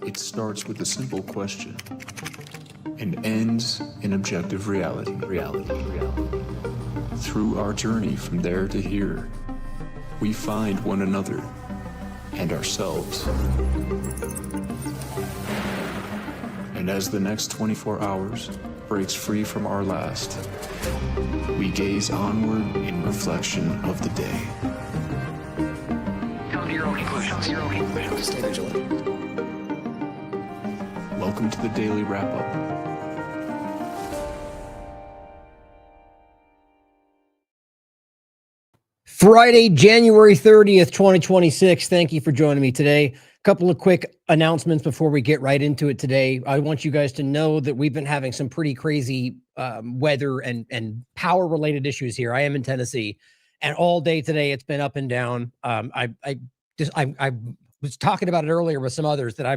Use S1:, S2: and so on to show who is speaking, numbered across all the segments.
S1: It starts with a simple question and ends in objective reality. Through our journey from there to here, we find one another and ourselves. And as the next 24 hours breaks free from our last, we gaze onward in reflection of the day.
S2: Come to your own conclusions. Stay vigilant.
S1: Welcome to the Daily Wrap-Up.
S3: Friday, January 30th, 2026. Thank you for joining me today. A couple of quick announcements before we get right into it today. I want you guys to know that we've been having some pretty crazy weather and power-related issues here. I am in Tennessee, and all day today it's been up and down. I was talking about it earlier with some others that I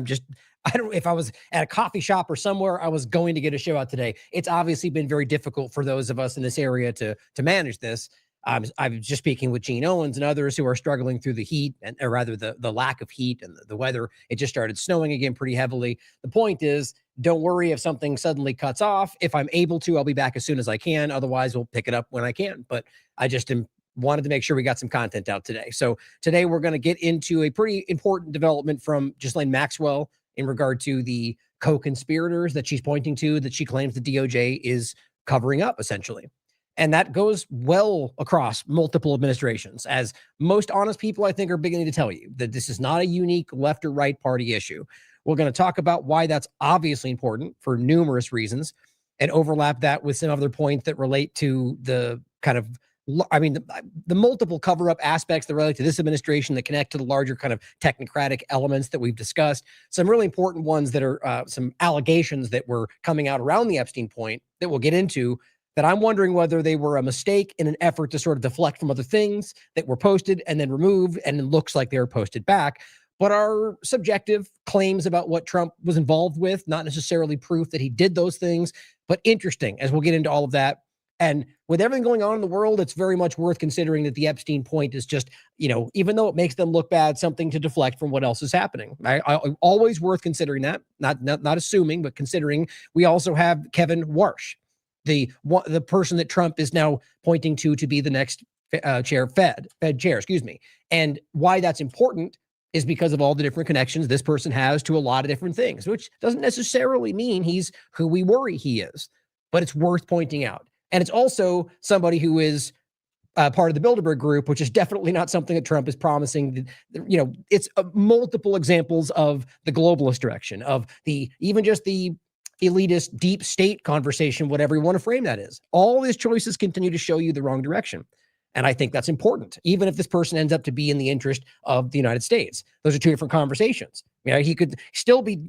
S3: don't know if I was at a coffee shop or somewhere, I was going to get a show out today. It's obviously been very difficult for those of us in this area to manage this. I was just speaking with Gene Owens and others who are struggling through the heat, or rather the lack of heat and the weather. It just started snowing again pretty heavily. The point is, don't worry if something suddenly cuts off. If I'm able to, I'll be back as soon as I can. Otherwise, we'll pick it up when I can. But I just wanted to make sure we got some content out today. So today we're going to get into a pretty important development from Ghislaine Maxwell in regard to the co-conspirators that she's pointing to, that she claims the DOJ is covering up, essentially. And that goes well across multiple administrations, as most honest people, I think, are beginning to tell you that this is not a unique left or right party issue. We're going to talk about why that's obviously important for numerous reasons and overlap that with some other points that relate to the kind of, the multiple cover-up aspects that relate to this administration that connect to the larger kind of technocratic elements that we've discussed. Some really important ones that are some allegations that were coming out around the Epstein point that we'll get into, that I'm wondering whether they were a mistake in an effort to sort of deflect from other things that were posted and then removed, and it looks like they were posted back, but are subjective claims about what Trump was involved with, not necessarily proof that he did those things, but interesting, as we'll get into all of that. And with everything going on in the world, it's very much worth considering that the Epstein point is just, even though it makes them look bad, something to deflect from what else is happening. I always worth considering that, not assuming, but considering. We also have Kevin Warsh, the person that Trump is now pointing to be the next Fed chair, And why that's important is because of all the different connections this person has to a lot of different things, which doesn't necessarily mean he's who we worry he is, but it's worth pointing out. And it's also somebody who is part of the Bilderberg group, which is definitely not something that Trump is promising. It's multiple examples of the globalist direction, of even just the elitist deep state conversation, whatever you want to frame that is. All these choices continue to show you the wrong direction. And I think that's important, even if this person ends up to be in the interest of the United States. Those are two different conversations. He could still be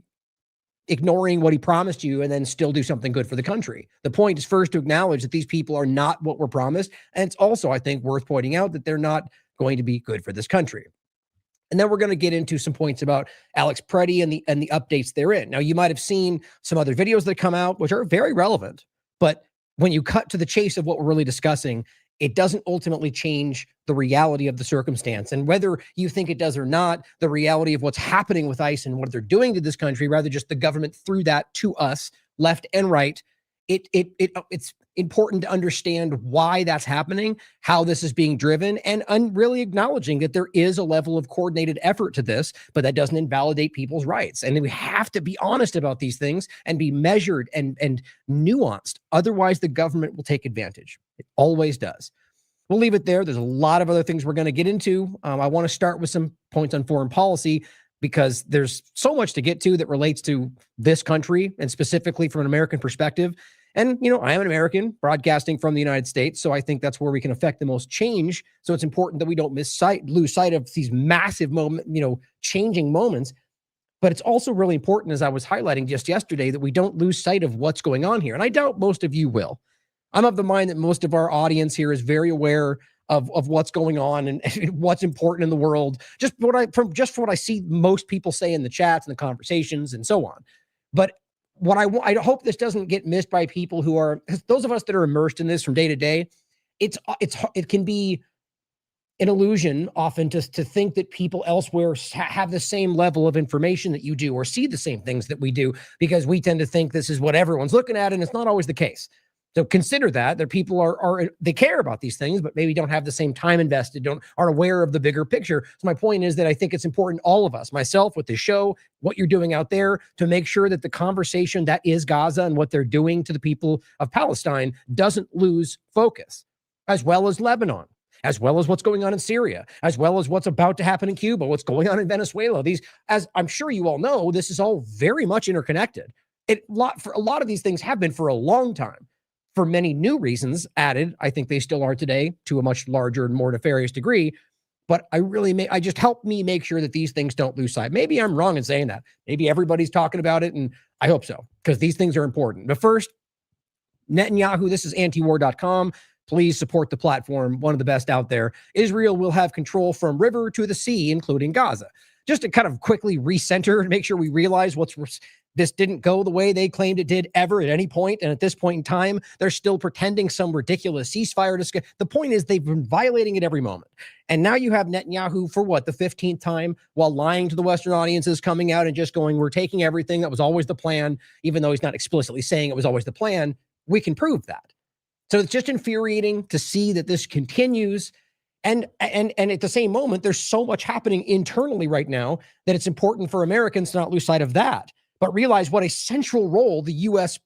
S3: ignoring what he promised you and then still do something good for the country. The point is first to acknowledge that these people are not what were promised. And it's also, I think, worth pointing out that they're not going to be good for this country. And then we're going to get into some points about Alex Preddy and the updates therein. Now, you might have seen some other videos that come out, which are very relevant. But when you cut to the chase of what we're really discussing, it doesn't ultimately change the reality of the circumstance. And whether you think it does or not, the reality of what's happening with ICE and what they're doing to this country, rather just the government threw that to us, left and right, it's important to understand why that's happening, how this is being driven, and really acknowledging that there is a level of coordinated effort to this, but that doesn't invalidate people's rights. And we have to be honest about these things and be measured and nuanced. Otherwise, the government will take advantage. It always does. We'll leave it there. There's a lot of other things we're going to get into. I want to start with some points on foreign policy, because there's so much to get to that relates to this country and specifically from an American perspective. And, I am an American broadcasting from the United States, so I think that's where we can affect the most change. So it's important that we don't lose sight of these massive changing moments. But it's also really important, as I was highlighting just yesterday, that we don't lose sight of what's going on here. And I doubt most of you will. I'm of the mind that most of our audience here is very aware of what's going on and what's important in the world. Just from what I see most people say in the chats and the conversations and so on. But what I hope this doesn't get missed by people who are, those of us that are immersed in this from day to day. It can be an illusion often to think that people elsewhere have the same level of information that you do or see the same things that we do, because we tend to think this is what everyone's looking at, and it's not always the case. So consider that people are they care about these things, but maybe don't have the same time invested, aren't aware of the bigger picture. So my point is that I think it's important, all of us, myself with this show, what you're doing out there, to make sure that the conversation that is Gaza and what they're doing to the people of Palestine doesn't lose focus, as well as Lebanon, as well as what's going on in Syria, as well as what's about to happen in Cuba, what's going on in Venezuela. These, as I'm sure you all know, this is all very much interconnected. A lot of these things have been for a long time, for many new reasons added. I think they still are today to a much larger and more nefarious degree. But I just help me make sure that these things don't lose sight. Maybe I'm wrong in saying that. Maybe everybody's talking about it, and I hope so, because these things are important. But first, Netanyahu, this is antiwar.com. Please support the platform, one of the best out there. Israel will have control from river to the sea, including Gaza. Just to kind of quickly recenter and make sure we realize this didn't go the way they claimed it did ever at any point. And at this point in time, they're still pretending some ridiculous ceasefire. The point is they've been violating it every moment. And now you have Netanyahu for the 15th time, while lying to the Western audiences, coming out and just going, we're taking everything. That was always the plan, even though he's not explicitly saying it was always the plan. We can prove that. So it's just infuriating to see that this continues. And at the same moment, there's so much happening internally right now that it's important for Americans to not lose sight of that, but realize what a central role the U.S.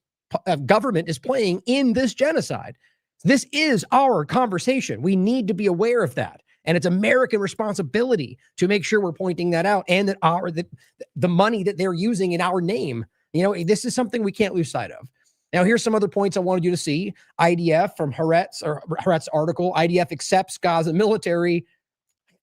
S3: government is playing in this genocide. This is our conversation. We need to be aware of that. And it's American responsibility to make sure we're pointing that out, and that the money that they're using in our name, this is something we can't lose sight of. Now, here's some other points I wanted you to see. IDF from Haaretz's article, IDF accepts Gaza military,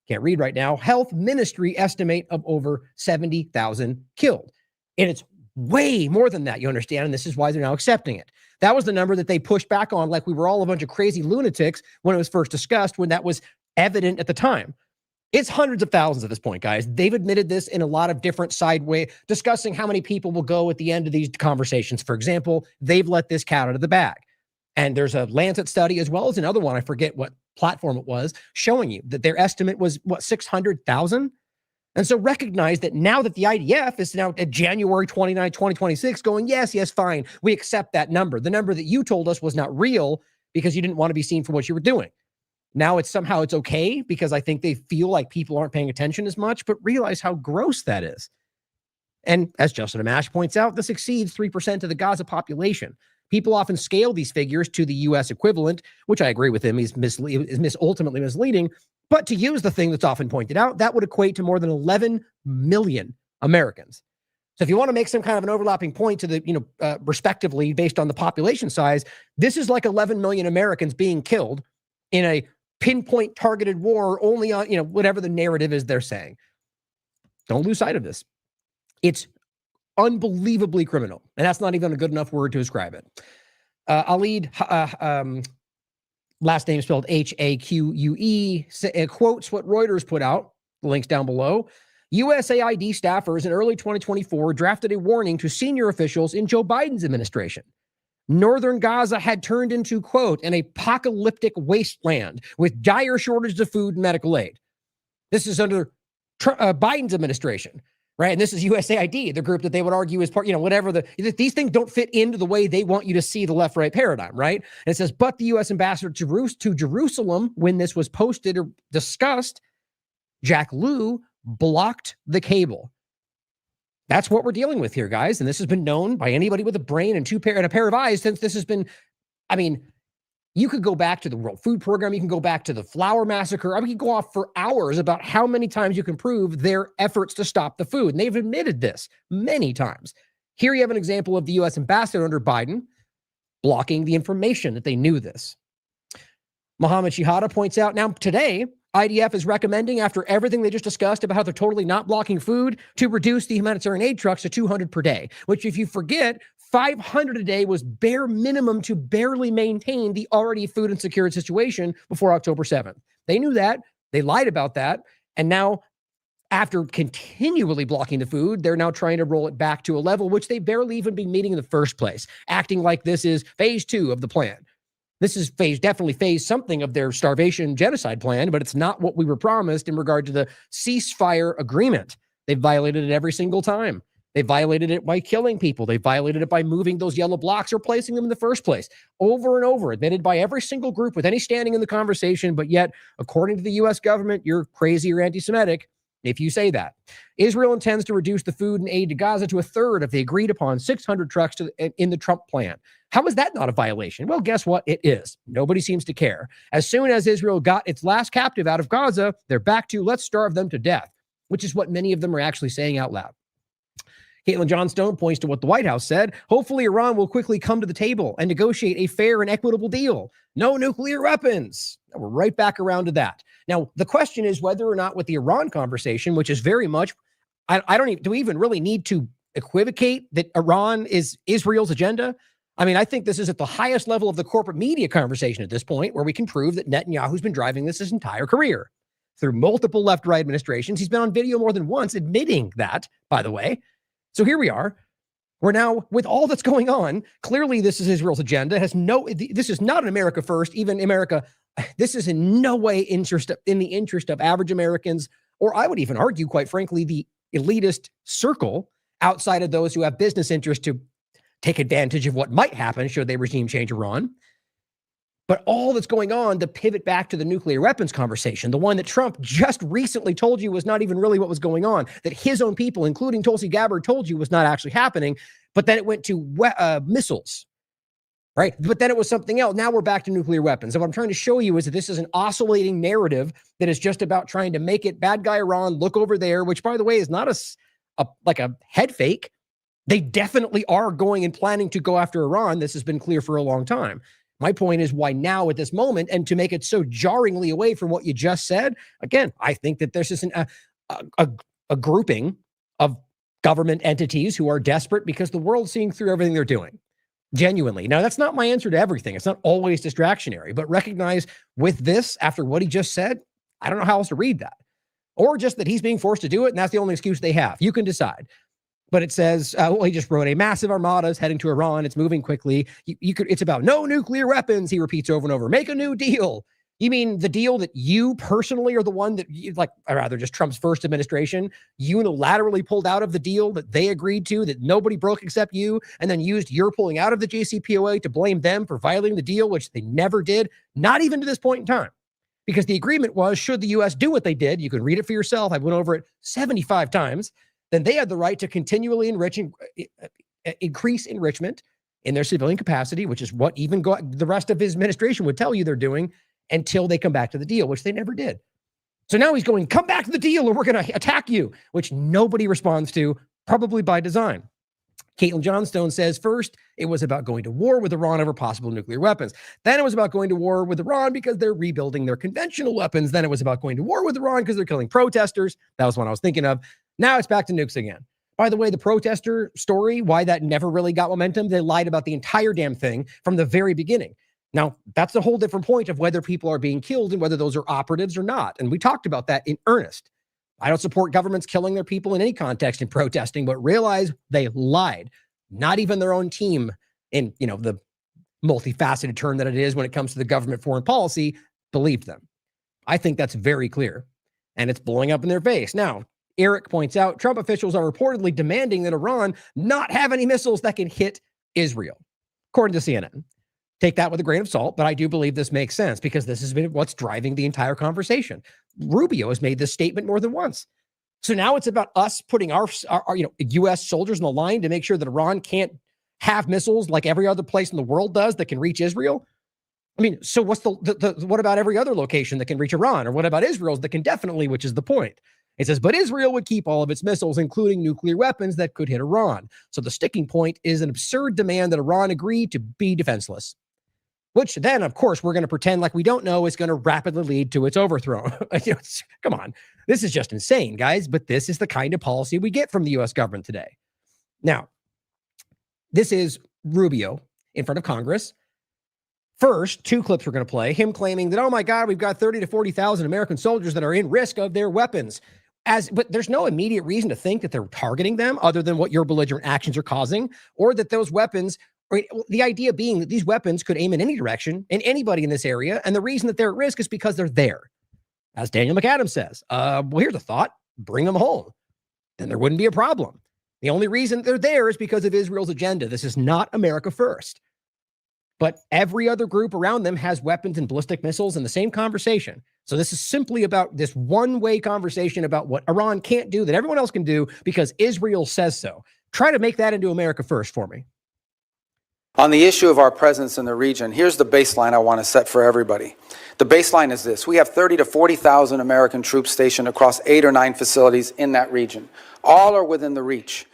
S3: can't read right now, health ministry estimate of over 70,000 killed. And it's way more than that, you understand, and this is why they're now accepting it. That was the number that they pushed back on like we were all a bunch of crazy lunatics when it was first discussed, when that was evident at the time. It's hundreds of thousands at this point, guys. They've admitted this in a lot of different sideway, discussing how many people will go at the end of these conversations. For example, they've let this cat out of the bag. And there's a Lancet study, as well as another one, I forget what platform it was, showing you that their estimate was, 600,000? And so recognize that now that the IDF is now at January 29, 2026, going, yes, fine, we accept that number. The number that you told us was not real because you didn't want to be seen for what you were doing. Now it's okay because I think they feel like people aren't paying attention as much, but realize how gross that is. And as Justin Amash points out, this exceeds 3% of the Gaza population. People often scale these figures to the U.S. equivalent, which I agree with him is ultimately misleading. But to use the thing that's often pointed out, that would equate to more than 11 million Americans. So if you want to make some kind of an overlapping point to the, respectively, based on the population size, this is like 11 million Americans being killed in a pinpoint targeted war only on, whatever the narrative is they're saying. Don't lose sight of this. It's unbelievably criminal. And that's not even a good enough word to describe it. Alid, last name spelled H-A-Q-U-E, quotes what Reuters put out, the link's down below. USAID staffers in early 2024 drafted a warning to senior officials in Joe Biden's administration. Northern Gaza had turned into, quote, an apocalyptic wasteland with dire shortages of food and medical aid. This is under Biden's administration, right? And this is USAID, the group that they would argue is part, these things don't fit into the way they want you to see the left-right paradigm, right? And it says, but the U.S. ambassador to Jerusalem, when this was posted or discussed, Jack Lew blocked the cable. That's what we're dealing with here, guys. And this has been known by anybody with a brain and a pair of eyes since this has been, you could go back to the World Food Program. You can go back to the flour massacre. We could go off for hours about how many times you can prove their efforts to stop the food. And they've admitted this many times. Here you have an example of the U.S. ambassador under Biden blocking the information that they knew this. Mohammed Shihada points out, now today, IDF is recommending, after everything they just discussed about how they're totally not blocking food, to reduce the humanitarian aid trucks to 200 per day, which, if you forget, 500 a day was bare minimum to barely maintain the already food insecure situation before October 7th. They knew that. They lied about that. And now, after continually blocking the food, they're now trying to roll it back to a level which they barely even been meeting in the first place, acting like this is phase 2 of the plan. This is definitely phase something of their starvation genocide plan, but it's not what we were promised in regard to the ceasefire agreement. They've violated it every single time. They violated it by killing people. They violated it by moving those yellow blocks or placing them in the first place. Over and over, admitted by every single group with any standing in the conversation, but yet, according to the U.S. government, you're crazy or anti-Semitic if you say that. Israel intends to reduce the food and aid to Gaza to a third of the agreed-upon 600 trucks in the Trump plan. How is that not a violation? Well, guess what? It is. Nobody seems to care. As soon as Israel got its last captive out of Gaza, they're back to let's starve them to death, which is what many of them are actually saying out loud. Caitlin Johnstone points to what the White House said. Hopefully, Iran will quickly come to the table and negotiate a fair and equitable deal. No nuclear weapons. We're right back around to that. Now, the question is whether or not with the Iran conversation, which is very much, do we even really need to equivocate that Iran is Israel's agenda? I mean, I think this is at the highest level of the corporate media conversation at this point, where we can prove that Netanyahu's been driving this his entire career through multiple left-right administrations. He's been on video more than once admitting that, by the way. So here we are. We're now, with all that's going on, clearly this is Israel's agenda. This is not an America first, even America. This is in no way in the interest of average Americans, or I would even argue, quite frankly, the elitist circle outside of those who have business interests to take advantage of what might happen should they regime change Iran. But all that's going on, to pivot back to the nuclear weapons conversation, the one that Trump just recently told you was not even really what was going on, that his own people, including Tulsi Gabbard, told you was not actually happening, but then it went to missiles, right? But then it was something else. Now we're back to nuclear weapons. And what I'm trying to show you is that this is an oscillating narrative that is just about trying to make it bad guy Iran, look over there, which, by the way, is not like a head fake. They definitely are going and planning to go after Iran. This has been clear for a long time. My point is why now at this moment, and to make it so jarringly away from what you just said, again, I think that there's just a grouping of government entities who are desperate because the world's seeing through everything they're doing. Genuinely. Now, that's not my answer to everything. It's not always distractionary, but recognize with this, after what he just said, I don't know how else to read that. Or just that he's being forced to do it, and that's the only excuse they have. You can decide. But it says, he just wrote, a massive armada is heading to Iran. It's moving quickly. It's about no nuclear weapons, he repeats over and over. Make a new deal. You mean the deal that you personally are the one that, or rather just Trump's first administration, unilaterally pulled out of the deal that they agreed to, that nobody broke except you, and then used your pulling out of the JCPOA to blame them for violating the deal, which they never did, not even to this point in time. Because the agreement was, should the U.S. do what they did, you can read it for yourself. I went over it 75 times. Then they had the right to continually increase enrichment in their civilian capacity, which is what even the rest of his administration would tell you they're doing until they come back to the deal, which they never did. So now he's going, come back to the deal or we're going to attack you, which nobody responds to, probably by design. Caitlin Johnstone says, first, it was about going to war with Iran over possible nuclear weapons. Then it was about going to war with Iran because they're rebuilding their conventional weapons. Then it was about going to war with Iran because they're killing protesters. That was what I was thinking of. Now it's back to nukes again. By the way, the protester story, why that never really got momentum, they lied about the entire damn thing from the very beginning. Now, that's a whole different point of whether people are being killed and whether those are operatives or not. And we talked about that in earnest. I don't support governments killing their people in any context in protesting, but realize they lied. Not even their own team in, the multifaceted term that it is when it comes to the government foreign policy, believed them. I think that's very clear. And it's blowing up in their face. Now, Eric points out Trump officials are reportedly demanding that Iran not have any missiles that can hit Israel, according to CNN. Take that with a grain of salt, but I do believe this makes sense because this has been what's driving the entire conversation. Rubio has made this statement more than once. So now it's about us putting our U.S. soldiers on the line to make sure that Iran can't have missiles like every other place in the world does that can reach Israel. I mean, so what's what about every other location that can reach Iran? Or what about Israel's that can definitely, which is the point? It says, but Israel would keep all of its missiles, including nuclear weapons that could hit Iran. So the sticking point is an absurd demand that Iran agree to be defenseless, which then, of course, we're going to pretend like we don't know is going to rapidly lead to its overthrow. Come on. This is just insane, guys. But this is the kind of policy we get from the U.S. government today. Now, this is Rubio in front of Congress. First, two clips we're going to play. Him claiming that, oh my God, we've got 30 to 40,000 American soldiers that are in risk of their weapons. But there's no immediate reason to think that they're targeting them other than what your belligerent actions are causing, or that those weapons Right? The idea being that these weapons could aim in any direction and anybody in this area. And the reason that they're at risk is because they're there. As Daniel McAdams says, well, here's a thought, bring them home. Then there wouldn't be a problem. The only reason they're there is because of Israel's agenda. This is not America first. But every other group around them has weapons and ballistic missiles in the same conversation. So this is simply about this one-way conversation about what Iran can't do that everyone else can do because Israel says so. Try to make that into America first for me.
S4: On the issue of our presence in the region, here's the baseline I want to set for everybody. The baseline is this. We have 30 to 40,000 American troops stationed across 8 or 9 facilities in that region. All are within the reach.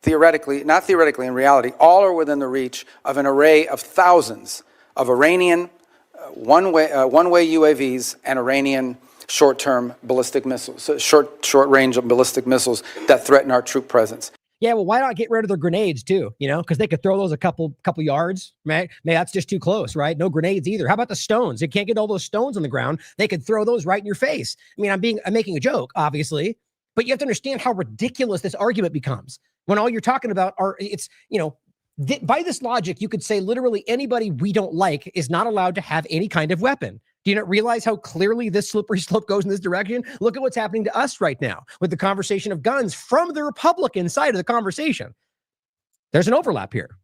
S4: Theoretically, not theoretically, in reality, all are within the reach of an array of thousands of Iranian one-way UAVs and Iranian short-term ballistic missiles, short-range ballistic missiles that threaten our troop presence.
S3: Yeah, well, why not get rid of their grenades too? You know, because they could throw those a couple yards, right? Man, that's just too close, right? No grenades either. How about the stones? You can't get all those stones on the ground. They could throw those right in your face. I mean, I'm making a joke, obviously, but you have to understand how ridiculous this argument becomes when all you're talking about are by this logic, you could say literally anybody we don't like is not allowed to have any kind of weapon. Do you not realize how clearly this slippery slope goes in this direction? Look at what's happening to us right now with the conversation of guns from the Republican side of the conversation. There's an overlap here.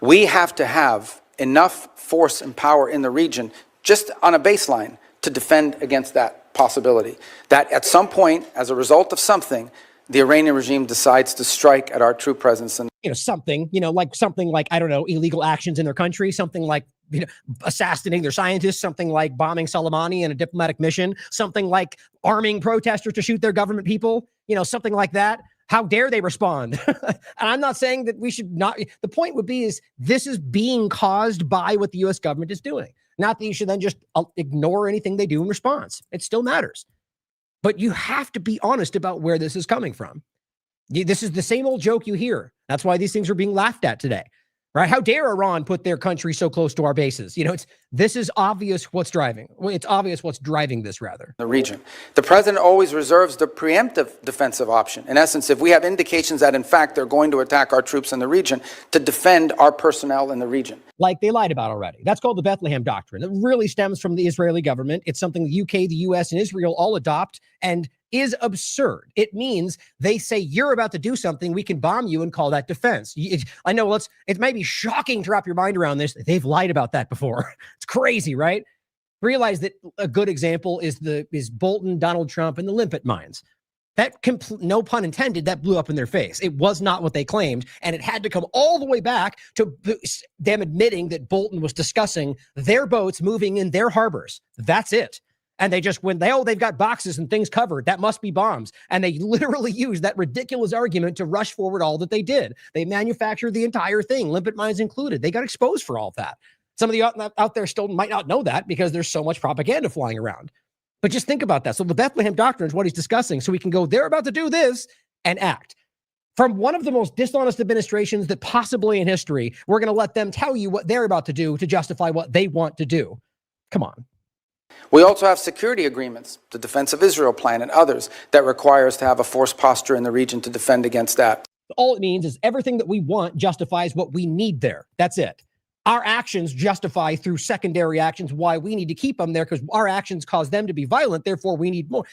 S4: We have to have enough force and power in the region, just on a baseline, to defend against that possibility. That at some point, as a result of something, the Iranian regime decides to strike at our troop presence. And
S3: something like, I don't know, illegal actions in their country, something like, assassinating their scientists, something like bombing Soleimani in a diplomatic mission, something like arming protesters to shoot their government people, something like that. How dare they respond? And I'm not saying that we should not. The point would be is this is being caused by what the U.S. government is doing. Not that you should then just ignore anything they do in response. It still matters. But you have to be honest about where this is coming from. This is the same old joke you hear. That's why these things are being laughed at today. Right? How dare Iran put their country so close to our bases? This is obvious what's driving. It's obvious what's driving this, rather.
S4: The region. The president always reserves the preemptive defensive option. In essence, if we have indications that, in fact, they're going to attack our troops in the region, to defend our personnel in the region.
S3: Like they lied about already. That's called the Bethlehem Doctrine. It really stems from the Israeli government. It's something the UK, the US, and Israel all adopt and is absurd. It means they say you're about to do something, we can bomb you and call that defense. I know it might be shocking to wrap your mind around this. They've lied about that before. It's crazy, right? Realize that a good example is Bolton, Donald Trump, and the limpet mines. That, no pun intended, that blew up in their face. It was not what they claimed, and it had to come all the way back to them admitting that Bolton was discussing their boats moving in their harbors. That's it. And they just went, they've got boxes and things covered. That must be bombs. And they literally used that ridiculous argument to rush forward all that they did. They manufactured the entire thing, limpet mines included. They got exposed for all of that. Some of the out there still might not know that because there's so much propaganda flying around. But just think about that. So the Bethlehem Doctrine is what he's discussing. So we can go, they're about to do this and act. From one of the most dishonest administrations that possibly in history, we're going to let them tell you what they're about to do to justify what they want to do. Come on.
S4: We also have security agreements, the Defense of Israel Plan and others that require us to have a forced posture in the region to defend against that.
S3: All it means is everything that we want justifies what we need there. That's it. Our actions justify through secondary actions why we need to keep them there because our actions cause them to be violent. Therefore, we need more.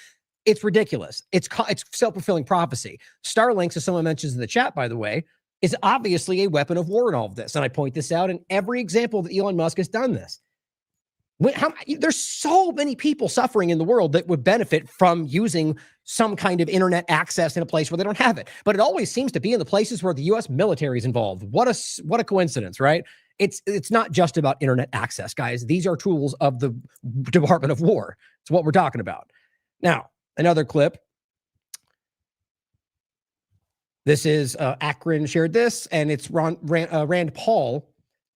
S3: It's ridiculous. It's self-fulfilling prophecy. Starlinks, as someone mentions in the chat, by the way, is obviously a weapon of war in all of this. And I point this out in every example that Elon Musk has done this. There's so many people suffering in the world that would benefit from using some kind of internet access in a place where they don't have it. But it always seems to be in the places where the U.S. military is involved. What a coincidence, right? It's not just about internet access, guys. These are tools of the Department of War. It's what we're talking about. Now, another clip. This is Akron shared this, and it's Rand Paul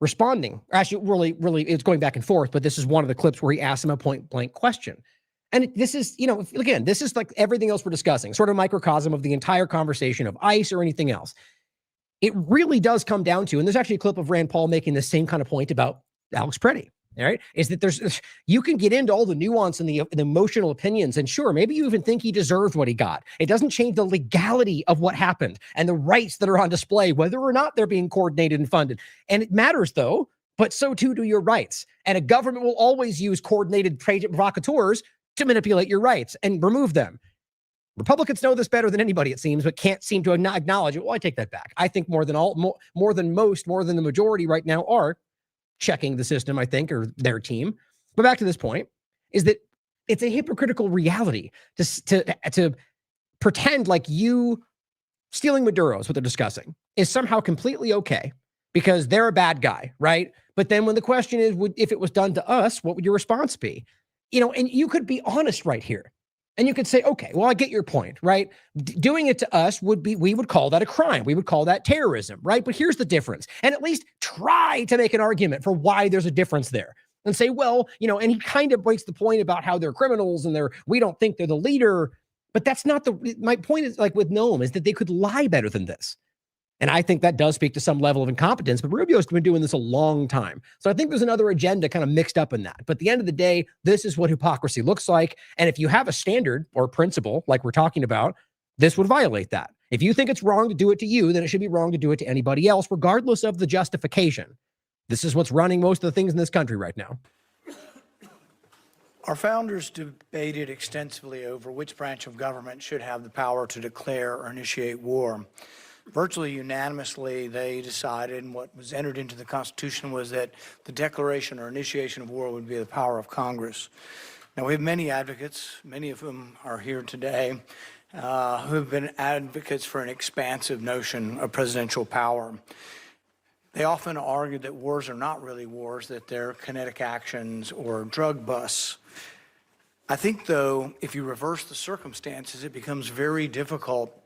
S3: responding. Actually, really, it's going back and forth, but this is one of the clips where he asks him a point-blank question. And this is, again, this is like everything else we're discussing, sort of microcosm of the entire conversation of ICE or anything else. It really does come down to, and there's actually a clip of Rand Paul making the same kind of point about Alex Preddy. All right, is that you can get into all the nuance and the emotional opinions, and sure, maybe you even think he deserved what he got. It doesn't change the legality of what happened and the rights that are on display, whether or not they're being coordinated and funded. And it matters, though, but so too do your rights. And a government will always use coordinated provocateurs to manipulate your rights and remove them. Republicans know this better than anybody, it seems, but can't seem to acknowledge it. Well, I take that back. I think more than the majority right now are checking the system, I think, or their team. But back to this point, is that it's a hypocritical reality to pretend like you stealing Maduro is what they're discussing is somehow completely okay because they're a bad guy, right? But then when the question is, if it was done to us, what would your response be? And you could be honest right here. And you could say, okay, well, I get your point, right? Doing it to us we would call that a crime. We would call that terrorism, right? But here's the difference. And at least try to make an argument for why there's a difference there and say, well, and he kind of makes the point about how they're criminals and we don't think they're the leader. But that's not my point is like with Noam is that they could lie better than this. And I think that does speak to some level of incompetence, but Rubio's been doing this a long time. So I think there's another agenda kind of mixed up in that. But at the end of the day, this is what hypocrisy looks like. And if you have a standard or principle like we're talking about, this would violate that. If you think it's wrong to do it to you, then it should be wrong to do it to anybody else, regardless of the justification. This is what's running most of the things in this country right now.
S5: Our founders debated extensively over which branch of government should have the power to declare or initiate war. Virtually unanimously, they decided, and what was entered into the Constitution was that the declaration or initiation of war would be the power of Congress. Now, we have many advocates, many of whom are here today, who have been advocates for an expansive notion of presidential power. They often argue that wars are not really wars, that they're kinetic actions or drug busts. I think, though, if you reverse the circumstances, it becomes very difficult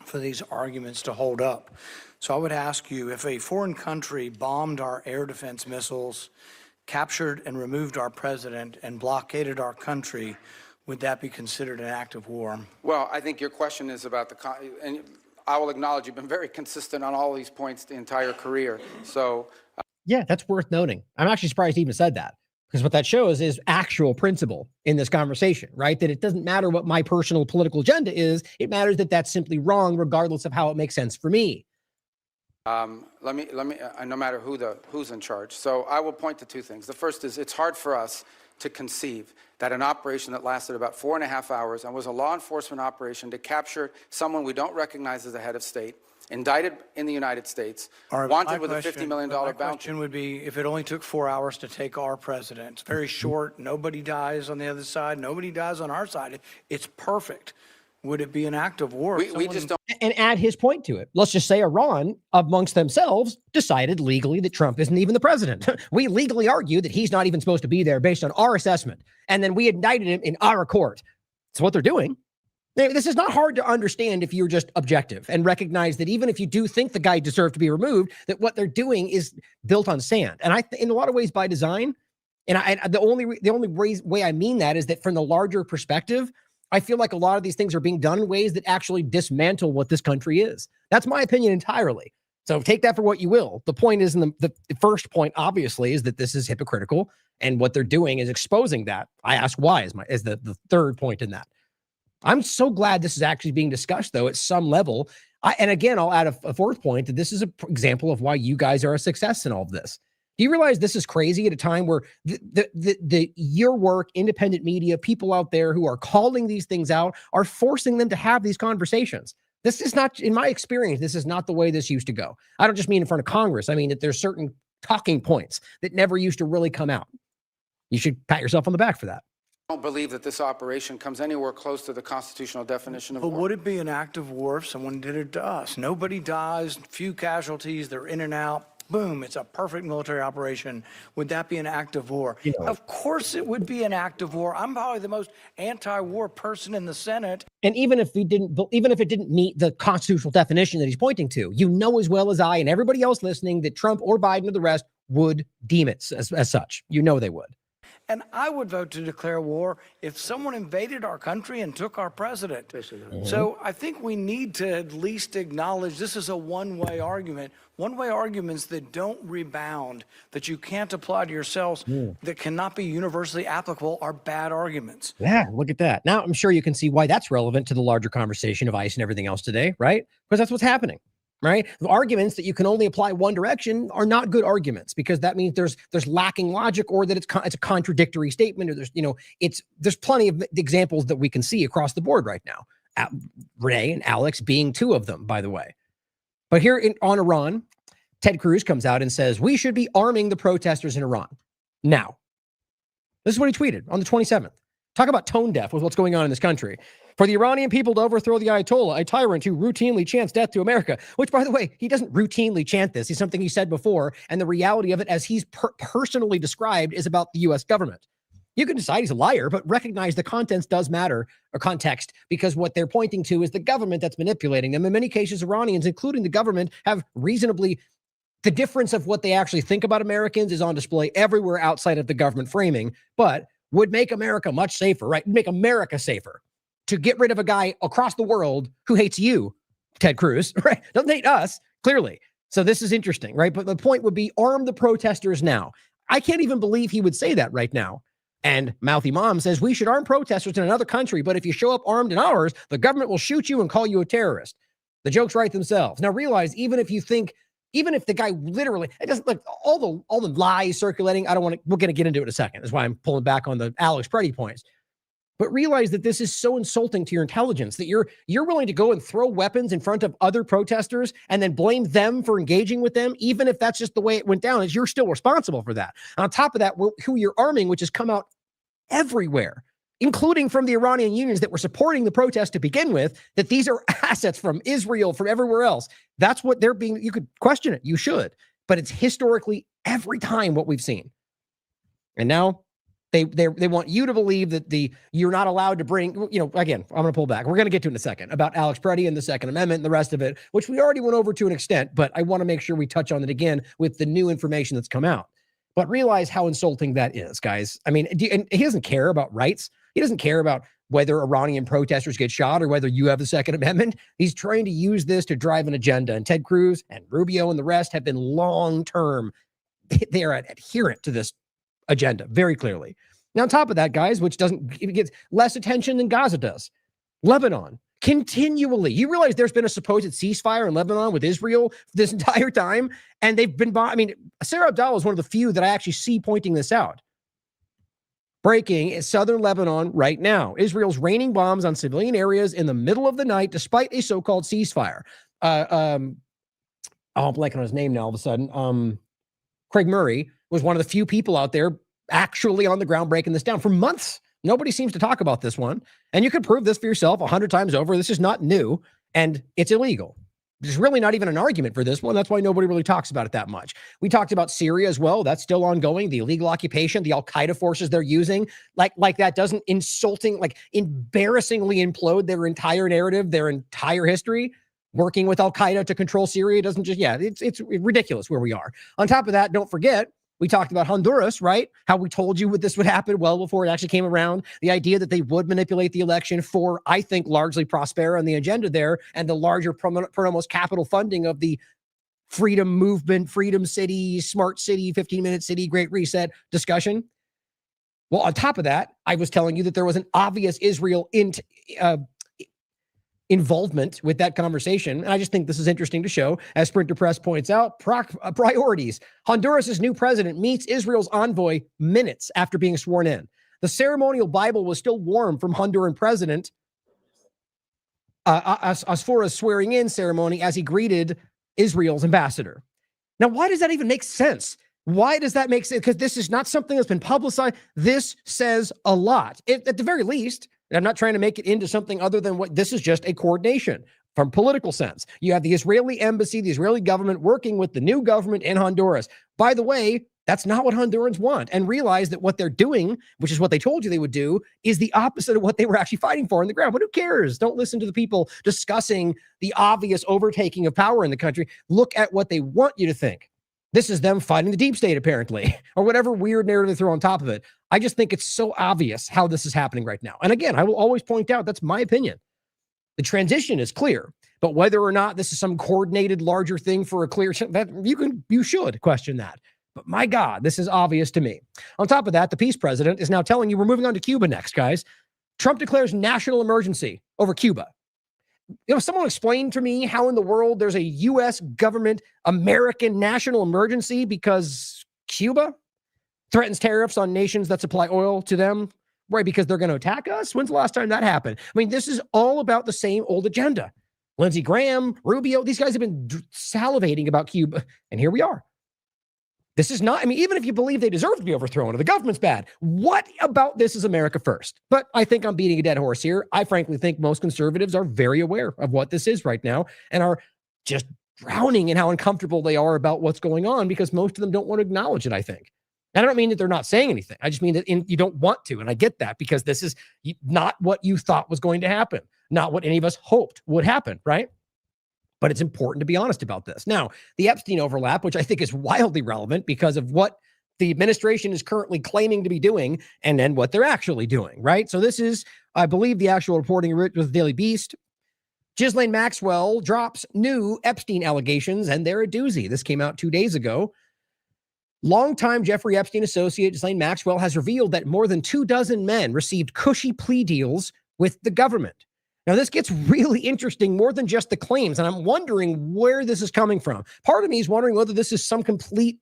S5: for these arguments to hold up. So I would ask you, if a foreign country bombed our air defense missiles, captured and removed our president, and blockaded our country, would that be considered an act of war?
S4: Well, I think your question is about and I will acknowledge you've been very consistent on all these points the entire career. So
S3: yeah, that's worth noting. I'm actually surprised he even said that. Because what that shows is actual principle in this conversation, right? That it doesn't matter what my personal political agenda is. It matters that that's simply wrong, regardless of how it makes sense for me.
S4: Let me. No matter who's in charge. So I will point to two things. The first is it's hard for us to conceive that an operation that lasted about 4.5 hours and was a law enforcement operation to capture someone we don't recognize as a head of state, indicted in the United States, wanted with a $50 million bounty.
S5: My question would be, if it only took 4 hours to take our president, it's very short, nobody dies on the other side, nobody dies on our side, it's perfect. Would it be an act of war?
S4: We just don't.
S3: And add his point to it. Let's just say Iran, amongst themselves, decided legally that Trump isn't even the president. We legally argue that he's not even supposed to be there based on our assessment. And then we indicted him in our court. That's what they're doing. This is not hard to understand if you're just objective and recognize that even if you do think the guy deserved to be removed, that what they're doing is built on sand. And in a lot of ways by design. And the only way I mean that is that from the larger perspective, I feel like a lot of these things are being done in ways that actually dismantle what this country is. That's my opinion entirely. So take that for what you will. The point is, the first point, obviously, is that this is hypocritical, and what they're doing is exposing that. I ask why is the third point in that. I'm so glad this is actually being discussed, though, at some level. And again, I'll add a fourth point, that this is an example of why you guys are a success in all of this. Do you realize this is crazy at a time where your work, independent media, people out there who are calling these things out are forcing them to have these conversations? This is not, in my experience, this is not the way this used to go. I don't just mean in front of Congress. I mean that there's certain talking points that never used to really come out. You should pat yourself on the back for that.
S4: I don't believe that this operation comes anywhere close to the constitutional definition of war.
S5: But would it be an act of war if someone did it to us? Nobody dies, few casualties, they're in and out. Boom, it's a perfect military operation. Would that be an act of war? Of course it would be an act of war. I'm probably the most anti-war person in the Senate.
S3: And even if it didn't meet the constitutional definition that he's pointing to, you know as well as I and everybody else listening that Trump or Biden or the rest would deem it as such. You know they would.
S5: And I would vote to declare war if someone invaded our country and took our president. So I think we need to at least acknowledge this is a one-way argument. One-way arguments that don't rebound, that you can't apply to yourselves, that cannot be universally applicable are bad arguments.
S3: Yeah, look at that. Now I'm sure you can see why that's relevant to the larger conversation of ICE and everything else today, right? Because that's what's happening. Right? The arguments that you can only apply one direction are not good arguments, because that means there's lacking logic, or that it's a contradictory statement, or there's plenty of examples that we can see across the board right now. Renee and Alex being two of them, by the way. But here on Iran, Ted Cruz comes out and says we should be arming the protesters in Iran now. This is what he tweeted on the 27th. Talk about tone deaf with what's going on in this country. For the Iranian people to overthrow the Ayatollah, a tyrant who routinely chants death to America, which, by the way, he doesn't routinely chant this. It's something he said before. And the reality of it, as he's personally described, is about the U.S. government. You can decide he's a liar, but recognize the contents does matter, or context, because what they're pointing to is the government that's manipulating them. In many cases, Iranians, including the government, have reasonably, the difference of what they actually think about Americans is on display everywhere outside of the government framing, but would make America much safer, right? Make America safer to get rid of a guy across the world who hates you, Ted Cruz, right? Doesn't hate us, clearly. So this is interesting, right? But the point would be arm the protesters now. I can't even believe he would say that right now. And Mouthy Mom says we should arm protesters in another country, but if you show up armed in ours, the government will shoot you and call you a terrorist. The jokes write themselves. Now realize, even if the guy literally, it doesn't, like, all the lies circulating, we're going to get into it in a second. That's why I'm pulling back on the Alex Preddy points. But realize that this is so insulting to your intelligence that you're willing to go and throw weapons in front of other protesters and then blame them for engaging with them, even if that's just the way it went down, is you're still responsible for that. And on top of that, who you're arming, which has come out everywhere, including from the Iranian unions that were supporting the protest to begin with, that these are assets from Israel, from everywhere else. That's what they're being, you could question it, you should, but it's historically every time what we've seen. And now they want you to believe that you're not allowed to bring, again, I'm going to pull back. We're going to get to it in a second about Alex Preddy and the Second Amendment and the rest of it, which we already went over to an extent, but I want to make sure we touch on it again with the new information that's come out. But realize how insulting that is, guys. I mean, and he doesn't care about rights. He doesn't care about whether Iranian protesters get shot or whether you have the Second Amendment. He's trying to use this to drive an agenda. And Ted Cruz and Rubio and the rest have been long-term. They are adherent to this agenda very clearly. Now, on top of that, guys, which gets less attention than Gaza does, Lebanon, continually. You realize there's been a supposed ceasefire in Lebanon with Israel this entire time, and they've been, Sarah Abdallah is one of the few that I actually see pointing this out. Breaking in southern Lebanon right now. Israel's raining bombs on civilian areas in the middle of the night, despite a so-called ceasefire. I'm blanking on his name now all of a sudden. Craig Murray was one of the few people out there actually on the ground breaking this down for months. Nobody seems to talk about this one. And you could prove this for yourself 100 times over. This is not new, and it's illegal. There's really not even an argument for this one. That's why nobody really talks about it that much. We talked about Syria as well. That's still ongoing. The illegal occupation, the Al-Qaeda forces they're using, like that doesn't embarrassingly implode their entire narrative, their entire history. Working with Al-Qaeda to control Syria doesn't just, it's ridiculous where we are. On top of that, don't forget, we talked about Honduras, right? How we told you this would happen well before it actually came around. The idea that they would manipulate the election for, I think, largely Prospera and the agenda there, and the larger Pronomos capital funding of the freedom movement, freedom city, smart city, 15-minute city, great reset discussion. Well, on top of that, I was telling you that there was an obvious Israel involvement with that conversation. And I just think this is interesting to show, as Sprinter Press points out, priorities. Honduras' new president meets Israel's envoy minutes after being sworn in. The ceremonial Bible was still warm from Honduran president as far as swearing in ceremony as he greeted Israel's ambassador. Now, why does that even make sense? Why does that make sense? Because this is not something that's been publicized. This says a lot. At the very least, I'm not trying to make it into something other than what this is, just a coordination from political sense. You have the Israeli embassy, the Israeli government working with the new government in Honduras. By the way, that's not what Hondurans want. And realize that what they're doing, which is what they told you they would do, is the opposite of what they were actually fighting for on the ground. But who cares? Don't listen to the people discussing the obvious overtaking of power in the country. Look at what they want you to think. This is them fighting the deep state, apparently, or whatever weird narrative they throw on top of it. I just think it's so obvious how this is happening right now. And again, I will always point out that's my opinion. The transition is clear, but whether or not this is some coordinated larger thing for a clear, that you should question that. But my God, this is obvious to me. On top of that, the peace president is now telling you we're moving on to Cuba next, guys. Trump declares national emergency over Cuba. Someone explain to me how in the world there's a U.S. government American national emergency because Cuba threatens tariffs on nations that supply oil to them, right? Because they're going to attack us. When's the last time that happened? I mean, this is all about the same old agenda. Lindsey Graham, Rubio, these guys have been salivating about Cuba, and here we are. This is not, I mean, even if you believe they deserve to be overthrown or the government's bad, what about this is America first? But I think I'm beating a dead horse here. I frankly think most conservatives are very aware of what this is right now and are just drowning in how uncomfortable they are about what's going on because most of them don't want to acknowledge it, I think. And I don't mean that they're not saying anything. I just mean that you don't want to. And I get that because this is not what you thought was going to happen, not what any of us hoped would happen, right? But it's important to be honest about this. Now, the Epstein overlap, which I think is wildly relevant because of what the administration is currently claiming to be doing and then what they're actually doing, right? So this is, I believe, the actual reporting with the Daily Beast. Ghislaine Maxwell drops new Epstein allegations, and they're a doozy. This came out 2 days ago. Longtime Jeffrey Epstein associate Ghislaine Maxwell has revealed that more than 24 men received cushy plea deals with the government. Now, this gets really interesting more than just the claims, and I'm wondering where this is coming from. Part of me is wondering whether this is some complete,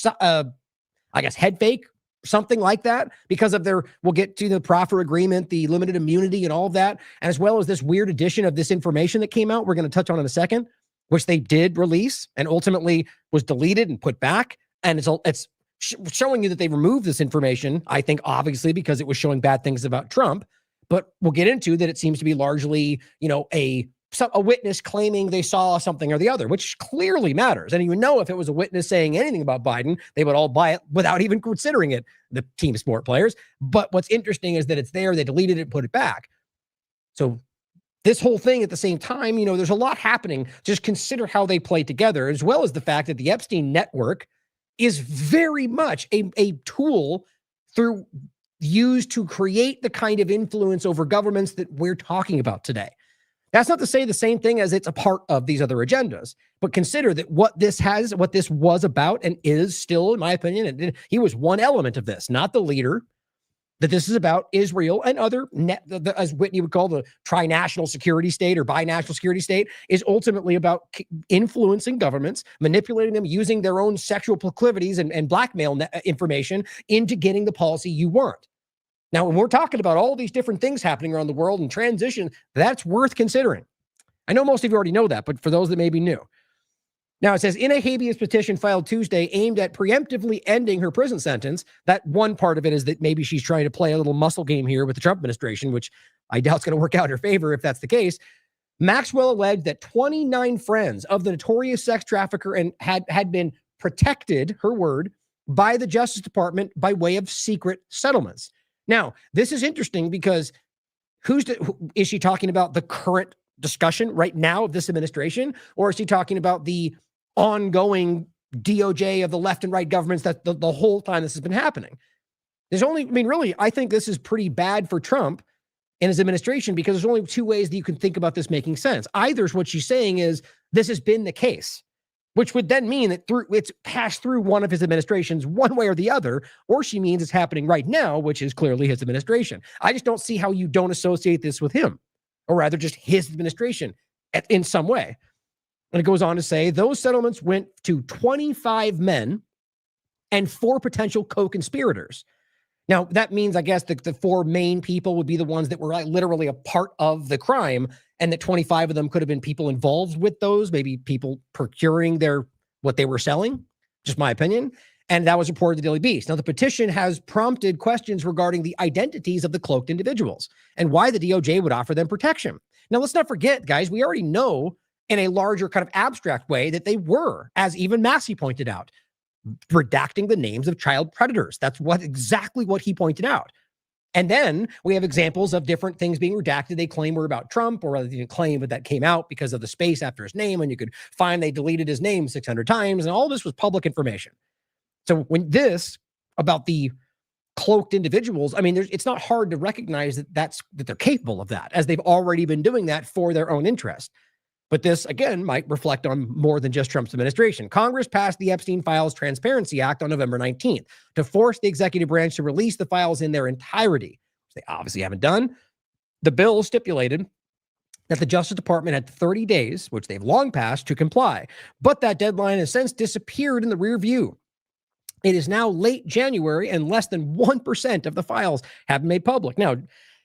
S3: head fake, something like that, because of we'll get to the proffer agreement, the limited immunity and all of that, as well as this weird addition of this information that came out, we're going to touch on in a second, which they did release and ultimately was deleted and put back. And it's showing you that they removed this information, I think, obviously, because it was showing bad things about Trump. But we'll get into that it seems to be largely, a witness claiming they saw something or the other, which clearly matters. And if it was a witness saying anything about Biden, they would all buy it without even considering it, the team sport players. But what's interesting is that it's there, they deleted it and put it back. So this whole thing at the same time, there's a lot happening. Just consider how they play together, as well as the fact that the Epstein network is very much a tool used to create the kind of influence over governments that we're talking about today. That's not to say the same thing as it's a part of these other agendas, but consider that what this was about and is still, in my opinion, and he was one element of this, not the leader, that this is about Israel and other, as Whitney would call the trinational security state or binational security state, is ultimately about influencing governments, manipulating them, using their own sexual proclivities and blackmail information into getting the policy you want. Now, when we're talking about all these different things happening around the world and transition, that's worth considering. I know most of you already know that, but for those that may be new. Now, it says, in a habeas petition filed Tuesday aimed at preemptively ending her prison sentence, that one part of it is that maybe she's trying to play a little muscle game here with the Trump administration, which I doubt is going to work out in her favor if that's the case. Maxwell alleged that 29 friends of the notorious sex trafficker and had been protected, her word, by the Justice Department by way of secret settlements. Now, this is interesting because is she talking about the current discussion right now of this administration, or is she talking about the ongoing DOJ of the left and right governments that the whole time this has been happening? Really, I think this is pretty bad for Trump and his administration because there's only two ways that you can think about this making sense. Either what she's saying is this has been the case, which would then mean that it's passed through one of his administrations one way or the other, or she means it's happening right now, which is clearly his administration. I just don't see how you don't associate this with him, or rather just his administration in some way. And it goes on to say, those settlements went to 25 men and 4 potential co-conspirators. Now, that means, I guess, the 4 main people would be the ones that were literally a part of the crime, and that 25 of them could have been people involved with those, maybe people procuring what they were selling, just my opinion. And that was reported to Daily Beast. Now, the petition has prompted questions regarding the identities of the cloaked individuals and why the DOJ would offer them protection. Now, let's not forget, guys, we already know in a larger kind of abstract way that they were, as even Massey pointed out, redacting the names of child predators. That's exactly what he pointed out. And then we have examples of different things being redacted. They claim were about Trump, or rather they didn't claim, but that came out because of the space after his name. And you could find they deleted his name 600 times. And all this was public information. So when this about the cloaked individuals, I mean, it's not hard to recognize that they're capable of that, as they've already been doing that for their own interest. But this, again, might reflect on more than just Trump's administration. Congress passed the Epstein Files Transparency Act on November 19th to force the executive branch to release the files in their entirety, which they obviously haven't done. The bill stipulated that the Justice Department had 30 days, which they've long passed, to comply. But that deadline has since disappeared in the rear view. It is now late January, and less than 1% of the files have been made public. Now,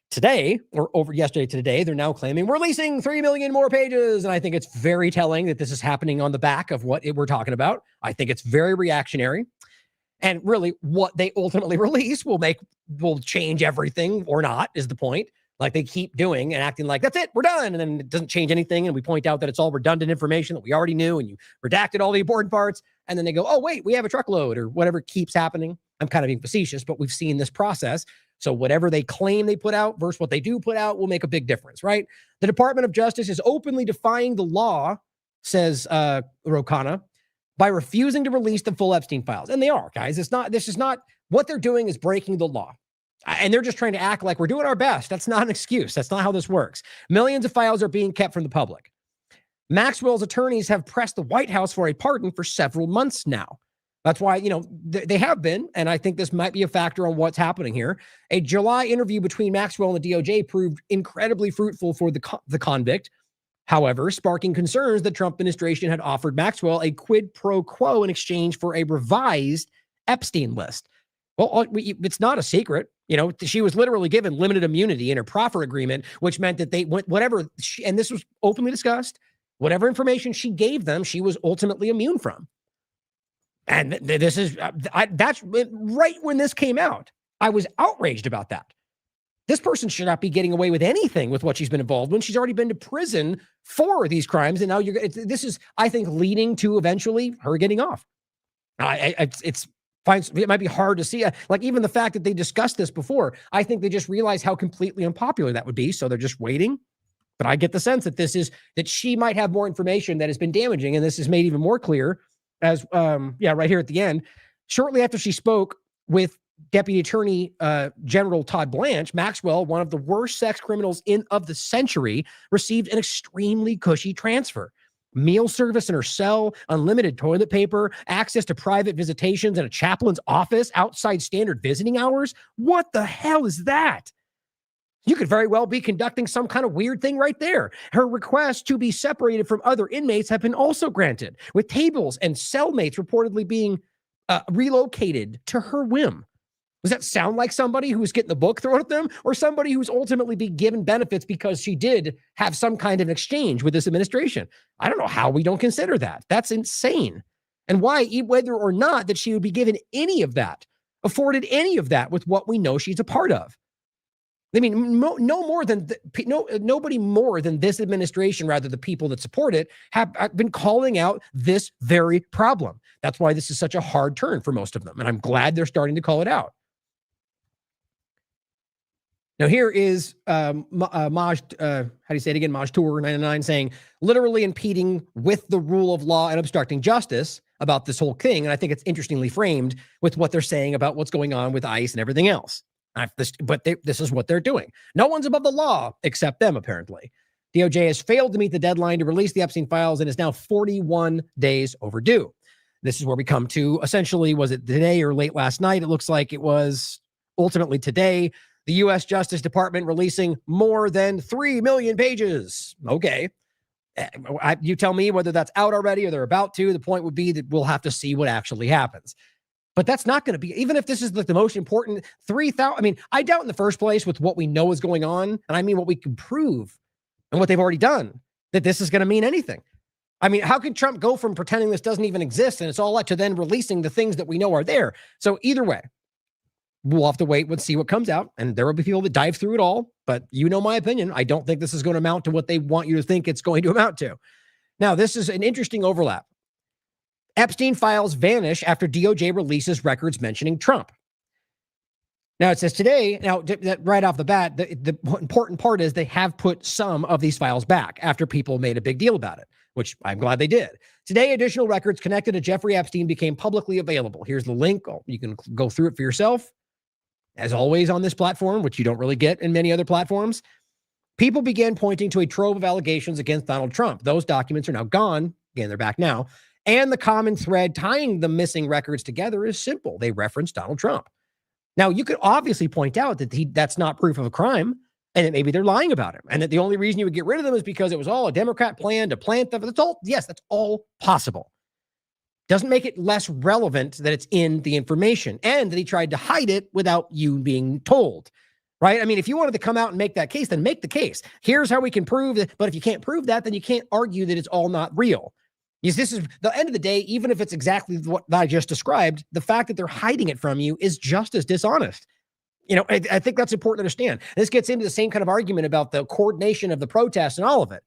S3: today, or over yesterday to today, they're now claiming we're releasing 3 million more pages. And I think it's very telling that this is happening on the back of what we're talking about. I think it's very reactionary. And really, what they ultimately release will change everything or not, is the point. Like they keep doing and acting like, that's it, we're done. And then it doesn't change anything. And we point out that it's all redundant information that we already knew, and you redacted all the important parts. And then they go, oh, wait, we have a truckload, or whatever keeps happening. I'm kind of being facetious, but we've seen this process. So whatever they claim they put out versus what they do put out will make a big difference, right? The Department of Justice is openly defying the law, says Rokana, by refusing to release the full Epstein files. And they are, guys. This is not, what they're doing is breaking the law. And they're just trying to act like we're doing our best. That's not an excuse. That's not how this works. Millions of files are being kept from the public. Maxwell's attorneys have pressed the White House for a pardon for several months now. That's why, they have been, and I think this might be a factor on what's happening here. A July interview between Maxwell and the DOJ proved incredibly fruitful for the convict, however, sparking concerns the Trump administration had offered Maxwell a quid pro quo in exchange for a revised Epstein list. Well, it's not a secret. She was literally given limited immunity in her proffer agreement, which meant that they went whatever, and this was openly discussed, whatever information she gave them, she was ultimately immune from. And this is, that's right when this came out. I was outraged about that. This person should not be getting away with anything with what she's been involved in. She's already been to prison for these crimes. And now this is, I think, leading to eventually her getting off. It might be hard to see. Like even the fact that they discussed this before, I think they just realized how completely unpopular that would be. So they're just waiting. But I get the sense that that she might have more information that has been damaging. And this is made even more clear as, right here at the end. Shortly after she spoke with Deputy Attorney General Todd Blanche, Maxwell, one of the worst sex criminals of the century, received an extremely cushy transfer. Meal service in her cell, unlimited toilet paper, access to private visitations in a chaplain's office outside standard visiting hours. What the hell is that? You could very well be conducting some kind of weird thing right there. Her requests to be separated from other inmates have been also granted, with tables and cellmates reportedly being relocated to her whim. Does that sound like somebody who's getting the book thrown at them, or somebody who's ultimately being given benefits because she did have some kind of exchange with this administration? I don't know how we don't consider that. That's insane. And why, whether or not that she would be given any of that, afforded any of that with what we know she's a part of. I mean, nobody more than this administration, rather the people that support it, have been calling out this very problem. That's why this is such a hard turn for most of them. And I'm glad they're starting to call it out. Now, here is Maj Tour 99 saying, literally impeding with the rule of law and obstructing justice about this whole thing. And I think it's interestingly framed with what they're saying about what's going on with ICE and everything else. This is what they're doing. No one's above the law except them, apparently. DOJ has failed to meet the deadline to release the Epstein files and is now 41 days overdue. This is where we come to, essentially, was it today or late last night? It looks like it was ultimately today. The U.S. Justice Department releasing more than 3 million pages. Okay. You tell me whether that's out already or they're about to. The point would be that we'll have to see what actually happens. But that's not going to be, even if this is the most important 3,000. I mean, I doubt in the first place with what we know is going on, and I mean what we can prove and what they've already done, that this is going to mean anything. I mean, how can Trump go from pretending this doesn't even exist and it's all up to then releasing the things that we know are there? So either way, we'll have to wait and see what comes out, and there will be people that dive through it all. But you know my opinion. I don't think this is going to amount to what they want you to think it's going to amount to. Now, this is an interesting overlap. Epstein files vanish after DOJ releases records mentioning Trump. Now it says today, right off the bat, the important part is they have put some of these files back after people made a big deal about it, which I'm glad they did. Today, additional records connected to Jeffrey Epstein became publicly available. Here's the link. You can go through it for yourself. As always on this platform, which you don't really get in many other platforms, people began pointing to a trove of allegations against Donald Trump. Those documents are now gone. Again, they're back now. And the common thread tying the missing records together is simple. They reference Donald Trump. Now, you could obviously point out that that's not proof of a crime and that maybe they're lying about him and that the only reason you would get rid of them is because it was all a Democrat plan to plant them. That's all possible. Doesn't make it less relevant that it's in the information and that he tried to hide it without you being told, right? I mean, if you wanted to come out and make that case, then make the case. Here's how we can prove it. But if you can't prove that, then you can't argue that it's all not real. Because this is the end of the day, even if it's exactly what I just described, the fact that they're hiding it from you is just as dishonest. I think that's important to understand. This gets into the same kind of argument about the coordination of the protests and all of it.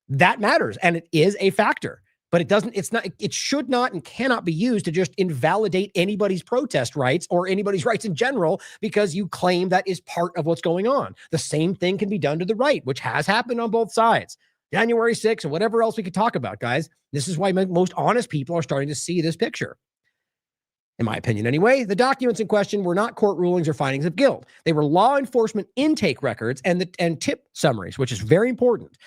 S3: That matters, and it is a factor. But it should not and cannot be used to just invalidate anybody's protest rights or anybody's rights in general because you claim that is part of what's going on. The same thing can be done to the right, which has happened on both sides. January 6th and whatever else we could talk about, guys. This is why most honest people are starting to see this picture. In my opinion, anyway, the documents in question were not court rulings or findings of guilt. They were law enforcement intake records and tip summaries, which is very important.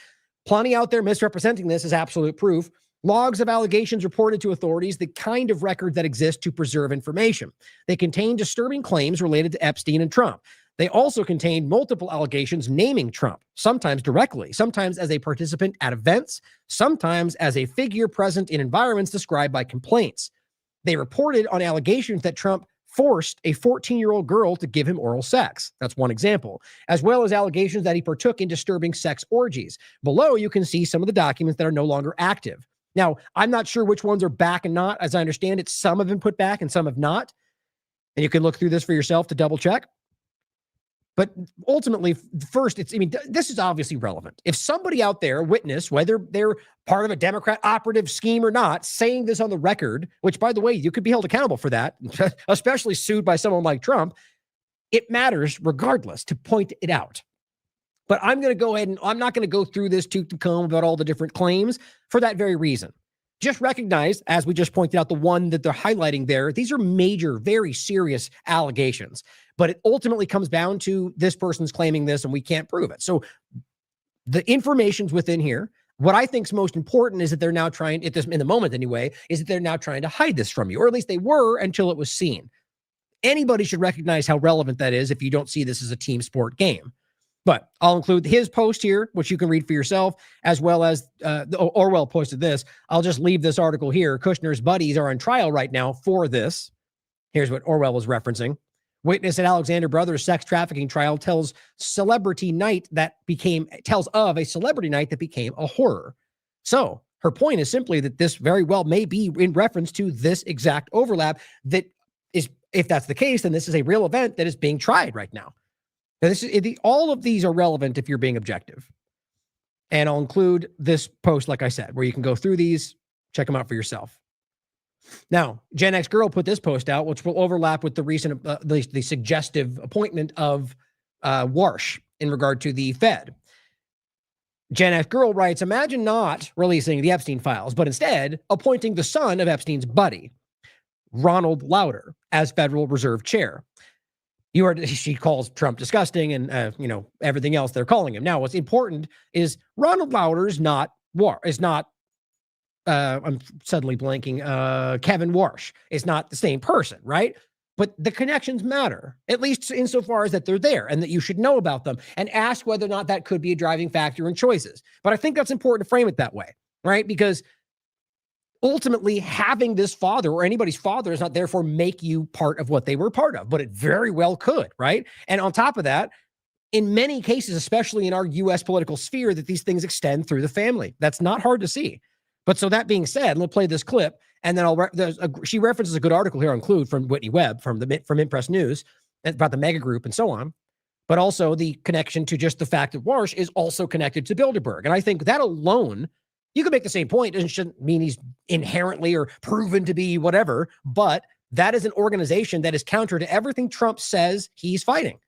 S3: Plenty out there misrepresenting this as absolute proof. Logs of allegations reported to authorities, the kind of record that exists to preserve information. They contain disturbing claims related to Epstein and Trump. They also contained multiple allegations naming Trump, sometimes directly, sometimes as a participant at events, sometimes as a figure present in environments described by complaints. They reported on allegations that Trump forced a 14-year-old girl to give him oral sex. That's one example, as well as allegations that he partook in disturbing sex orgies. Below, you can see some of the documents that are no longer active. Now, I'm not sure which ones are back and not. As I understand it, some have been put back and some have not. And you can look through this for yourself to double check. But ultimately, first, this is obviously relevant. If somebody out there, witness, whether they're part of a Democrat operative scheme or not, saying this on the record, which, by the way, you could be held accountable for that, especially sued by someone like Trump, it matters regardless to point it out. But I'm going to go ahead and I'm not going to go through this tooth and comb about all the different claims for that very reason. Just recognize, as we just pointed out, the one that they're highlighting there, these are major, very serious allegations. But it ultimately comes down to this person's claiming this and we can't prove it. So the information's within here. What I think is most important is that they're now trying, in the moment anyway, is that they're now trying to hide this from you, or at least they were until it was seen. Anybody should recognize how relevant that is if you don't see this as a team sport game. But I'll include his post here, which you can read for yourself, as well as Orwell posted this. I'll just leave this article here. Kushner's buddies are on trial right now for this. Here's what Orwell was referencing. Witness at Alexander Brothers sex trafficking trial tells of a celebrity night that became a horror. So her point is simply that this very well may be in reference to this exact overlap that is, if that's the case, then this is a real event that is being tried right now. Now, all of these are relevant if you're being objective. And I'll include this post, like I said, where you can go through these, check them out for yourself. Now, Gen X Girl put this post out, which will overlap with the recent, the suggestive appointment of Warsh in regard to the Fed. Gen X Girl writes, imagine not releasing the Epstein files, but instead appointing the son of Epstein's buddy, Ronald Lauder, as Federal Reserve Chair. She calls Trump disgusting and, everything else they're calling him. Now, what's important is Ronald Lauder is not, I'm suddenly blanking, Kevin Warsh is not the same person, right? But the connections matter, at least insofar as that they're there and that you should know about them and ask whether or not that could be a driving factor in choices. But I think that's important to frame it that way, right? Because ultimately, having this father or anybody's father does not therefore make you part of what they were part of, but it very well could, right? And on top of that, in many cases, especially in our U.S. political sphere, that these things extend through the family. That's not hard to see. But so that being said, let's play this clip, and then she references a good article here on Clued from Whitney Webb from Impress News about the mega group and so on, but also the connection to just the fact that Warsh is also connected to Bilderberg. And I think that alone, you could make the same point. It shouldn't mean he's inherently or proven to be whatever, but that is an organization that is counter to everything Trump says he's fighting,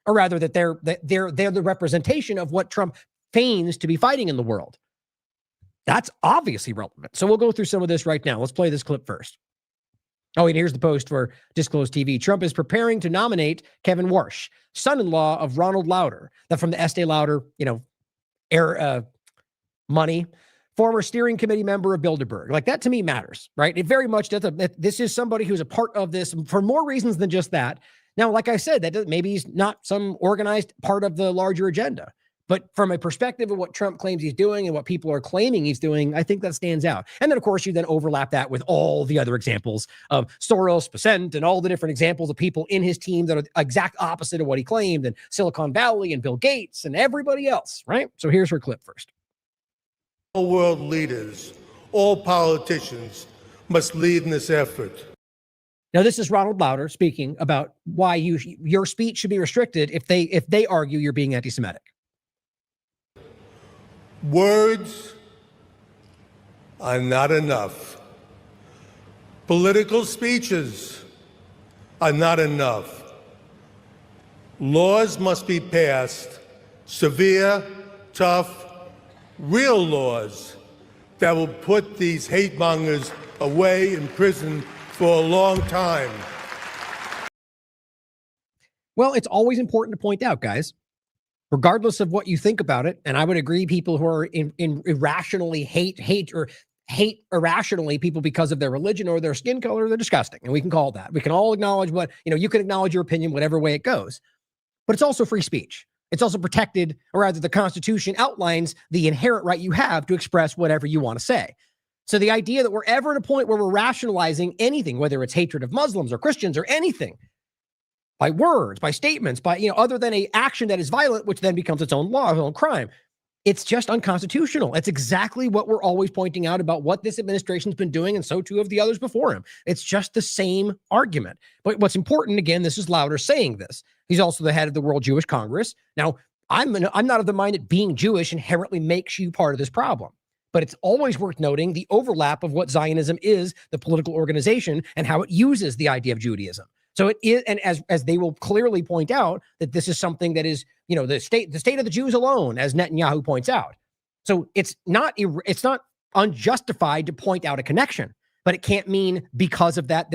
S3: or rather that they're the representation of what Trump feigns to be fighting in the world. That's obviously relevant. So we'll go through some of this right now. Let's play this clip first. Oh, and here's the post for Disclosed TV. Trump is preparing to nominate Kevin Warsh, son-in-law of Ronald Lauder, that from the Estee Lauder, money, former steering committee member of Bilderberg. Like, that to me matters, right? It very much does. This is somebody who's a part of this for more reasons than just that. Now, like I said, maybe he's not some organized part of the larger agenda. But from a perspective of what Trump claims he's doing and what people are claiming he's doing, I think that stands out. And then, of course, you then overlap that with all the other examples of Soros, Percent, and all the different examples of people in his team that are the exact opposite of what he claimed, and Silicon Valley and Bill Gates and everybody else, right? So here's her clip first.
S6: All world leaders, all politicians must lead in this effort.
S3: Now, this is Ronald Lauder speaking about why your speech should be restricted if they argue you're being anti-Semitic.
S6: Words are not enough. Political speeches are not enough. Laws must be passed, severe, tough, real laws that will put these hate mongers away in prison for a long time.
S3: Well, it's always important to point out, guys, regardless of what you think about it, and I would agree, people who are irrationally hate irrationally people because of their religion or their skin color, they're disgusting. And we can call that. We can all acknowledge you can acknowledge your opinion, whatever way it goes. But it's also free speech. It's also protected, or rather the Constitution outlines the inherent right you have to express whatever you want to say. So the idea that we're ever at a point where we're rationalizing anything, whether it's hatred of Muslims or Christians or anything, by words, by statements, by, other than a action that is violent, which then becomes its own law, its own crime. It's just unconstitutional. It's exactly what we're always pointing out about what this administration's been doing, and so too have the others before him. It's just the same argument. But what's important, again, this is Lauder saying this. He's also the head of the World Jewish Congress. Now, I'm not of the mind that being Jewish inherently makes you part of this problem. But it's always worth noting the overlap of what Zionism is, the political organization, and how it uses the idea of Judaism. So it is, and as they will clearly point out, that this is something that is, the state of the Jews alone, as Netanyahu points out. So it's not unjustified to point out a connection, but it can't mean because of that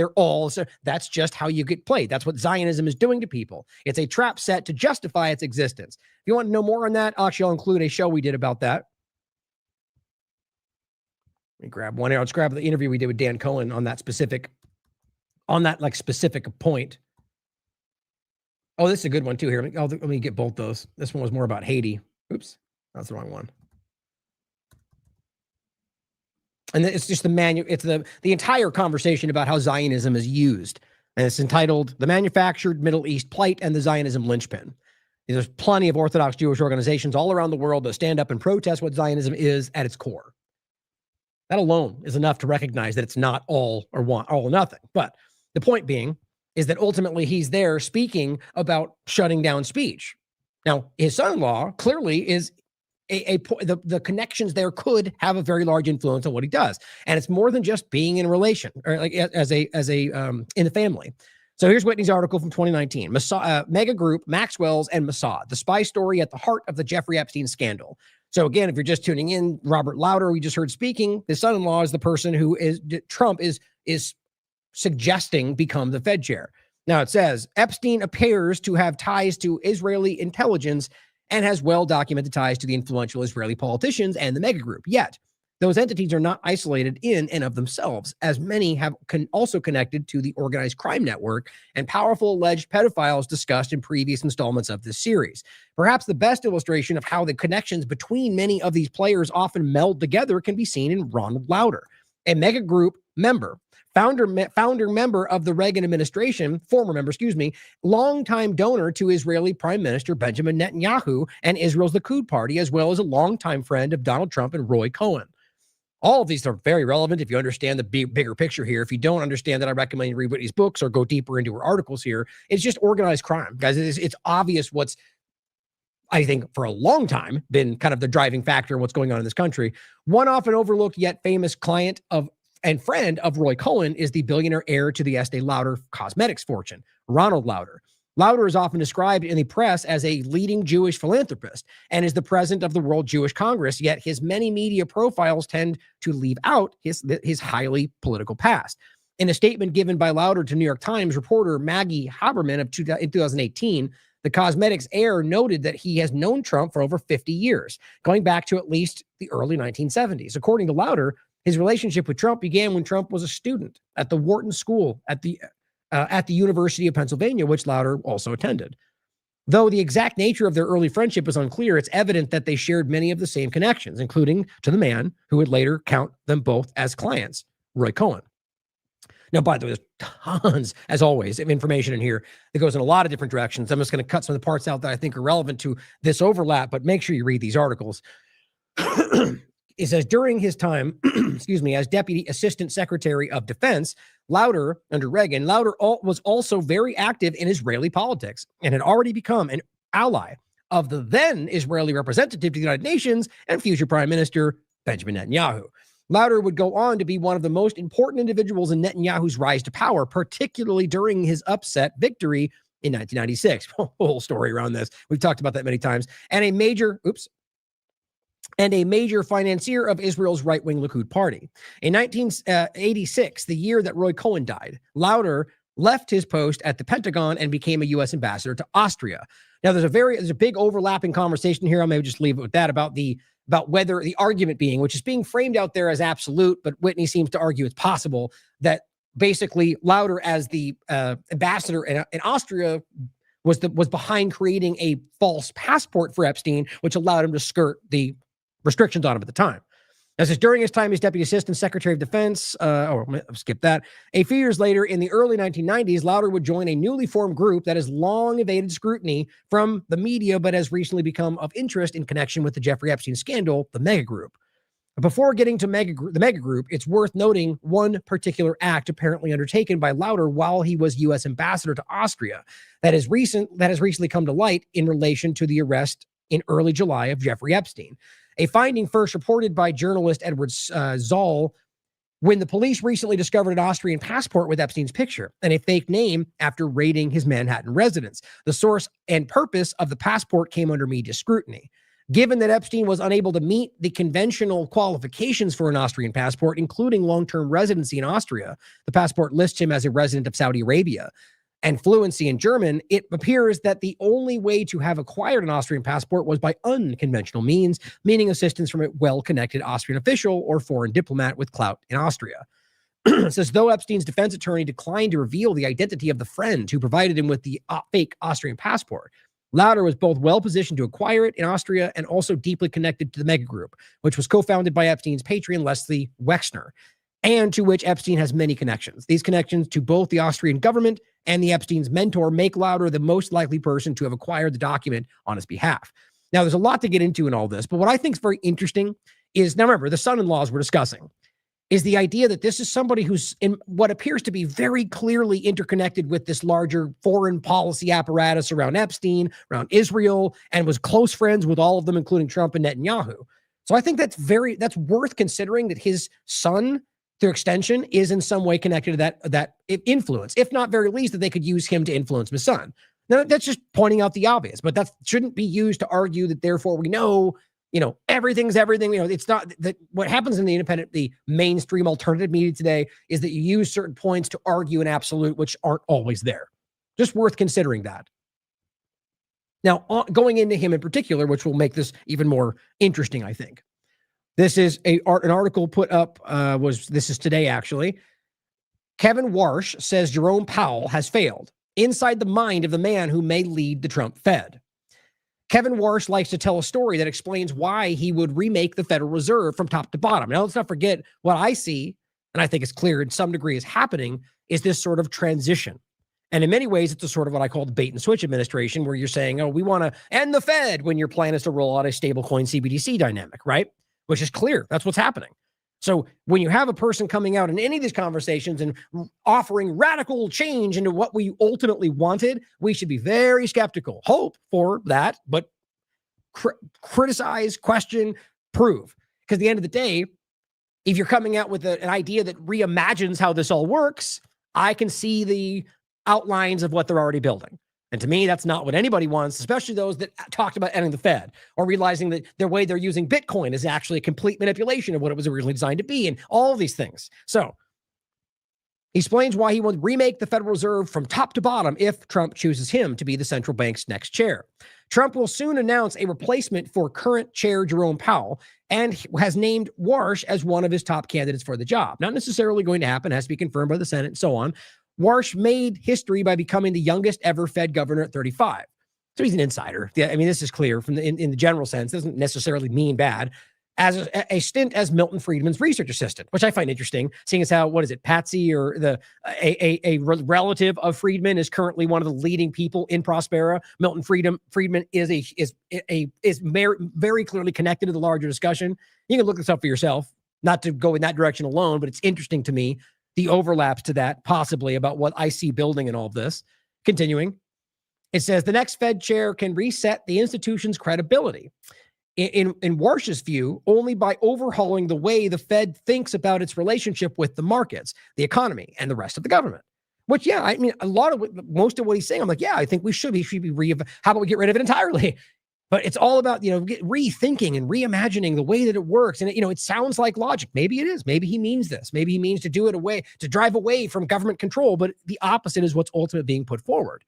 S3: that's just how you get played. That's what Zionism is doing to people. It's a trap set to justify its existence. If you want to know more on that, actually, I'll include a show we did about that. Let me grab one here. Let's grab the interview we did with Dan Cohen on that specific point. Oh, this is a good one too here. Let me get both those. This one was more about Haiti. Oops, that's the wrong one. And it's just it's the entire conversation about how Zionism is used. And it's entitled "The Manufactured Middle East Plight and the Zionism Linchpin." There's plenty of Orthodox Jewish organizations all around the world that stand up and protest what Zionism is at its core. That alone is enough to recognize that it's not all or nothing. But the point being is that ultimately he's there speaking about shutting down speech. Now, his son-in-law clearly is the connections there could have a very large influence on what he does. And it's more than just being in a relation or like as a in the family. So here's Whitney's article from 2019. Mega Group, Maxwell's, and Mossad, the spy story at the heart of the Jeffrey Epstein scandal. So again, if you're just tuning in, Robert Lauder, we just heard speaking, his son-in-law is the person who Trump is suggesting become the Fed chair. Now it says, Epstein appears to have ties to Israeli intelligence and has well-documented ties to the influential Israeli politicians and the mega group. Yet, those entities are not isolated in and of themselves, as many have also connected to the organized crime network and powerful alleged pedophiles discussed in previous installments of this series. Perhaps the best illustration of how the connections between many of these players often meld together can be seen in Ronald Lauder, a mega group member, founder member of the Reagan administration, longtime donor to Israeli Prime Minister Benjamin Netanyahu and Israel's Likud party, as well as a longtime friend of Donald Trump and Roy Cohen. All of these are very relevant if you understand the bigger picture here. If you don't understand that, I recommend you read Whitney's books or go deeper into her articles here. It's just organized crime, guys. It's obvious what's, I think, for a long time been kind of the driving factor in what's going on in this country. One often overlooked yet famous client of and friend of Roy Cohen is the billionaire heir to the Estee Lauder cosmetics fortune, Ronald Lauder. Lauder is often described in the press as a leading Jewish philanthropist and is the president of the World Jewish Congress, yet his many media profiles tend to leave out his highly political past. In a statement given by Lauder to New York Times reporter Maggie Haberman in 2018, the cosmetics heir noted that he has known Trump for over 50 years, going back to at least the early 1970s. According to Lauder, his relationship with Trump began when Trump was a student at the Wharton School at the University of Pennsylvania, which Lauder also attended. Though the exact nature of their early friendship is unclear, it's evident that they shared many of the same connections, including to the man who would later count them both as clients, Roy Cohen. Now, by the way, there's tons, as always, of information in here that goes in a lot of different directions. I'm just going to cut some of the parts out that I think are relevant to this overlap, but make sure you read these articles. It says during his time, as Deputy Assistant Secretary of Defense, Lauder, under Reagan, was also very active in Israeli politics and had already become an ally of the then Israeli representative to the United Nations and future Prime Minister Benjamin Netanyahu. Lauder would go on to be one of the most important individuals in Netanyahu's rise to power, particularly during his upset victory in 1996. Whole story around this. We've talked about that many times. And a major financier of Israel's right-wing Likud party. In 1986, the year that Roy Cohen died, Lauder left his post at the Pentagon and became a U.S. ambassador to Austria. Now, there's a big overlapping conversation here. I'll maybe just leave it with that about whether the argument being, which is being framed out there as absolute, but Whitney seems to argue it's possible that basically Lauder, as the ambassador in Austria, was behind creating a false passport for Epstein, which allowed him to skirt the restrictions on him at the time. As is during his time as Deputy Assistant Secretary of Defense, skip that. A few years later, in the early 1990s, Lauder would join a newly formed group that has long evaded scrutiny from the media, but has recently become of interest in connection with the Jeffrey Epstein scandal, the Mega Group. Before getting to the Mega Group, it's worth noting one particular act apparently undertaken by Lauder while he was U.S. ambassador to Austria that has recently come to light in relation to the arrest in early July of Jeffrey Epstein. A finding first reported by journalist Edward Zoll when the police recently discovered an Austrian passport with Epstein's picture and a fake name after raiding his Manhattan residence. The source and purpose of the passport came under media scrutiny. Given that Epstein was unable to meet the conventional qualifications for an Austrian passport, including long-term residency in Austria, the passport lists him as a resident of Saudi Arabia, and fluency in German, it appears that the only way to have acquired an Austrian passport was by unconventional means, meaning assistance from a well-connected Austrian official or foreign diplomat with clout in Austria. It says, though Epstein's defense attorney declined to reveal the identity of the friend who provided him with the fake Austrian passport, Lauder was both well-positioned to acquire it in Austria and also deeply connected to the Mega Group, which was co-founded by Epstein's patron Leslie Wexner, and to which Epstein has many connections. These connections to both the Austrian government and the Epstein's mentor make Lauder the most likely person to have acquired the document on his behalf. Now, there's a lot to get into in all this, but what I think is very interesting is, now remember, the son-in-laws we're discussing, is the idea that this is somebody who's in what appears to be very clearly interconnected with this larger foreign policy apparatus around Epstein, around Israel, and was close friends with all of them, including Trump and Netanyahu. So I think that's worth considering, that his son, their extension, is in some way connected to that influence, if not very least that they could use him to influence his son. Now, that's just pointing out the obvious, but that shouldn't be used to argue that therefore we know, everything's everything. It's not that what happens in the mainstream alternative media today is that you use certain points to argue an absolute, which aren't always there. Just worth considering that. Now, going into him in particular, which will make this even more interesting, I think. This is an article put up, this is today actually. Kevin Warsh says Jerome Powell has failed. Inside the mind of the man who may lead the Trump Fed. Kevin Warsh likes to tell a story that explains why he would remake the Federal Reserve from top to bottom. Now, let's not forget what I see, and I think it's clear in some degree is happening, is this sort of transition. And in many ways, it's a sort of what I call the bait and switch administration, where you're saying, oh, we want to end the Fed, when your plan is to roll out a stablecoin CBDC dynamic, right? Which is clear. That's what's happening. So when you have a person coming out in any of these conversations and offering radical change into what we ultimately wanted, we should be very skeptical. Hope for that, but criticize, question, prove. Because at the end of the day, If you're coming out with an idea that reimagines how this all works, I can see the outlines of what they're already building. And to me, that's not what anybody wants, especially those that talked about ending the Fed or realizing that their way they're using Bitcoin is actually a complete manipulation of what it was originally designed to be and all of these things. So he explains why he will remake the Federal Reserve from top to bottom if Trump chooses him to be the central bank's next chair. Trump will soon announce a replacement for current chair Jerome Powell and has named Warsh as one of his top candidates for the job. Not necessarily going to happen, has to be confirmed by the Senate and so on. Warsh made history by becoming the youngest ever Fed governor at 35. So he's an insider. Yeah, I mean, this is clear from in the general sense. It doesn't necessarily mean bad. As a stint as Milton Friedman's research assistant, which I find interesting, seeing as how, what is it, Patsy or a relative of Friedman is currently one of the leading people in Prospera. Milton Friedman is very clearly connected to the larger discussion. You can look this up for yourself, not to go in that direction alone, but it's interesting to me, the overlaps to that, possibly about what I see building in all of this. Continuing, it says the next Fed chair can reset the institution's credibility. In Warsh's view, only by overhauling the way the Fed thinks about its relationship with the markets, the economy, and the rest of the government. Which, yeah, I mean, most of what he's saying, I'm like, yeah, I think we should be how about we get rid of it entirely? But it's all about, rethinking and reimagining the way that it works. And, it sounds like logic. Maybe it is. Maybe he means this. Maybe he means to drive away from government control. But the opposite is what's ultimately being put forward.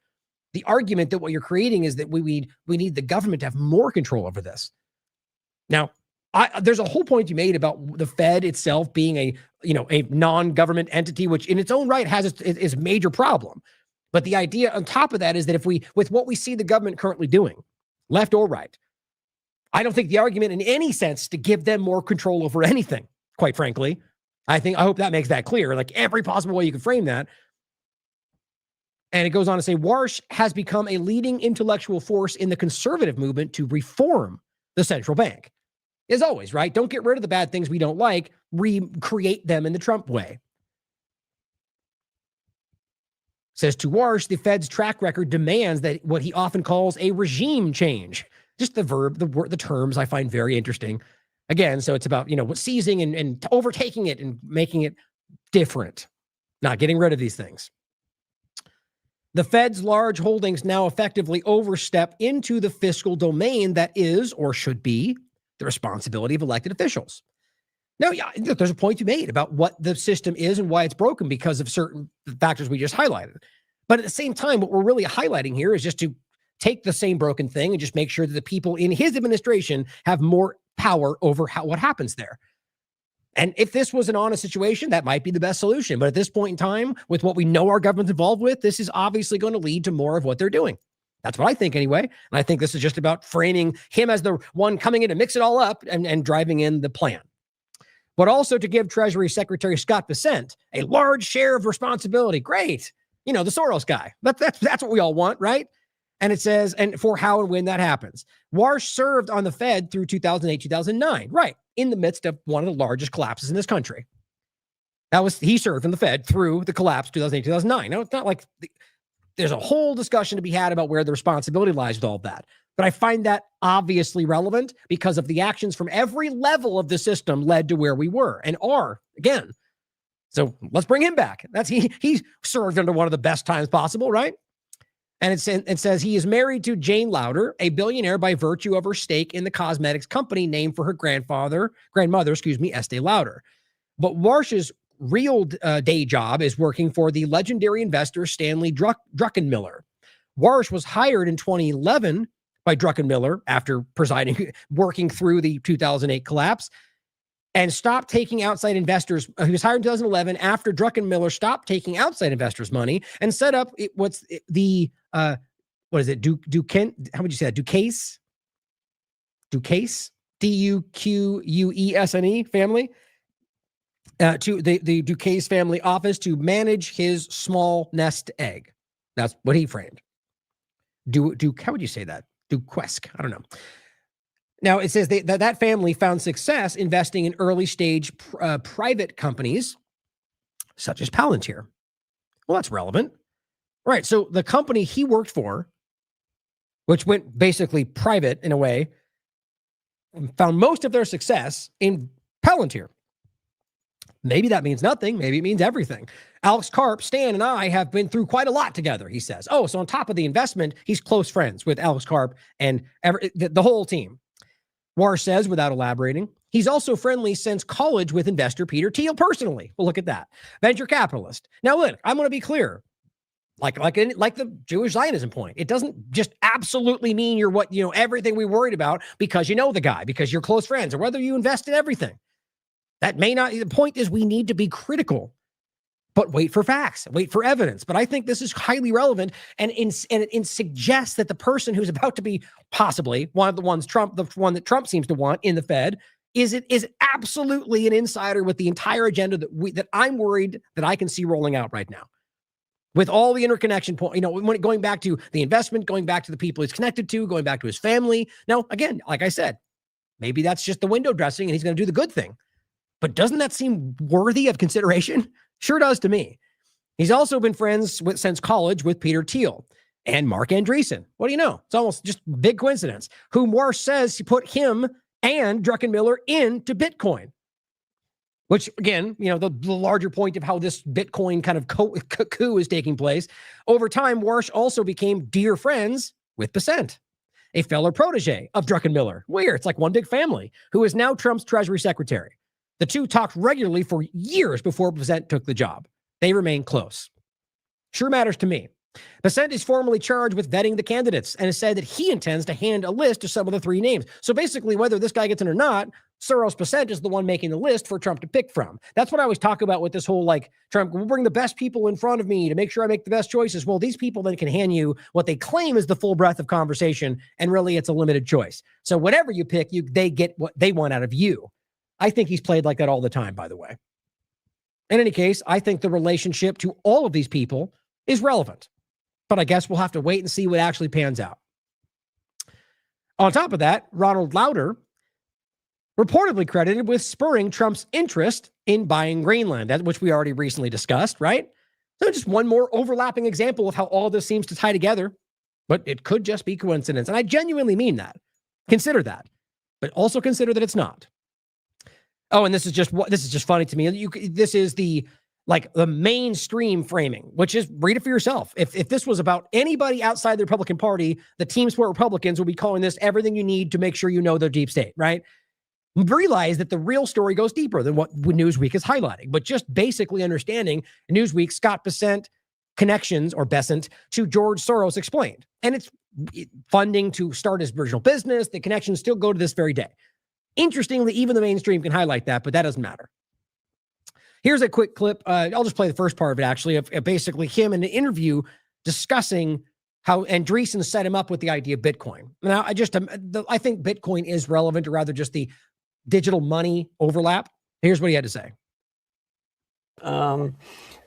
S3: The argument that what you're creating is that we need the government to have more control over this. Now, there's a whole point you made about the Fed itself being a non-government entity, which in its own right has its a major problem. But the idea on top of that is that with what we see the government currently doing, left or right, I don't think the argument in any sense to give them more control over anything, quite frankly. I hope that makes that clear, like every possible way you can frame that. And it goes on to say, Warsh has become a leading intellectual force in the conservative movement to reform the central bank. As always, right? Don't get rid of the bad things we don't like, recreate them in the Trump way. Says to Warsh, the Fed's track record demands that what he often calls a regime change. Just the verb, the terms I find very interesting. Again, so it's about, seizing and overtaking it and making it different, not getting rid of these things. The Fed's large holdings now effectively overstep into the fiscal domain that is, or should be, the responsibility of elected officials. Now, yeah, there's a point you made about what the system is and why it's broken because of certain factors we just highlighted. But at the same time, what we're really highlighting here is just to take the same broken thing and just make sure that the people in his administration have more power over what happens there. And if this was an honest situation, that might be the best solution. But at this point in time, with what we know our government's involved with, this is obviously going to lead to more of what they're doing. That's what I think anyway. And I think this is just about framing him as the one coming in to mix it all up and driving in the plan. But also to give Treasury Secretary Scott Bessent a large share of responsibility. Great. The Soros guy. That's what we all want, right? And it says, and for how and when that happens. Warsh served on the Fed through 2008, 2009. Right. In the midst of one of the largest collapses in this country. He served in the Fed through the collapse 2008, 2009. Now, it's not like there's a whole discussion to be had about where the responsibility lies with all of that. But I find that obviously relevant because of the actions from every level of the system led to where we were and are again. So let's bring him back. He served under one of the best times possible, right? And it says he is married to Jane Lowder, a billionaire by virtue of her stake in the cosmetics company named for her grandmother, Estee Lauder. But Warsh's real day job is working for the legendary investor Stanley Druckenmiller. Warsh was hired in 2011 by Druckenmiller after working through the 2008 collapse and stopped taking outside investors. He was hired in 2011 after Druckenmiller stopped taking outside investors' money and set up what is it? How would you say that? Duquesne? Duquesne family. To the Duquesne family office to manage his small nest egg. That's what he framed. How would you say that? Duquesne. I don't know. Now, it says that family found success investing in early stage private companies such as Palantir. Well, that's relevant. Right. So the company he worked for, which went basically private in a way, found most of their success in Palantir. Maybe that means nothing. Maybe it means everything. Alex Karp, Stan, and I have been through quite a lot together, he says. Oh, so on top of the investment, he's close friends with Alex Karp and the whole team. Warsh says, without elaborating, he's also friendly since college with investor Peter Thiel personally. Well, look at that. Venture capitalist. Now, look, I'm going to be clear. Like the Jewish Zionism point, it doesn't just absolutely mean you're everything we worried about because you know the guy, because you're close friends, or whether you invest in everything. That may not. The point is, we need to be critical, but wait for facts, wait for evidence. But I think this is highly relevant, and it suggests that the person who's about to be possibly one of the ones the one that Trump seems to want in the Fed, is absolutely an insider with the entire agenda that I'm worried that I can see rolling out right now. With all the interconnection point, when going back to the investment, going back to the people he's connected to, going back to his family. Now, again, like I said, maybe that's just the window dressing and he's going to do the good thing. But doesn't that seem worthy of consideration? Sure does to me. He's also been friends since college with Peter Thiel and Mark Andreessen. What do you know? It's almost just big coincidence. Who Warsh says he put him and Druckenmiller into Bitcoin. Which, again, the larger point of how this Bitcoin kind of coup is taking place. Over time, Warsh also became dear friends with Besant, a fellow protege of Druckenmiller. Weird. It's like one big family, who is now Trump's Treasury Secretary. The two talked regularly for years before Besant took the job. They remain close. Sure matters to me. Besant is formally charged with vetting the candidates and has said that he intends to hand a list to some of the three names. So basically, whether this guy gets in or not, Soros Besant is the one making the list for Trump to pick from. That's what I always talk about with this whole, Trump will bring the best people in front of me to make sure I make the best choices. Well, these people then can hand you what they claim is the full breadth of conversation, and really it's a limited choice. So whatever you pick, they get what they want out of you. I think he's played like that all the time, by the way. In any case, I think the relationship to all of these people is relevant. But I guess we'll have to wait and see what actually pans out. On top of that, Ronald Lauder, reportedly credited with spurring Trump's interest in buying Greenland, which we already recently discussed, right? So just one more overlapping example of how all this seems to tie together, but it could just be coincidence. And I genuinely mean that. Consider that, but also consider that it's not. Oh, and this is just funny to me. This is the mainstream framing, which is, read it for yourself. If this was about anybody outside the Republican Party, the Team Sport Republicans would be calling this everything you need to make sure you know the deep state, right? Realize that the real story goes deeper than what Newsweek is highlighting, but just basically understanding Newsweek, Scott Besant connections, or Besant, to George Soros explained. And it's funding to start his original business. The connections still go to this very day. Interestingly, even the mainstream can highlight that, but that doesn't matter. Here's a quick clip. I'll just play the first part of it, actually, of basically him in an interview discussing how Andreessen set him up with the idea of Bitcoin. Now, I think Bitcoin is relevant, or rather just the digital money overlap. Here's what he had to say.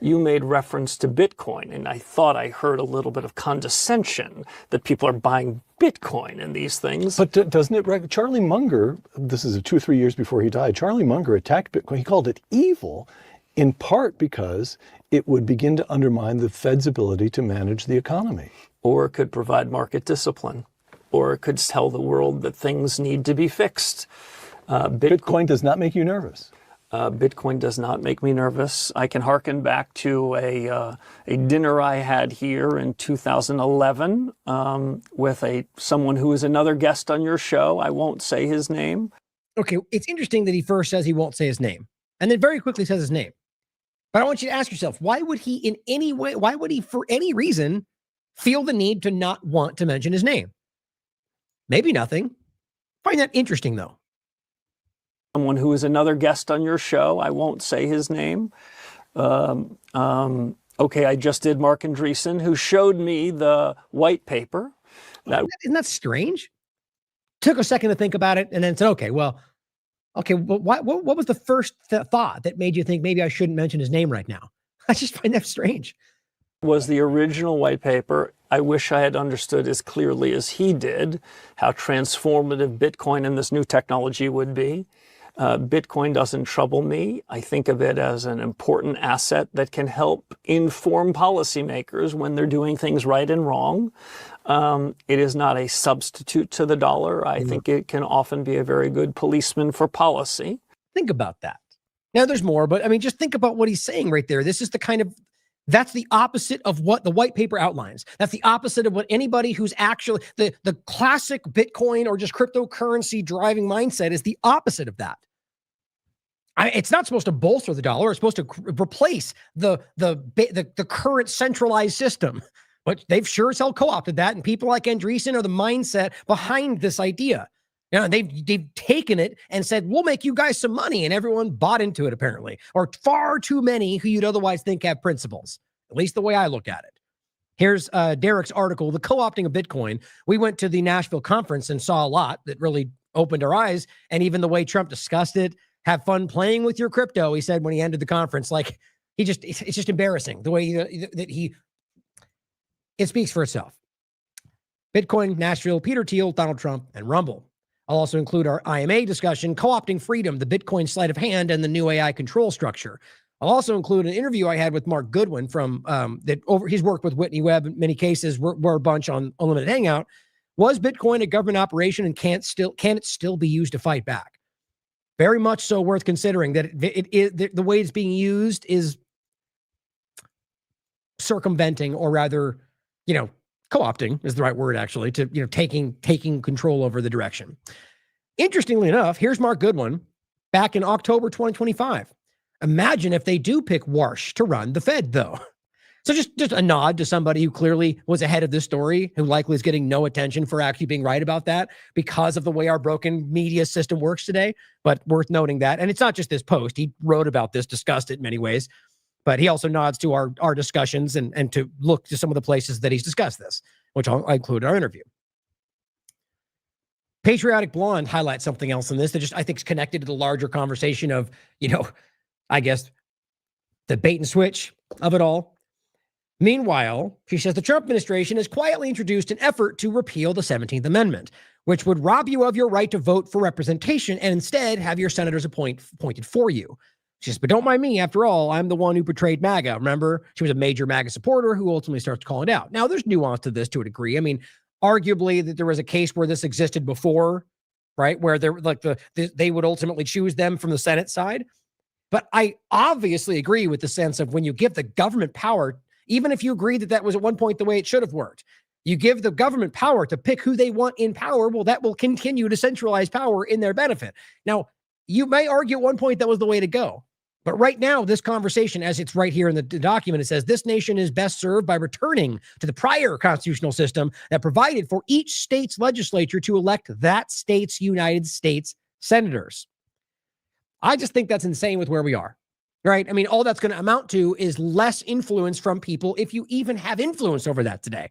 S7: You made reference to Bitcoin, and I thought I heard a little bit of condescension that people are buying Bitcoin and these things.
S8: But doesn't it? Charlie Munger, this is 2 or 3 years before he died, Charlie Munger attacked Bitcoin. He called it evil, in part because it would begin to undermine the Fed's ability to manage the economy.
S7: Or it could provide market discipline. Or it could tell the world that things need to be fixed.
S8: Bitcoin does not make you nervous.
S7: Bitcoin does not make me nervous. I can hearken back to a dinner I had here in 2011 with someone who is another guest on your show. I won't say his name.
S3: Okay, it's interesting that he first says he won't say his name, and then very quickly says his name. But I want you to ask yourself, why would he for any reason feel the need to not want to mention his name? Maybe nothing. Find that interesting, though.
S7: Someone who is another guest on your show. I won't say his name. Okay, I just did Mark Andreessen, who showed me the white paper.
S3: Isn't that strange? Took a second to think about it and then said, what was the first thought that made you think maybe I shouldn't mention his name right now? I just find that strange.
S7: Was the original white paper. I wish I had understood as clearly as he did how transformative Bitcoin and this new technology would be. Bitcoin doesn't trouble me. I think of it as an important asset that can help inform policymakers when they're doing things right and wrong. It is not a substitute to the dollar. I think it can often be a very good policeman for policy.
S3: Think about that. Now there's more, but I mean, just think about what he's saying right there. This is that's the opposite of what the white paper outlines. That's the opposite of what anybody who's actually the classic Bitcoin or just cryptocurrency driving mindset is the opposite of that. It's not supposed to bolster the dollar. It's supposed to replace the current centralized system. But they've sure as hell co-opted that, and people like Andreessen are the mindset behind this idea. You know, they've taken it and said, we'll make you guys some money, and everyone bought into it, apparently. Or far too many who you'd otherwise think have principles, at least the way I look at it. Here's Derek's article, The Co-opting of Bitcoin. We went to the Nashville conference and saw a lot that really opened our eyes, and even the way Trump discussed it. Have fun playing with your crypto, he said when he ended the conference. Like, it's just embarrassing the way it speaks for itself. Bitcoin, Nashville, Peter Thiel, Donald Trump, and Rumble. I'll also include our IMA discussion, Co-opting Freedom, the Bitcoin sleight of hand, and the new AI control structure. I'll also include an interview I had with Mark Goodwin from he's worked with Whitney Webb in many cases. We're a bunch on Unlimited Hangout. Was Bitcoin a government operation, and can it still be used to fight back? Very much so worth considering that the way it's being used is circumventing, or rather, co-opting is the right word, actually, to, taking control over the direction. Interestingly enough, here's Mark Goodwin back in October 2025. Imagine if they do pick Warsh to run the Fed, though. So just a nod to somebody who clearly was ahead of this story, who likely is getting no attention for actually being right about that because of the way our broken media system works today, but worth noting that. And it's not just this post. He wrote about this, discussed it in many ways, but he also nods to our discussions and to look to some of the places that he's discussed this, which I'll include in our interview. Patriotic Blonde highlights something else in this that I think is connected to the larger conversation of, I guess, the bait and switch of it all. Meanwhile, she says the Trump administration has quietly introduced an effort to repeal the 17th Amendment, which would rob you of your right to vote for representation and instead have your senators appointed for you. She says, but don't mind me. After all, I'm the one who betrayed MAGA. Remember, she was a major MAGA supporter who ultimately starts calling it out. Now, there's nuance to this to a degree. I mean, arguably that there was a case where this existed before, right? Where they would ultimately choose them from the Senate side. But I obviously agree with the sense of when you give the government power, even if you agree that was at one point the way it should have worked, you give the government power to pick who they want in power. Well, that will continue to centralize power in their benefit. Now, you may argue at one point that was the way to go. But right now, this conversation, as it's right here in the document, it says this nation is best served by returning to the prior constitutional system that provided for each state's legislature to elect that state's United States senators. I just think that's insane with where we are. Right? I mean, all that's going to amount to is less influence from people, if you even have influence over that today.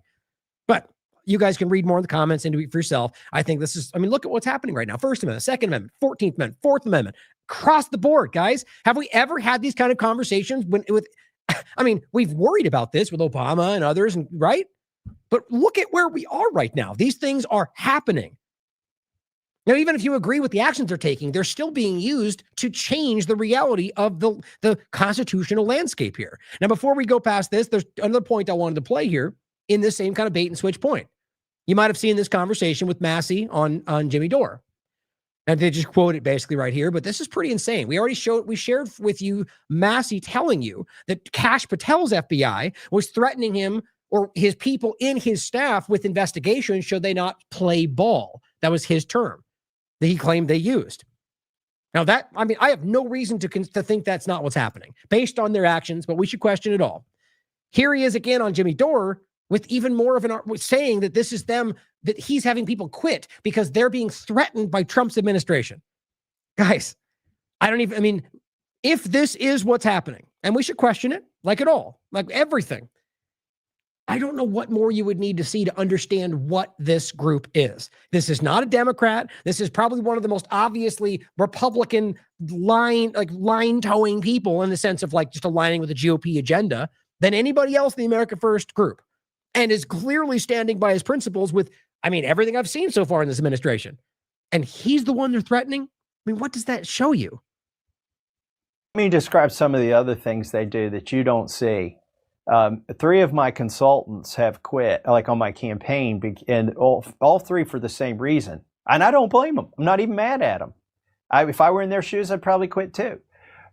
S3: But you guys can read more in the comments and do it for yourself. I think look at what's happening right now. First Amendment, Second Amendment, 14th Amendment, Fourth Amendment, across the board, guys. Have we ever had these kind of conversations we've worried about this with Obama and others, right? But look at where we are right now. These things are happening. Now, even if you agree with the actions they're taking, they're still being used to change the reality of the constitutional landscape here. Now, before we go past this, there's another point I wanted to play here in this same kind of bait and switch point. You might have seen this conversation with Massey on Jimmy Dore. And they just quote it basically right here, but this is pretty insane. We shared with you Massey telling you that Kash Patel's FBI was threatening him or his people in his staff with investigations should they not play ball. That was his term that he claimed they used. Now I have no reason to think that's not what's happening based on their actions, but we should question it all. Here he is again on Jimmy Dore with even more of saying that this is them, that he's having people quit because they're being threatened by Trump's administration. Guys, if this is what's happening, and we should question it like it all, like everything, I don't know what more you would need to see to understand what this group is. This is not a Democrat. This is probably one of the most obviously Republican line towing people in the sense of just aligning with the GOP agenda than anybody else in the America First group, and is clearly standing by his principles with, everything I've seen so far in this administration. And he's the one they're threatening. What does that show you?
S9: Let me describe some of the other things they do that you don't see. 3 of my consultants have quit, on my campaign, and all 3 for the same reason. And I don't blame them. I'm not even mad at them. If I were in their shoes, I'd probably quit too.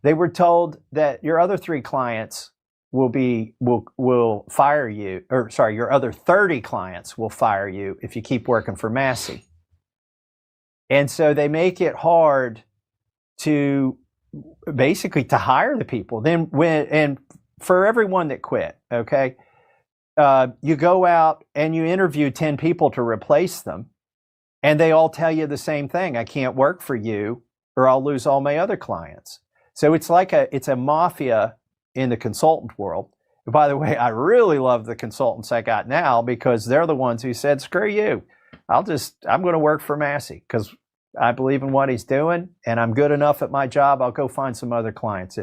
S9: They were told that your other 3 clients will fire you, or sorry, your other 30 clients will fire you if you keep working for Massey. And so they make it hard to basically to hire the people. Then and for everyone that quit, okay, you go out and you interview 10 people to replace them, and they all tell you the same thing: I can't work for you, or I'll lose all my other clients. So it's like it's a mafia in the consultant world. And by the way, I really love the consultants I got now, because they're the ones who said, screw you, I'm going to work for Massey because I believe in what he's doing and I'm good enough at my job. I'll go find some other clients.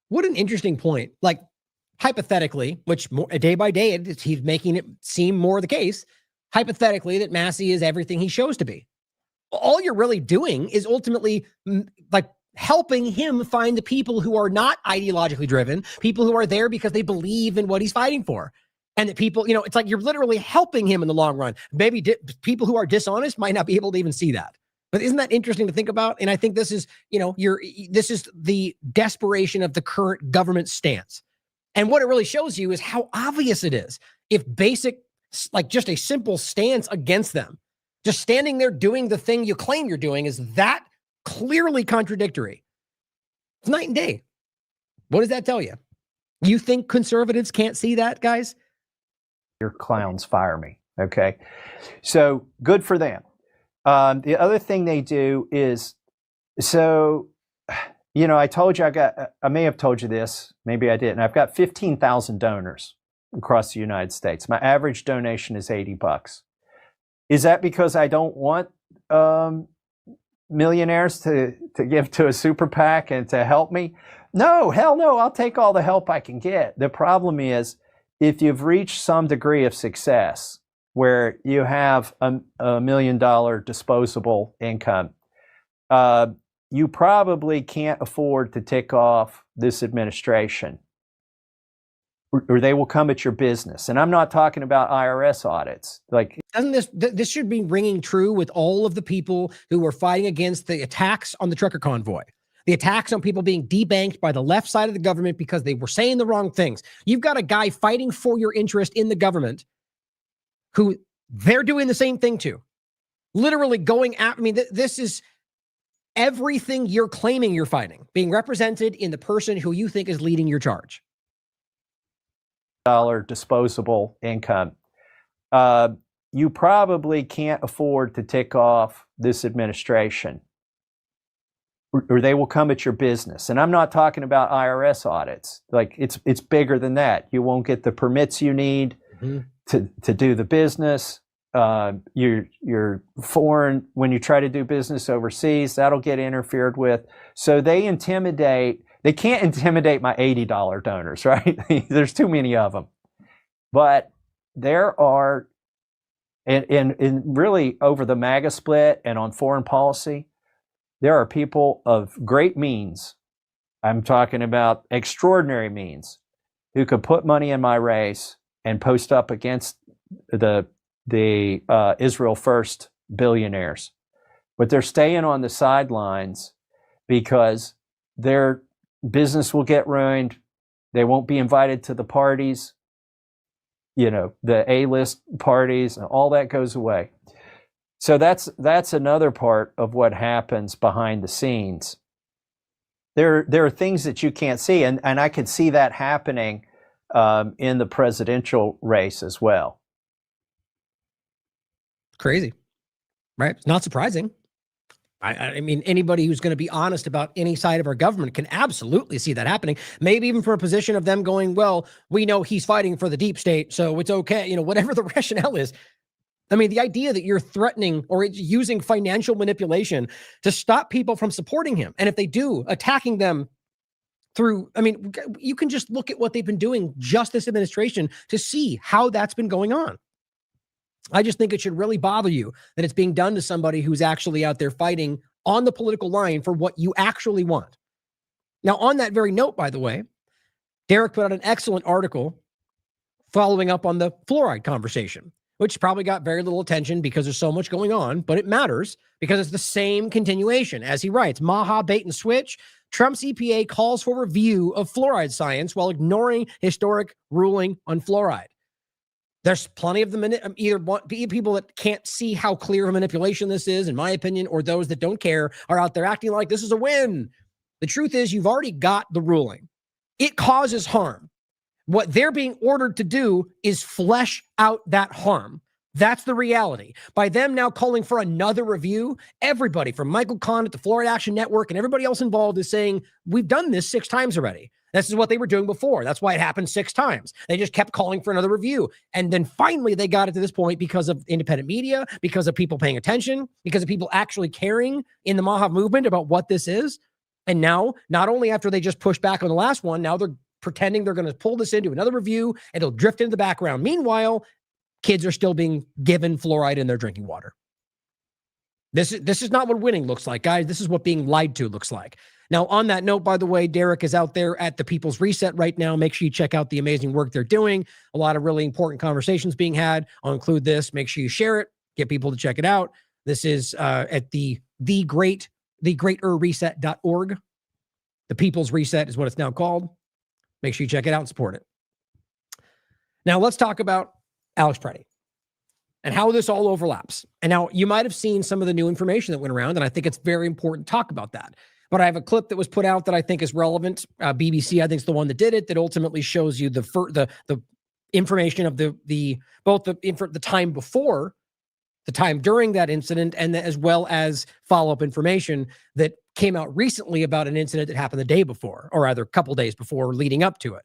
S3: What an interesting point. Like, hypothetically, which day by day, he's making it seem more the case, hypothetically, that Massey is everything he shows to be. All you're really doing is ultimately like helping him find the people who are not ideologically driven, people who are there because they believe in what he's fighting for. And that people, it's like you're literally helping him in the long run. Maybe people who are dishonest might not be able to even see that. But isn't that interesting to think about? And I think this is, this is the desperation of the current government stance. And what it really shows you is how obvious it is. If basic, like just a simple stance against them, just standing there doing the thing you claim you're doing, is that clearly contradictory. It's night and day. What does that tell you? You think conservatives can't see that, guys?
S9: Your clowns fire me. Okay. So good for them. The other thing they do is, I told you I may have told you this, maybe I didn't. I've got 15,000 donors across the United States. My average donation is $80. Is that because I don't want millionaires to give to a super PAC and to help me? No, hell no. I'll take all the help I can get. The problem is, if you've reached some degree of success where you have a $1 million disposable income, you probably can't afford to tick off this administration, or they will come at your business. And I'm not talking about IRS audits. Like,
S3: doesn't this should be ringing true with all of the people who were fighting against the attacks on the trucker convoy, the attacks on people being debanked by the left side of the government because they were saying the wrong things. You've got a guy fighting for your interest in the government who they're doing the same thing to, literally going at, this is everything you're claiming you're fighting being represented in the person who you think is leading your charge.
S9: Disposable income. You probably can't afford to tick off this administration, or they will come at your business. And I'm not talking about IRS audits. Like, it's bigger than that. You won't get the permits you need to do the business. You're foreign when you try to do business overseas. That'll get interfered with. So they intimidate. They can't intimidate my $80 donors, right? There's too many of them. But there are, and really over the MAGA split and on foreign policy, there are people of great means. I'm talking about extraordinary means, who could put money in my race and post up against the Israel First billionaires. But they're staying on the sidelines because their business will get ruined. They won't be invited to the parties, the A-list parties, and all that goes away. So that's another part of what happens behind the scenes. There are things that you can't see, and I could see that happening in the presidential race as well.
S3: Crazy, right? It's not surprising. I mean, anybody who's going to be honest about any side of our government can absolutely see that happening. Maybe even from a position of them going, well, we know he's fighting for the deep state, so it's okay. Whatever the rationale is. I mean, the idea that you're threatening or using financial manipulation to stop people from supporting him, and if they do, attacking them through, you can just look at what they've been doing just this administration to see how that's been going on. I just think it should really bother you that it's being done to somebody who's actually out there fighting on the political line for what you actually want. Now, on that very note, by the way, Derek put out an excellent article following up on the fluoride conversation, which probably got very little attention because there's so much going on, but it matters because it's the same continuation. As he writes, Maha bait and switch. Trump's EPA calls for review of fluoride science while ignoring historic ruling on fluoride. There's plenty of the either people that can't see how clear of manipulation this is, in my opinion, or those that don't care are out there acting like this is a win. The truth is you've already got the ruling. It causes harm. What they're being ordered to do is flesh out that harm. That's the reality. By them now calling for another review, everybody from Michael Conn at the Fluoride Action Network and everybody else involved is saying, we've done this 6 times already. This is what they were doing before. That's why it happened 6 times. They just kept calling for another review. And then finally they got it to this point because of independent media, because of people paying attention, because of people actually caring in the Maha movement about what this is. And now, not only after they just pushed back on the last one, now they're pretending they're going to pull this into another review and it'll drift into the background. Meanwhile, kids are still being given fluoride in their drinking water. This is not what winning looks like, guys. This is what being lied to looks like. Now, on that note, by the way, Derek is out there at the People's Reset right now. Make sure you check out the amazing work they're doing. A lot of really important conversations being had. I'll include this. Make sure you share it. Get people to check it out. This is at thegreaterreset.org. The People's Reset is what it's now called. Make sure you check it out and support it. Now, let's talk about Alex Preddy and how this all overlaps. And now you might have seen some of the new information that went around, and I think it's very important to talk about that. But I have a clip that was put out that I think is relevant. BBC, I think, is the one that did it, that ultimately shows you the information of both the time before, the time during that incident, and as well as follow-up information that came out recently about an incident that happened the day before, or rather a couple days before leading up to it.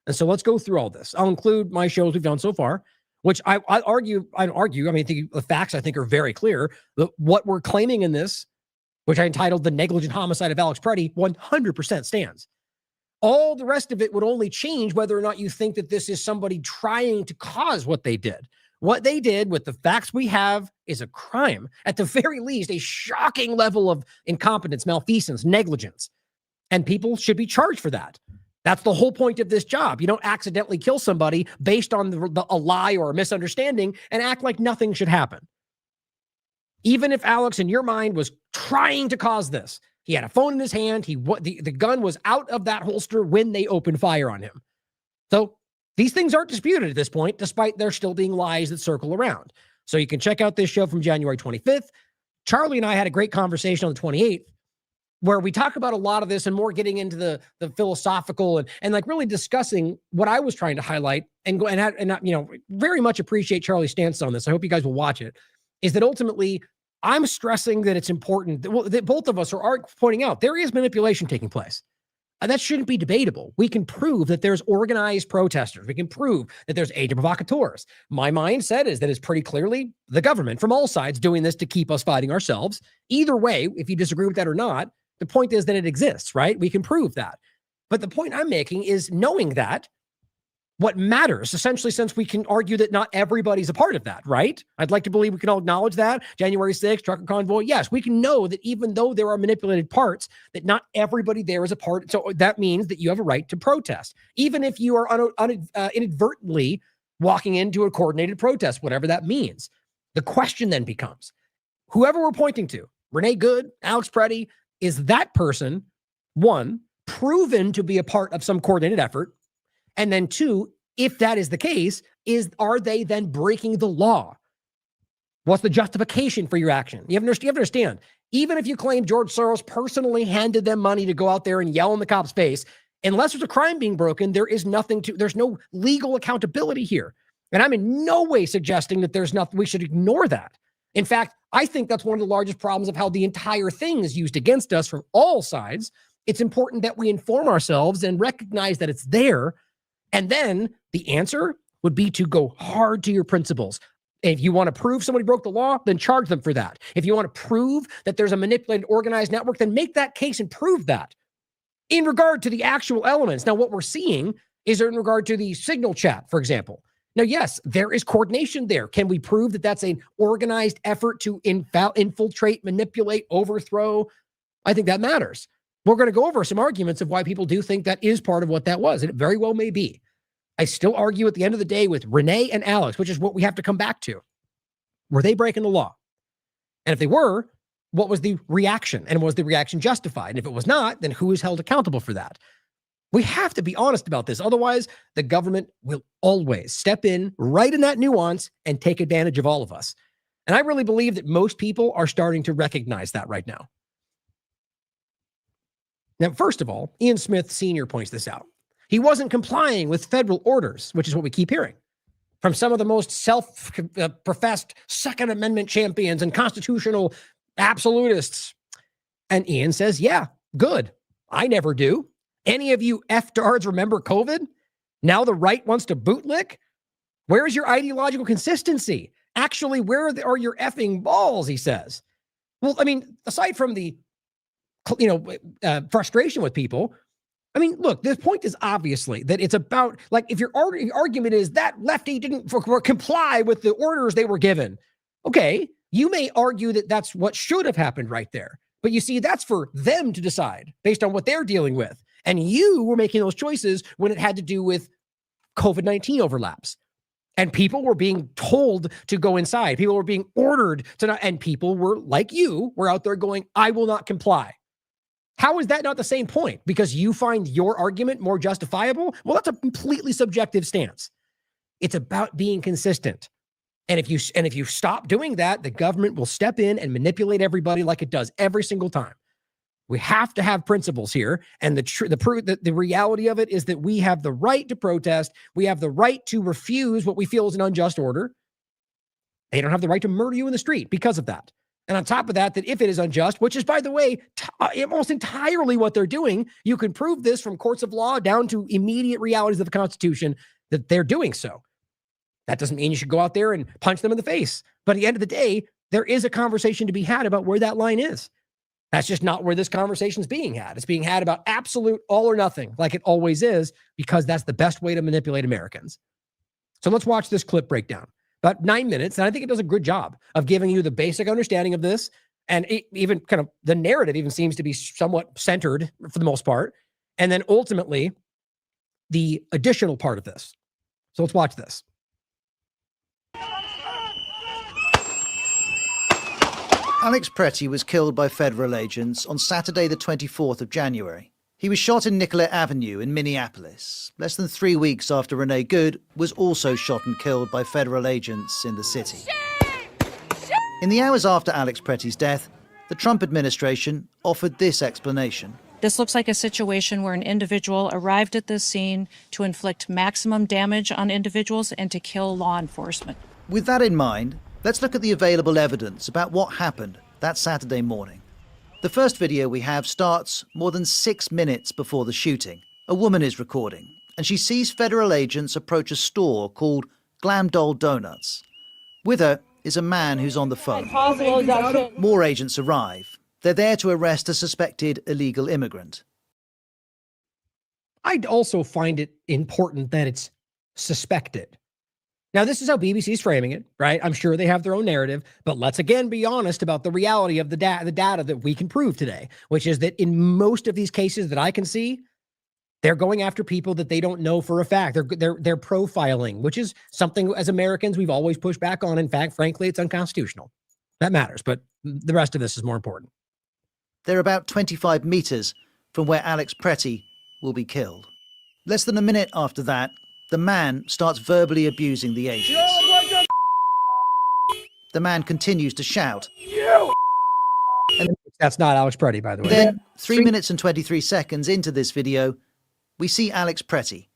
S3: And so let's go through all this. I'll include my shows we've done so far, which I argue, I mean, the facts I think are very clear. What we're claiming in this, which I entitled The Negligent Homicide of Alex Preddy, 100% stands. All the rest of it would only change whether or not you think that this is somebody trying to cause what they did. What they did with the facts we have is a crime. At the very least, a shocking level of incompetence, malfeasance, negligence. And people should be charged for that. That's the whole point of this job. You don't accidentally kill somebody based on a lie or a misunderstanding and act like nothing should happen. Even if Alex, in your mind, was trying to cause this, he had a phone in his hand. The gun was out of that holster when they opened fire on him. So these things aren't disputed at this point, despite there still being lies that circle around. So you can check out this show from January 25th. Charlie and I had a great conversation on the 28th, where we talk about a lot of this and more getting into the philosophical and like really discussing what I was trying to highlight and very much appreciate Charlie's stance on this. I hope you guys will watch it. Is that ultimately I'm stressing that it's important that both of us are pointing out there is manipulation taking place. And that shouldn't be debatable. We can prove that there's organized protesters. We can prove that there's agent provocateurs. My mindset is that it's pretty clearly the government from all sides doing this to keep us fighting ourselves. Either way, if you disagree with that or not, the point is that it exists, right? We can prove that. But the point I'm making is knowing that what matters, essentially, since we can argue that not everybody's a part of that, right? I'd like to believe we can all acknowledge that. January 6th, trucker convoy, yes, we can know that even though there are manipulated parts, that not everybody there is a part. So that means that you have a right to protest, even if you are inadvertently walking into a coordinated protest, whatever that means. The question then becomes, whoever we're pointing to, Renee Good, Alex Preddy, is that person, one, proven to be a part of some coordinated effort? And then two, if that is the case, are they then breaking the law? What's the justification for your action? You have to understand, even if you claim George Soros personally handed them money to go out there and yell in the cop's face, unless there's a crime being broken, there's no legal accountability here. And I'm in no way suggesting that there's nothing, we should ignore that. In fact, I think that's one of the largest problems of how the entire thing is used against us from all sides. It's important that we inform ourselves and recognize that it's there. And then the answer would be to go hard to your principles. If you want to prove somebody broke the law, then charge them for that. If you want to prove that there's a manipulated, organized network, then make that case and prove that. In regard to the actual elements. Now, what we're seeing is in regard to the signal chat, for example. Now, yes, there is coordination there. Can we prove that that's an organized effort to infiltrate, manipulate, overthrow? I think that matters. We're going to go over some arguments of why people do think that is part of what that was, and it very well may be. I still argue at the end of the day with Renee and Alex, which is what we have to come back to. Were they breaking the law? And if they were, what was the reaction? And was the reaction justified? And if it was not, then who is held accountable for that? We have to be honest about this. Otherwise, the government will always step in right in that nuance and take advantage of all of us. And I really believe that most people are starting to recognize that right now. Now, first of all, Ian Smith Sr. points this out. He wasn't complying with federal orders, which is what we keep hearing from some of the most self-professed Second Amendment champions and constitutional absolutists. And Ian says, yeah, good. I never do. Any of you F-dards remember COVID? Now the right wants to bootlick? Where is your ideological consistency? Actually, where are your effing balls, he says. Well, I mean, aside from the, frustration with people, I mean, look, the point is obviously that it's about, like, if your argument is that lefty didn't comply with the orders they were given, okay, you may argue that that's what should have happened right there. But you see, that's for them to decide based on what they're dealing with. And you were making those choices when it had to do with COVID-19 overlaps. And people were being told to go inside. People were being ordered to not, and people were, like you, were out there going, I will not comply. How is that not the same point? Because you find your argument more justifiable? Well, that's a completely subjective stance. It's about being consistent. And if you stop doing that, the government will step in and manipulate everybody like it does every single time. We have to have principles here. And the reality of it is that we have the right to protest. We have the right to refuse what we feel is an unjust order. They don't have the right to murder you in the street because of that. And on top of that, that if it is unjust, which is, by the way, almost entirely what they're doing, you can prove this from courts of law down to immediate realities of the Constitution that they're doing so. That doesn't mean you should go out there and punch them in the face. But at the end of the day, there is a conversation to be had about where that line is. That's just not where this conversation is being had. It's being had about absolute all or nothing, like it always is, because that's the best way to manipulate Americans. So let's watch this clip breakdown. About 9 minutes, and I think it does a good job of giving you the basic understanding of this, and even kind of the narrative even seems to be somewhat centered for the most part, and then ultimately the additional part of this. So let's watch this.
S10: Alex Pretty was killed by federal agents on Saturday the 24th of January. He was shot in Nicollet Avenue in Minneapolis, less than 3 weeks after Renee Good was also shot and killed by federal agents in the city. In the hours after Alex Pretty's death, the Trump administration offered this explanation.
S11: This looks like a situation where an individual arrived at this scene to inflict maximum damage on individuals and to kill law enforcement.
S10: With that in mind, let's look at the available evidence about what happened that Saturday morning. The first video we have starts more than 6 minutes before the shooting. A woman is recording, and she sees federal agents approach a store called Glam Doll Donuts. With her is a man who's on the phone. More agents arrive. They're there to arrest a suspected illegal immigrant.
S3: I'd also find it important that it's suspected. Now, this is how BBC is framing it, right? I'm sure they have their own narrative, but let's again be honest about the reality of the data that we can prove today, which is that in most of these cases that I can see, they're going after people that they don't know for a fact. They're profiling, which is something as Americans we've always pushed back on. In fact, frankly, it's unconstitutional. That matters, but the rest of this is more important.
S10: They're about 25 meters from where Alex Pretty will be killed. Less than a minute after that, the man starts verbally abusing the agents. The man continues to shout.
S3: And that's not Alex Pretty, by the way.
S10: Then, 3 minutes and 23 seconds into this video, we see Alex Pretty.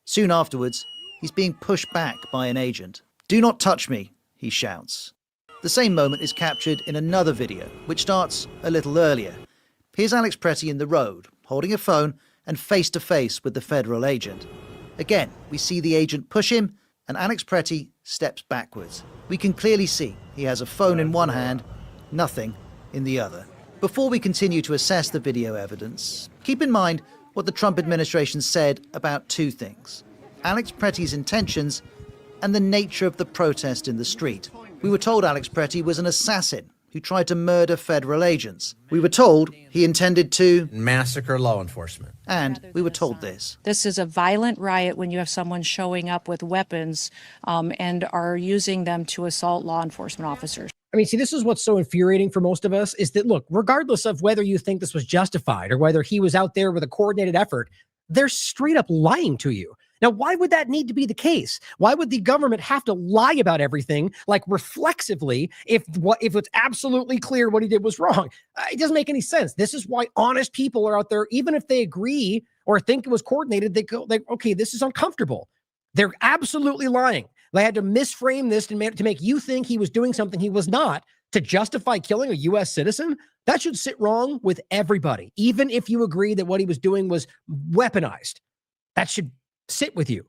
S10: Soon afterwards, he's being pushed back by an agent. "Do not touch me," he shouts. The same moment is captured in another video, which starts a little earlier. Here's Alex Pretty in the road, holding a phone and face to face with the federal agent. Again, we see the agent push him, and Alex Pretty steps backwards. We can clearly see he has a phone in one hand, nothing in the other. Before we continue to assess the video evidence, keep in mind what the Trump administration said about two things: Alex Pretty's intentions and the nature of the protest in the street. We were told Alex Pretty was an assassin who tried to murder federal agents. We were told he intended to
S2: massacre law enforcement.
S10: And we were told this.
S11: This is a violent riot when you have someone showing up with weapons and are using them to assault law enforcement officers.
S3: I mean, see, this is what's so infuriating for most of us is that, look, regardless of whether you think this was justified or whether he was out there with a coordinated effort, they're straight up lying to you. Now, why would that need to be the case? Why would the government have to lie about everything, like reflexively, if it's absolutely clear what he did was wrong? It doesn't make any sense. This is why honest people are out there, even if they agree or think it was coordinated, they go like, okay, this is uncomfortable. They're absolutely lying. They had to misframe this to make you think he was doing something he was not to justify killing a U.S. citizen. That should sit wrong with everybody, even if you agree that what he was doing was weaponized. That should sit with you.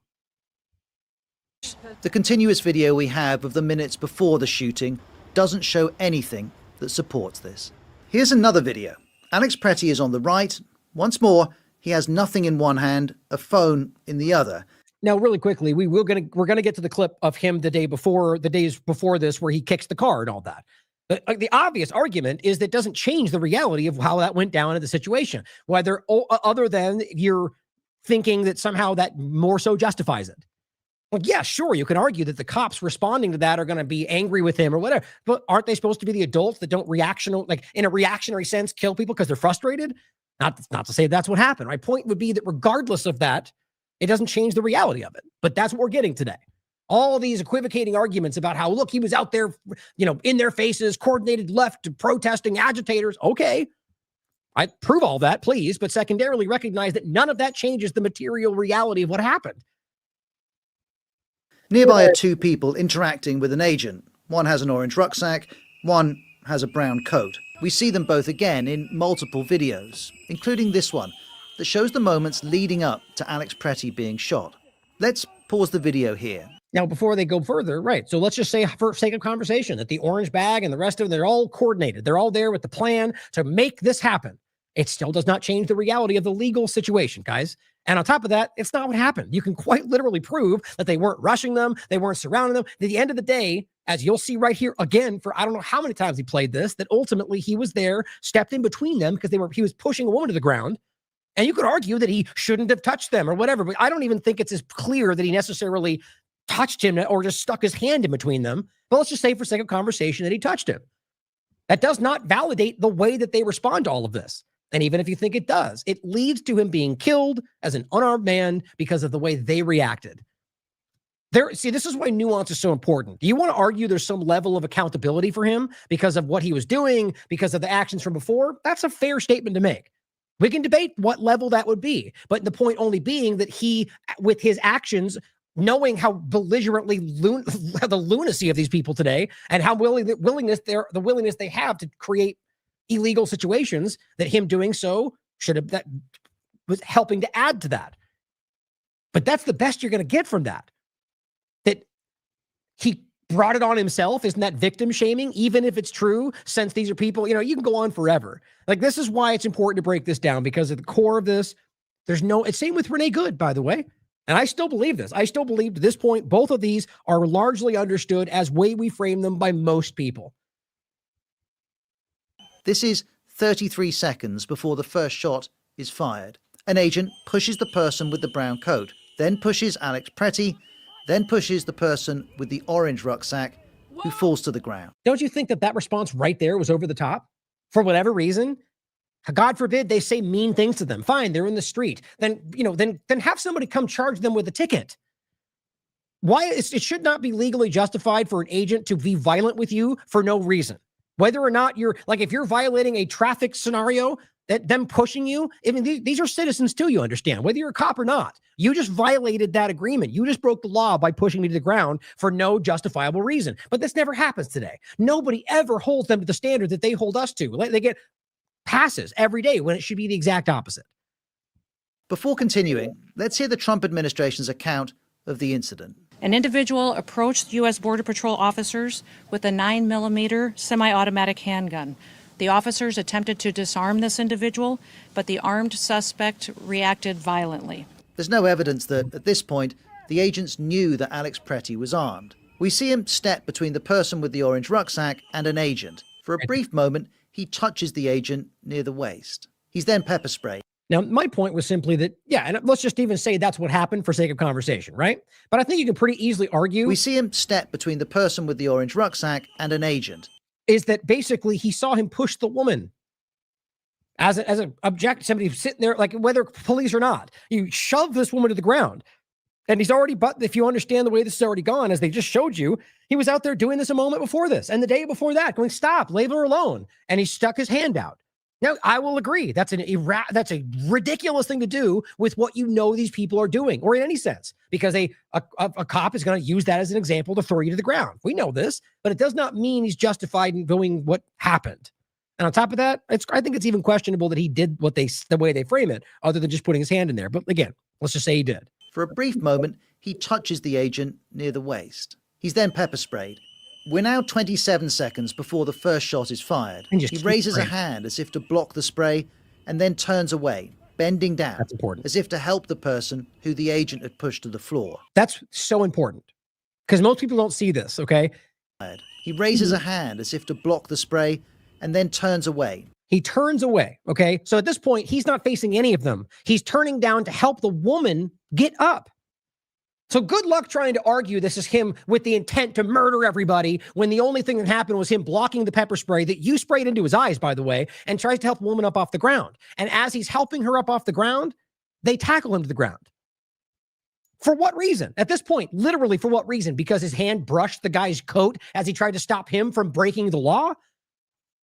S10: The continuous video we have of the minutes before the shooting doesn't show anything that supports this. Here's another video. Alex Pretty is on the right. Once more, he has nothing in one hand, a phone in the other.
S3: Now, really quickly, we're gonna get to the clip of him the days before this, where he kicks the car and all that. The obvious argument is that it doesn't change the reality of how that went down in the situation, whether other than you're thinking that somehow that more so justifies it. Well, yeah, sure, you can argue that the cops responding to that are going to be angry with him or whatever, but aren't they supposed to be the adults that don't in a reactionary sense, kill people because they're frustrated? Not to say that's what happened. My point would be that regardless of that, it doesn't change the reality of it. But that's what we're getting today. All these equivocating arguments about how, look, he was out there, in their faces, coordinated left, protesting, agitators. Okay, I prove all that, please. But secondarily, recognize that none of that changes the material reality of what happened.
S10: Nearby are two people interacting with an agent. One has an orange rucksack, one has a brown coat. We see them both again in multiple videos, including this one that shows the moments leading up to Alex Pretty being shot. Let's pause the video here.
S3: Now, before they go further, right, so let's just say, for sake of conversation, that the orange bag and the rest of them, they're all coordinated. They're all there with the plan to make this happen. It still does not change the reality of the legal situation, guys. And on top of that, it's not what happened. You can quite literally prove that they weren't rushing them, they weren't surrounding them. At the end of the day, as you'll see right here again, for I don't know how many times he played this, that ultimately he was there, stepped in between them because he was pushing a woman to the ground. And you could argue that he shouldn't have touched them or whatever, but I don't even think it's as clear that he necessarily touched him or just stuck his hand in between them. But let's just say for sake of conversation that he touched him. That does not validate the way that they respond to all of this. And even if you think it does, it leads to him being killed as an unarmed man because of the way they reacted. See, this is why nuance is so important. Do you want to argue there's some level of accountability for him because of what he was doing, because of the actions from before? That's a fair statement to make. We can debate what level that would be, but the point only being that he, with his actions, knowing how belligerently the lunacy of these people today and how the willingness they have to create illegal situations, that him doing so that was helping to add to that. But that's the best you're going to get from that. That he brought it on himself. Isn't that victim shaming? Even if it's true, since these are people, you can go on forever. Like, this is why it's important to break this down, because at the core of this, it's same with Renee Good, by the way. And I still believe this. I still believe to this point, both of these are largely understood as way we frame them by most people.
S10: This is 33 seconds before the first shot is fired. An agent pushes the person with the brown coat, then pushes Alex Pretty, then pushes the person with the orange rucksack, who falls to the ground.
S3: Don't you think that response right there was over the top? For whatever reason, God forbid they say mean things to them. Fine, they're in the street. Then have somebody come charge them with a ticket. Why? It should not be legally justified for an agent to be violent with you for no reason. Whether or not if you're violating a traffic scenario, that them pushing you, I mean, these are citizens too, you understand, whether you're a cop or not. You just violated that agreement. You just broke the law by pushing me to the ground for no justifiable reason. But this never happens today. Nobody ever holds them to the standard that they hold us to. They get passes every day when it should be the exact opposite.
S10: Before continuing, let's hear the Trump administration's account of the incident.
S11: An individual approached U.S. Border Patrol officers with a 9mm semi-automatic handgun. The officers attempted to disarm this individual, but the armed suspect reacted violently.
S10: There's no evidence that, at this point, the agents knew that Alex Pretty was armed. We see him step between the person with the orange rucksack and an agent. For a brief moment, he touches the agent near the waist. He's then pepper sprayed.
S3: Now, my point was simply that, yeah, and let's just even say that's what happened for sake of conversation, right? But I think you can pretty easily argue.
S10: We see him step between the person with the orange rucksack and an agent.
S3: Is that basically he saw him push the woman as an object, somebody sitting there, like whether police or not. You shove this woman to the ground. And he's already, but if you understand the way this has already gone, as they just showed you, he was out there doing this a moment before this and the day before that, going, stop, leave her alone. And he stuck his hand out. Now, I will agree. That's a ridiculous thing to do with what you know these people are doing, or in any sense, because a cop is going to use that as an example to throw you to the ground. We know this, but it does not mean he's justified in doing what happened. And on top of that, I think it's even questionable that he did the way they frame it, other than just putting his hand in there. But again, let's just say he did.
S10: For a brief moment, he touches the agent near the waist. He's then pepper sprayed. We're now 27 seconds before the first shot is fired. He raises a hand as if to block the spray and then turns away, bending down.
S3: That's important.
S10: As if to help the person who the agent had pushed to the floor.
S3: That's so important because most people don't see this, okay?
S10: He raises a hand as if to block the spray and then turns away.
S3: He turns away, okay? So at this point, he's not facing any of them. He's turning down to help the woman get up. So good luck trying to argue this is him with the intent to murder everybody when the only thing that happened was him blocking the pepper spray that you sprayed into his eyes, by the way, and tries to help the woman up off the ground. And as he's helping her up off the ground, they tackle him to the ground. For what reason? At this point, literally for what reason? Because his hand brushed the guy's coat as he tried to stop him from breaking the law?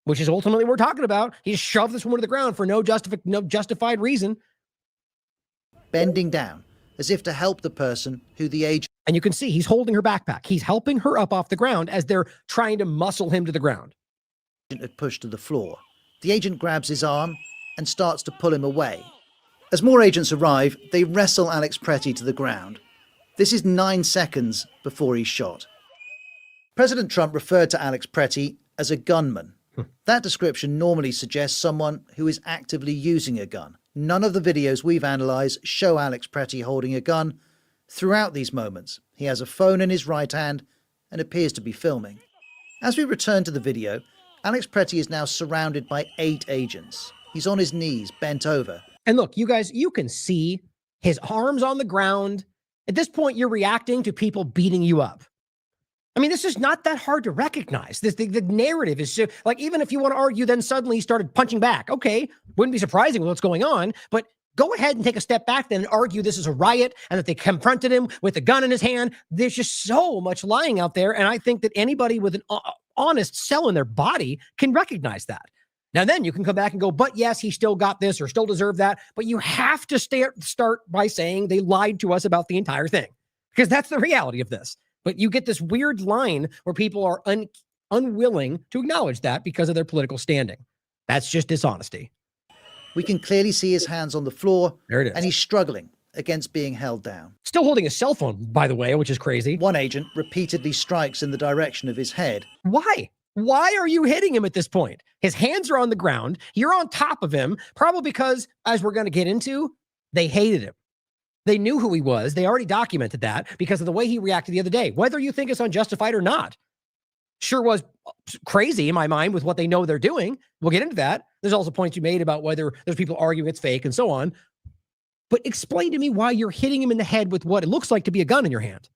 S3: Which is ultimately what we're talking about. He just shoved this woman to the ground for no justified reason.
S10: Bending down, as if to help the person who the agent...
S3: And you can see he's holding her backpack. He's helping her up off the ground as they're trying to muscle him to the ground.
S10: ...had pushed to the floor. The agent grabs his arm and starts to pull him away. As more agents arrive, they wrestle Alex Pretty to the ground. This is 9 seconds before he's shot. President Trump referred to Alex Pretty as a gunman. That description normally suggests someone who is actively using a gun. None of the videos we've analysed show Alex Pretty holding a gun. Throughout these moments, he has a phone in his right hand and appears to be filming. As we return to the video, Alex Pretty is now surrounded by 8 agents. He's on his knees, bent over.
S3: And look, you guys, you can see his arms on the ground. At this point, you're reacting to people beating you up. I mean, this is not that hard to recognize. The narrative is so, like, even if you want to argue, then suddenly he started punching back. Okay, wouldn't be surprising with what's going on, but go ahead and take a step back then and argue this is a riot and that they confronted him with a gun in his hand. There's just so much lying out there. And I think that anybody with an honest cell in their body can recognize that. Now, then you can come back and go, but yes, he still got this or still deserved that. But you have to start by saying they lied to us about the entire thing, because that's the reality of this. But you get this weird line where people are unwilling to acknowledge that because of their political standing. That's just dishonesty.
S10: We can clearly see his hands on the floor.
S3: There it is.
S10: And he's struggling against being held down.
S3: Still holding a cell phone, by the way, which is crazy.
S10: One agent repeatedly strikes in the direction of his head.
S3: Why? Why are you hitting him at this point? His hands are on the ground. You're on top of him, probably because, as we're going to get into, they hated him. They knew who he was. They already documented that because of the way he reacted the other day. Whether you think it's unjustified or not, sure was crazy in my mind with what they know they're doing. We'll get into that. There's also points you made about whether there's people arguing it's fake and so on. But explain to me why you're hitting him in the head with what it looks like to be a gun in your hand.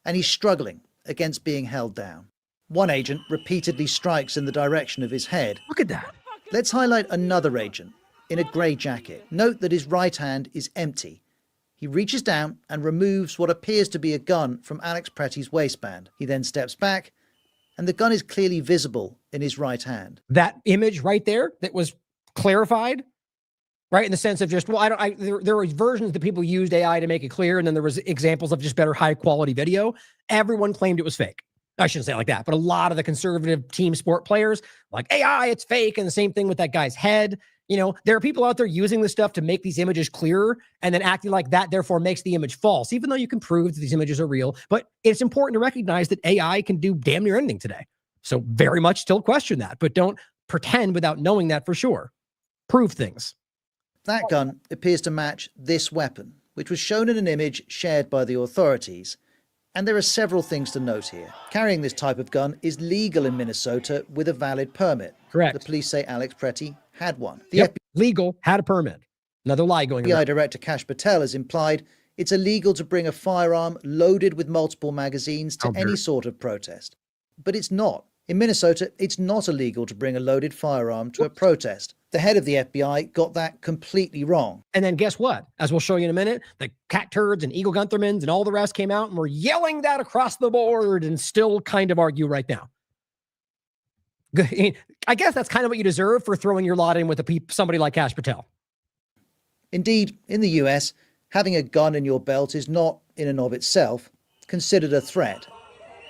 S10: And he's struggling against being held down. One agent repeatedly strikes in the direction of his head.
S3: Look at that.
S10: Let's highlight another agent in a grey jacket. Note that his right hand is empty. He reaches down and removes what appears to be a gun from Alex Pretty's waistband. He then steps back, and the gun is clearly visible in his right hand.
S3: That image right there that was clarified, right, in the sense of just, well, there were versions that people used AI to make it clear, and then there was examples of just better high-quality video. Everyone claimed it was fake. I shouldn't say it like that, but a lot of the conservative team sport players, like, AI, it's fake, and the same thing with that guy's head. You know, there are people out there using this stuff to make these images clearer and then acting like that therefore makes the image false, even though you can prove that these images are real. But it's important to recognize that AI can do damn near anything today. So very much still question that, but don't pretend without knowing that for sure. Prove things.
S10: That gun appears to match this weapon, which was shown in an image shared by the authorities. And there are several things to note here. Carrying this type of gun is legal in Minnesota with a valid permit.
S3: Correct.
S10: The police say Alex Pretty had one. The
S3: Legal, had a permit. Another lie going
S10: FBI
S3: around.
S10: Director Kash Patel has implied it's illegal to bring a firearm loaded with multiple magazines to any sort of protest. But it's not. In Minnesota, it's not illegal to bring a loaded firearm to a protest. The head of the FBI got that completely wrong.
S3: And then guess what? As we'll show you in a minute, the cat turds and Eagle Gunthermans and all the rest came out and were yelling that across the board and still kind of argue right now. I guess that's kind of what you deserve for throwing your lot in with somebody like Kash Patel.
S10: Indeed, in the US, having a gun in your belt is not, in and of itself, considered a threat.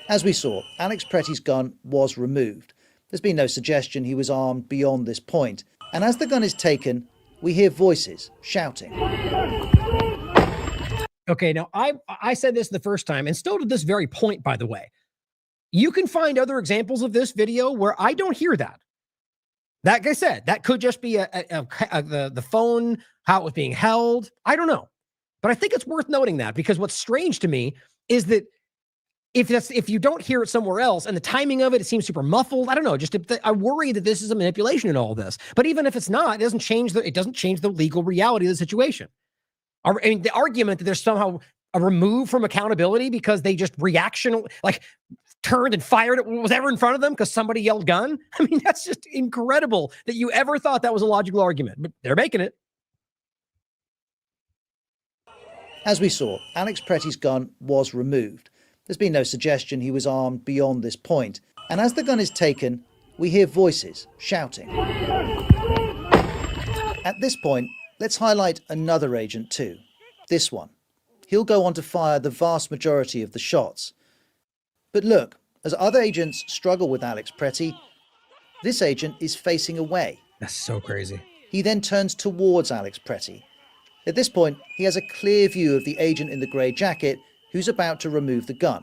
S10: As we saw, Alex Pretty's gun was removed. There's been no suggestion he was armed beyond this point. And as the gun is taken, we hear voices shouting.
S3: Okay, now I said this the first time, and still to this very point, by the way. You can find other examples of this video where I don't hear that. Like I said, that could just be the phone, how it was being held. I don't know. But I think it's worth noting that, because what's strange to me is that if you don't hear it somewhere else and the timing of it seems super muffled, I don't know. I worry that this is a manipulation in all this. But even if it's not, it doesn't change the legal reality of the situation. I mean, the argument that there's somehow a remove from accountability because they just turned and fired at what was ever in front of them because somebody yelled gun. I mean, that's just incredible that you ever thought that was a logical argument, but they're making it.
S10: As we saw, Alex Pretty's gun was removed. There's been no suggestion he was armed beyond this point. And as the gun is taken, we hear voices shouting. At this point, let's highlight another agent too. This one. He'll go on to fire the vast majority of the shots. But look, as other agents struggle with Alex Pretty, this agent is facing away.
S3: That's so crazy.
S10: He then turns towards Alex Pretty. At this point, he has a clear view of the agent in the grey jacket who's about to remove the gun.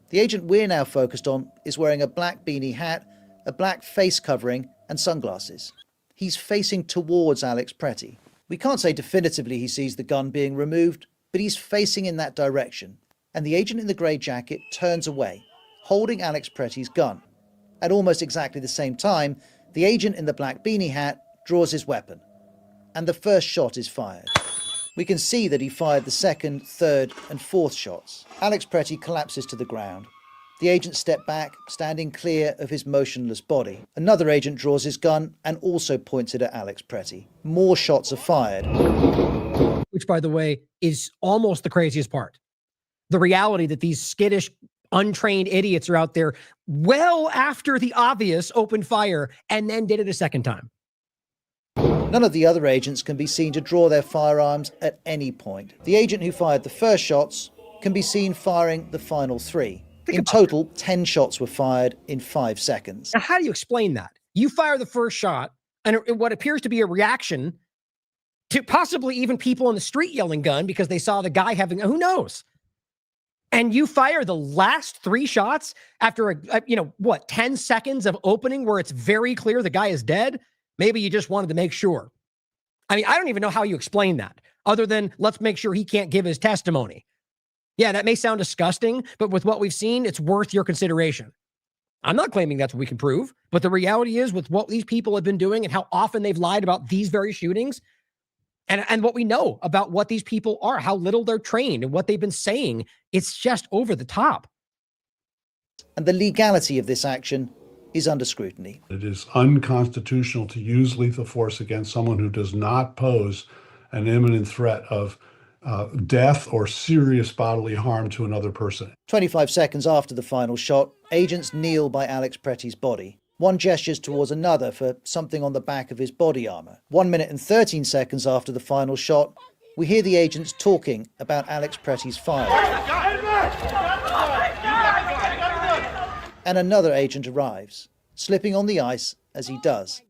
S10: The agent we're now focused on is wearing a black beanie hat, a black face covering, and sunglasses. He's facing towards Alex Pretty. We can't say definitively he sees the gun being removed, but he's facing in that direction. And the agent in the grey jacket turns away, holding Alex Pretty's gun. At almost exactly the same time, the agent in the black beanie hat draws his weapon, and the first shot is fired. We can see that he fired the second, third, and fourth shots. Alex Pretty collapses to the ground. The agent steps back, standing clear of his motionless body. Another agent draws his gun and also points it at Alex Pretty. More shots are fired.
S3: Which, by the way, is almost the craziest part. The reality that these skittish, untrained idiots are out there well after the obvious opened fire and then did it a second time.
S10: None of the other agents can be seen to draw their firearms at any point. The agent who fired the first shots can be seen firing the final 3. In total, 10 shots were fired in 5 seconds.
S3: Now, how do you explain that? You fire the first shot, and what appears to be a reaction to possibly even people on the street yelling gun because they saw the guy having, who knows? And you fire the last 3 shots after 10 seconds of opening where it's very clear the guy is dead? Maybe you just wanted to make sure. I mean, I don't even know how you explain that other than let's make sure he can't give his testimony. Yeah, that may sound disgusting, but with what we've seen, it's worth your consideration. I'm not claiming that's what we can prove, but the reality is with what these people have been doing and how often they've lied about these very shootings and what we know about what these people are, how little they're trained and what they've been saying, it's just over the top.
S10: And the legality of this action is under scrutiny.
S12: It is unconstitutional to use lethal force against someone who does not pose an imminent threat of death or serious bodily harm to another person.
S10: 25 seconds after the final shot, agents kneel by Alex Pretty's body. One gestures towards another for something on the back of his body armor. 1 minute and 13 seconds after the final shot, we hear the agents talking about Alex Pretty's fire. And another agent arrives, slipping on the ice as he does.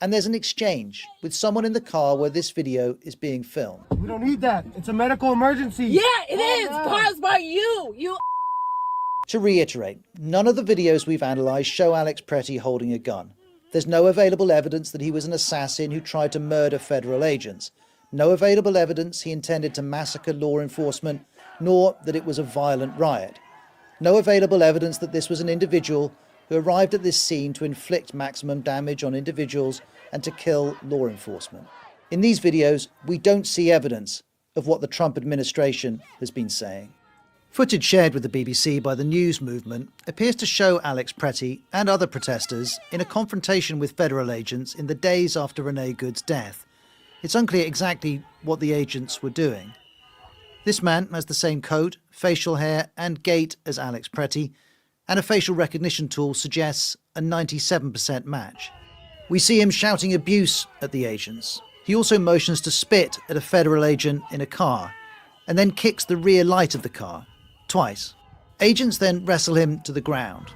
S10: And there's an exchange with someone in the car where this video is being filmed.
S13: We don't need that. It's a medical emergency.
S14: Yeah, it is. Caused by you.
S10: To reiterate, none of the videos we've analysed show Alex Pretty holding a gun. There's no available evidence that he was an assassin who tried to murder federal agents. No available evidence he intended to massacre law enforcement, nor that it was a violent riot. No available evidence that this was an individual who arrived at this scene to inflict maximum damage on individuals and to kill law enforcement. In these videos, we don't see evidence of what the Trump administration has been saying. Footage shared with the BBC by the news movement appears to show Alex Pretty and other protesters in a confrontation with federal agents in the days after Renee Good's death. It's unclear exactly what the agents were doing. This man has the same coat, facial hair and gait as Alex Pretty, and a facial recognition tool suggests a 97% match. We see him shouting abuse at the agents. He also motions to spit at a federal agent in a car, and then kicks the rear light of the car, twice. Agents then wrestle him to the ground.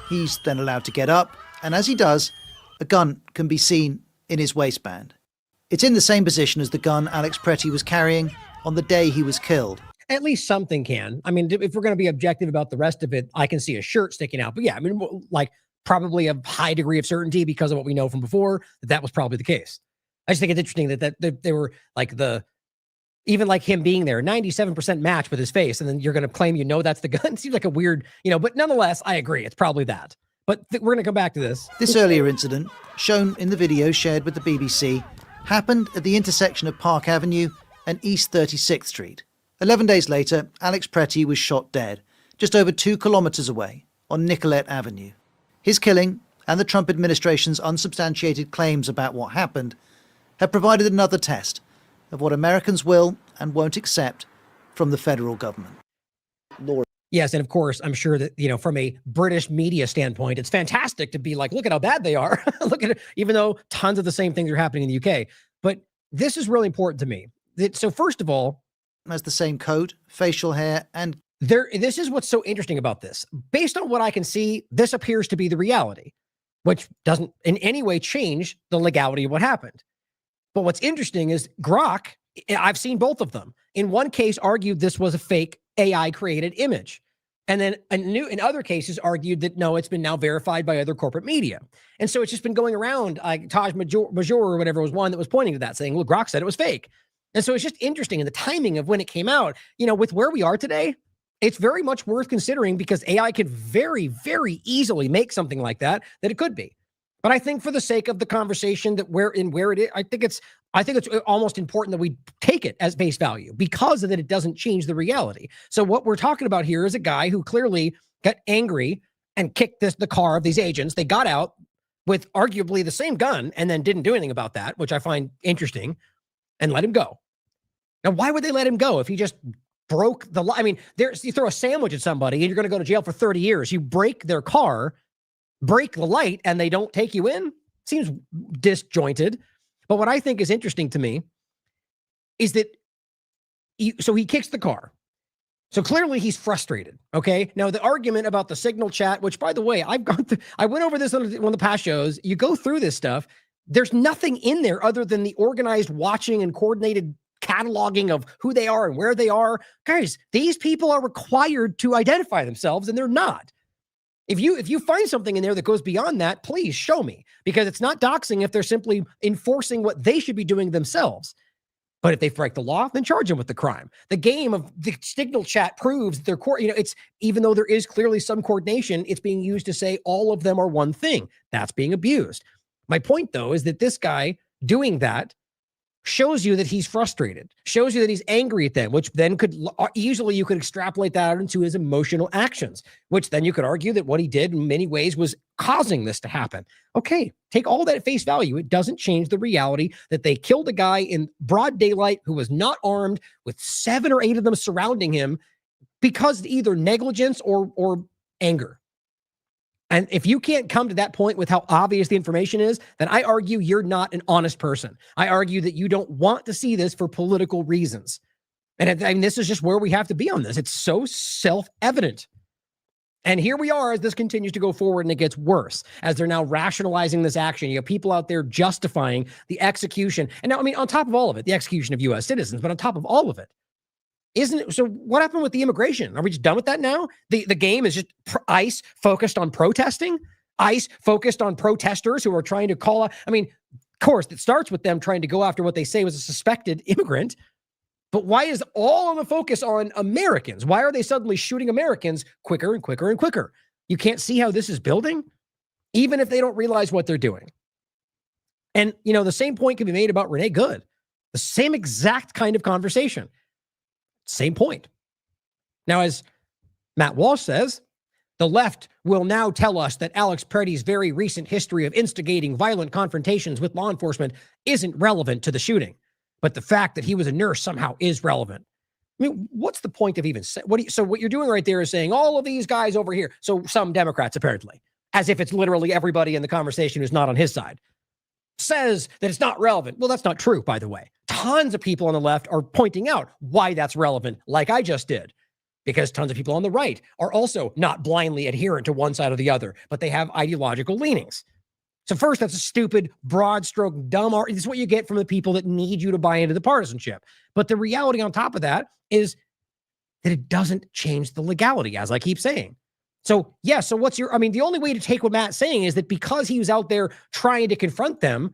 S10: He's then allowed to get up, and as he does, a gun can be seen in his waistband. It's in the same position as the gun Alex Pretty was carrying on the day he was killed.
S3: At least something can. I mean, if we're going to be objective about the rest of it, I can see a shirt sticking out. But yeah, I mean, like probably a high degree of certainty because of what we know from before, that was probably the case. I just think it's interesting that they were like even like him being there, 97% match with his face, and then you're going to claim that's the gun. It seems like a weird, but nonetheless, I agree. It's probably that. But we're going to come back to this.
S10: This earlier incident, shown in the video shared with the BBC, happened at the intersection of Park Avenue and East 36th Street. 11 days later, Alex Pretty was shot dead, just over 2 kilometers away on Nicollet Avenue. His killing and the Trump administration's unsubstantiated claims about what happened have provided another test of what Americans will and won't accept from the federal government.
S3: Yes, and of course, I'm sure that, from a British media standpoint, it's fantastic to be like, look at how bad they are. Look at it, even though tons of the same things are happening in the UK. But this is really important to me. So first of all,
S10: has the same coat, facial hair, and
S3: this is what's so interesting about this. Based on what I can see, this appears to be the reality, which doesn't in any way change the legality of what happened. But what's interesting is Grok, I've seen both of them. In one case, argued this was a fake AI created image. And then in other cases argued that no, it's been now verified by other corporate media. And so it's just been going around, like Taj Mahjour or whatever was one that was pointing to that, saying, well, Grok said it was fake. And so it's just interesting in the timing of when it came out, with where we are today, it's very much worth considering because AI could very, very easily make something like that it could be. But I think for the sake of the conversation where it is, I think it's almost important that we take it as face value because of that it doesn't change the reality. So what we're talking about here is a guy who clearly got angry and kicked the car of these agents. They got out with arguably the same gun and then didn't do anything about that, which I find interesting, and let him go. Now, why would they let him go if he just broke the law? I mean, you throw a sandwich at somebody and you're going to go to jail for 30 years. You break their car, break the light, and they don't take you in? Seems disjointed. But what I think is interesting to me is that so he kicks the car. So clearly he's frustrated. Okay. Now the argument about the signal chat, which by the way, I went over this on one of the past shows. You go through this stuff. There's nothing in there other than the organized watching and coordinated cataloging of who they are and where they are. Guys, these people are required to identify themselves and they're not. If you find something in there that goes beyond that, please show me, because it's not doxing if they're simply enforcing what they should be doing themselves. But if they break the law, then charge them with the crime. The game of the signal chat proves that it's even though there is clearly some coordination, it's being used to say all of them are one thing. That's being abused. My point, though, is that this guy doing that shows you that he's frustrated, shows you that he's angry at them, which then could easily, you could extrapolate that out into his emotional actions, which then you could argue that what he did in many ways was causing this to happen. Okay, take all that at face value. It doesn't change the reality that they killed a guy in broad daylight who was not armed with 7 or 8 of them surrounding him because of either negligence or anger. And if you can't come to that point with how obvious the information is, then I argue you're not an honest person. I argue that you don't want to see this for political reasons. And I mean, this is just where we have to be on this. It's so self-evident. And here we are as this continues to go forward and it gets worse as they're now rationalizing this action. You have people out there justifying the execution. And now, I mean, on top of all of it, the execution of U.S. citizens, but on top of all of it, isn't it? So what happened with the immigration? Are we just done with that now? The game is just ICE focused on protesting, ICE focused on protesters who are trying to call out. I mean, of course, it starts with them trying to go after what they say was a suspected immigrant. But why is all of the focus on Americans? Why are they suddenly shooting Americans quicker and quicker and quicker? You can't see how this is building, even if they don't realize what they're doing. And, the same point can be made about Renee Good. The same exact kind of conversation. Same point. Now, as Matt Walsh says, the left will now tell us that Alex Pretty's very recent history of instigating violent confrontations with law enforcement isn't relevant to the shooting. But the fact that he was a nurse somehow is relevant. I mean, what's the point of even saying, so what you're doing right there is saying all of these guys over here, so some Democrats apparently, as if it's literally everybody in the conversation who's not on his side, says that it's not relevant. Well, that's not true, by the way. Tons of people on the left are pointing out why that's relevant, like I just did. Because tons of people on the right are also not blindly adherent to one side or the other, but they have ideological leanings. So first, that's a stupid, broad stroke, dumb argument. This is what you get from the people that need you to buy into the partisanship. But the reality on top of that is that it doesn't change the legality, as I keep saying. So, yeah, so the only way to take what Matt's saying is that because he was out there trying to confront them,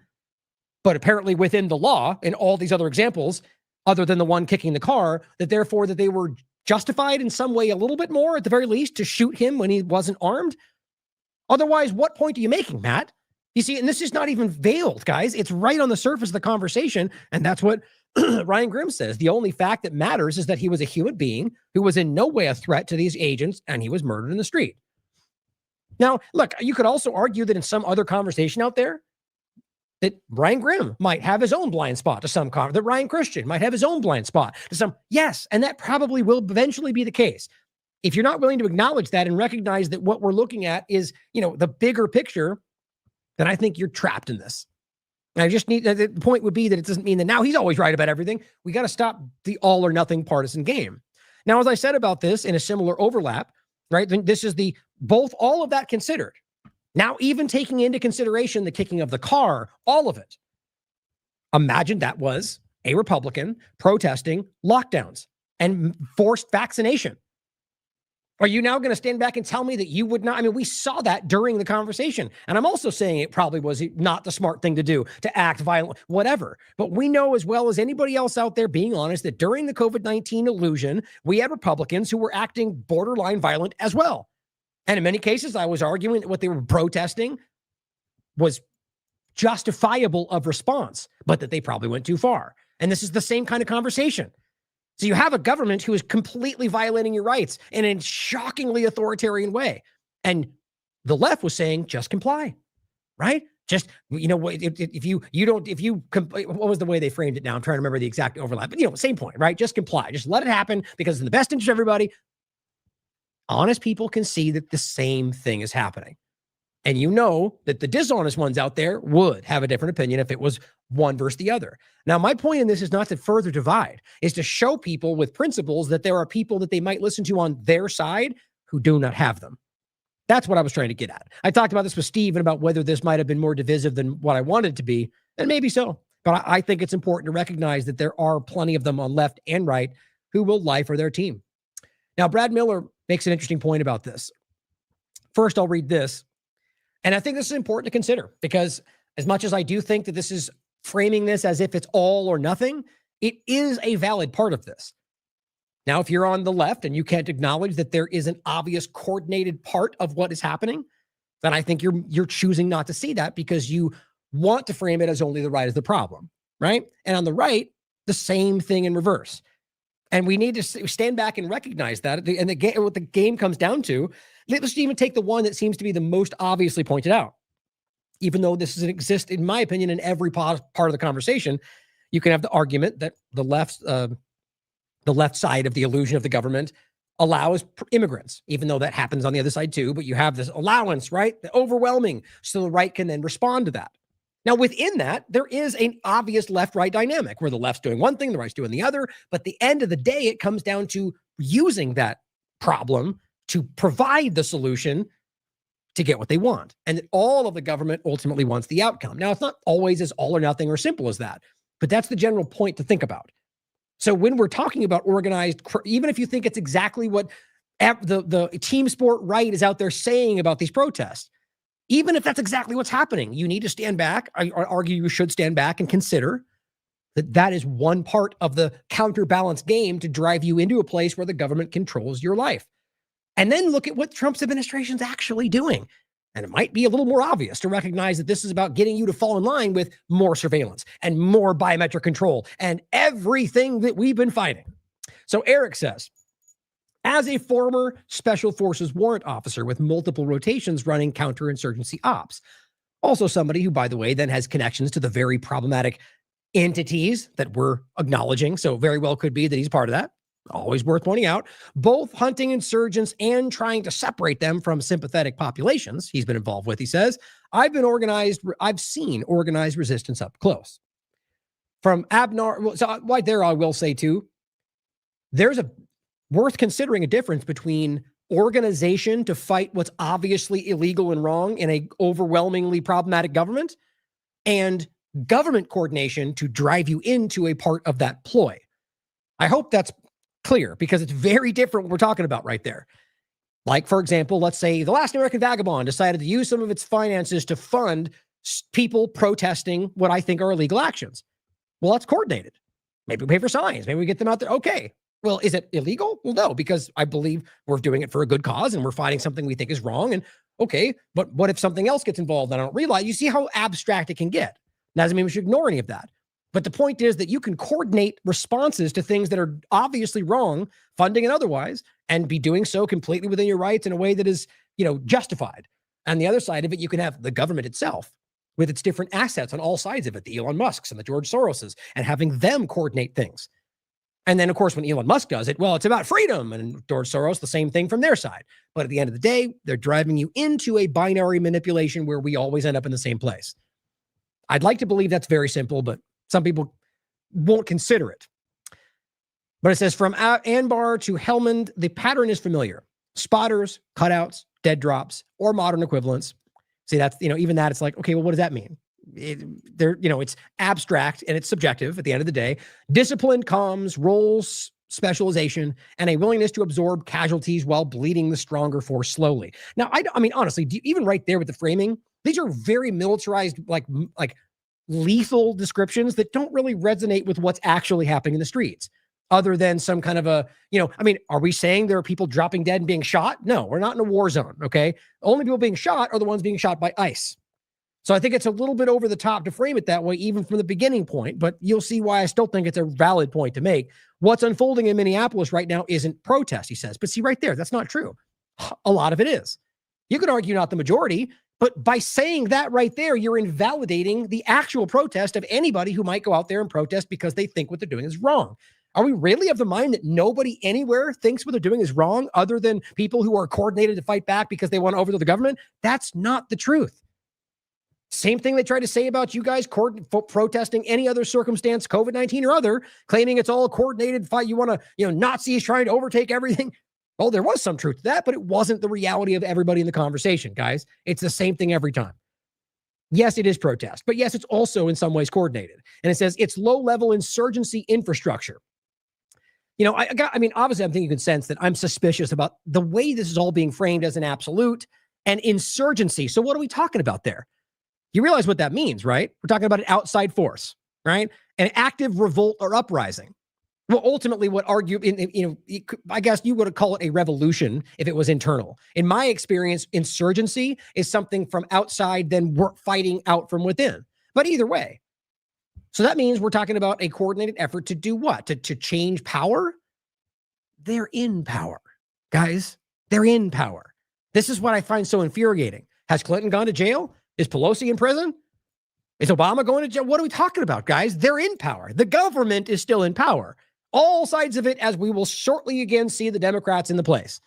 S3: but apparently within the law and all these other examples, other than the one kicking the car, that therefore that they were justified in some way a little bit more, at the very least, to shoot him when he wasn't armed. Otherwise, what point are you making, Matt? You see, and this is not even veiled, guys. It's right on the surface of the conversation, and that's what Ryan Grimm says. The only fact that matters is that he was a human being who was in no way a threat to these agents, and he was murdered in the street. Now, look, you could also argue that in some other conversation out there, that Ryan Grimm might have his own blind spot to some that Ryan Cristian might have his own blind spot to some. Yes, and that probably will eventually be the case. If you're not willing to acknowledge that and recognize that what we're looking at is, the bigger picture, then I think you're trapped in this. And I just need, the point would be that it doesn't mean that now he's always right about everything. We got to stop the all or nothing partisan game. Now, as I said about this in a similar overlap, right? This is all of that considered. Now, even taking into consideration the kicking of the car, all of it. Imagine that was a Republican protesting lockdowns and forced vaccination. Are you now going to stand back and tell me that you would not? I mean, we saw that during the conversation. And I'm also saying it probably was not the smart thing to do, to act violent, whatever. But we know as well as anybody else out there being honest that during the COVID-19 illusion, we had Republicans who were acting borderline violent as well. And in many cases, I was arguing that what they were protesting was justifiable of response, but that they probably went too far. And this is the same kind of conversation. So you have a government who is completely violating your rights in a shockingly authoritarian way. And the left was saying, just comply, right? Just, what was the way they framed it now? I'm trying to remember the exact overlap, but same point, right? Just comply, just let it happen because it's in the best interest of everybody. Honest people can see that the same thing is happening. And that the dishonest ones out there would have a different opinion if it was one versus the other. Now, my point in this is not to further divide, is to show people with principles that there are people that they might listen to on their side who do not have them. That's what I was trying to get at. I talked about this with Steve and about whether this might have been more divisive than what I wanted it to be, and maybe so. But I think it's important to recognize that there are plenty of them on left and right who will lie for their team. Now, Brad Miller makes an interesting point about this. First, I'll read this. And I think this is important to consider because as much as I do think that this is framing this as if it's all or nothing, it is a valid part of this. Now, if you're on the left and you can't acknowledge that there is an obvious coordinated part of what is happening, then I think you're choosing not to see that because you want to frame it as only the right is the problem, right? And on the right, the same thing in reverse. And we need to stand back and recognize that. And what the game comes down to, let's even take the one that seems to be the most obviously pointed out. Even though this doesn't exist, in my opinion, in every part of the conversation, you can have the argument that the left side of the illusion of the government allows immigrants, even though that happens on the other side too. But you have this allowance, right? The overwhelming, so the right can then respond to that. Now, within that, there is an obvious left-right dynamic where the left's doing one thing, the right's doing the other. But at the end of the day, it comes down to using that problem to provide the solution to get what they want. And that all of the government ultimately wants the outcome. Now, it's not always as all or nothing or simple as that, but that's the general point to think about. So when we're talking about organized, even if you think it's exactly what the team sport right is out there saying about these protests, even if that's exactly what's happening, you need to stand back. I argue you should stand back and consider That is one part of the counterbalance game to drive you into a place where the government controls your life. And then look at what Trump's administration is actually doing. And it might be a little more obvious to recognize that this is about getting you to fall in line with more surveillance and more biometric control and everything that we've been fighting. So Eric says, as a former Special Forces warrant officer with multiple rotations running counterinsurgency ops, also somebody who, by the way, then has connections to the very problematic entities that we're acknowledging. So very well could be that he's part of that. Always worth pointing out, both hunting insurgents and trying to separate them from sympathetic populations he's been involved with. He says, I've seen organized resistance up close. From Abnar, so right there, I will say too, there's a worth considering a difference between organization to fight what's obviously illegal and wrong in a overwhelmingly problematic government and government coordination to drive you into a part of that ploy. I hope that's clear because it's very different what we're talking about right there. Like, for example, let's say the last American Vagabond decided to use some of its finances to fund people protesting what I think are illegal actions. Well, that's coordinated. Maybe we pay for signs. Maybe we get them out there. Okay. Well, is it illegal? Well, no, because I believe we're doing it for a good cause and we're fighting something we think is wrong. And okay, but what if something else gets involved and I don't realize? You see how abstract it can get. Doesn't mean we should ignore any of that. But the point is that you can coordinate responses to things that are obviously wrong, funding and otherwise, and be doing so completely within your rights in a way that is, justified. On the other side of it, you can have the government itself with its different assets on all sides of it, the Elon Musks and the George Soroses, and having them coordinate things. And then, of course, when Elon Musk does it, well, it's about freedom. And George Soros, the same thing from their side. But at the end of the day, they're driving you into a binary manipulation where we always end up in the same place. I'd like to believe that's very simple, but some people won't consider it. But it says, from Anbar to Helmand, the pattern is familiar. Spotters, cutouts, dead drops, or modern equivalents. See, that's, even that, it's like, okay, well, what does that mean? It's abstract and it's subjective at the end of the day. Disciplined comms, roles, specialization, and a willingness to absorb casualties while bleeding the stronger force slowly. Now, I mean, honestly, even right there with the framing, these are very militarized, like lethal descriptions that don't really resonate with what's actually happening in the streets, other than some kind of are we saying there are people dropping dead and being shot? No, we're not in a war zone, okay? Only people being shot are the ones being shot by ICE. So I think it's a little bit over the top to frame it that way, even from the beginning point, but you'll see why I still think it's a valid point to make. What's unfolding in Minneapolis right now isn't protest, he says. But see right there, that's not true. A lot of it is. You could argue not the majority, but by saying that right there, you're invalidating the actual protest of anybody who might go out there and protest because they think what they're doing is wrong. Are we really of the mind that nobody anywhere thinks what they're doing is wrong other than people who are coordinated to fight back because they want to overthrow the government? That's not the truth. Same thing they try to say about you guys protesting any other circumstance, COVID-19 or other, claiming it's all a coordinated fight. You want to, Nazis trying to overtake everything. Well, there was some truth to that, but it wasn't the reality of everybody in the conversation, guys. It's the same thing every time. Yes, it is protest, but yes, it's also in some ways coordinated. And it says it's low-level insurgency infrastructure. Obviously, I'm thinking you can sense that I'm suspicious about the way this is all being framed as an absolute and insurgency. So what are we talking about there? You realize what that means, right? We're talking about an outside force, right? An active revolt or uprising. Well, ultimately, I guess you would call it a revolution if it was internal. In my experience, insurgency is something from outside, then we're fighting out from within. But either way, so that means we're talking about a coordinated effort to do what? To change power? They're in power, guys. They're in power. This is what I find so infuriating. Has Clinton gone to jail? Is Pelosi in prison? Is Obama going to jail? What are we talking about, guys? They're in power. The government is still in power. All sides of it, as we will shortly again see the Democrats in the place.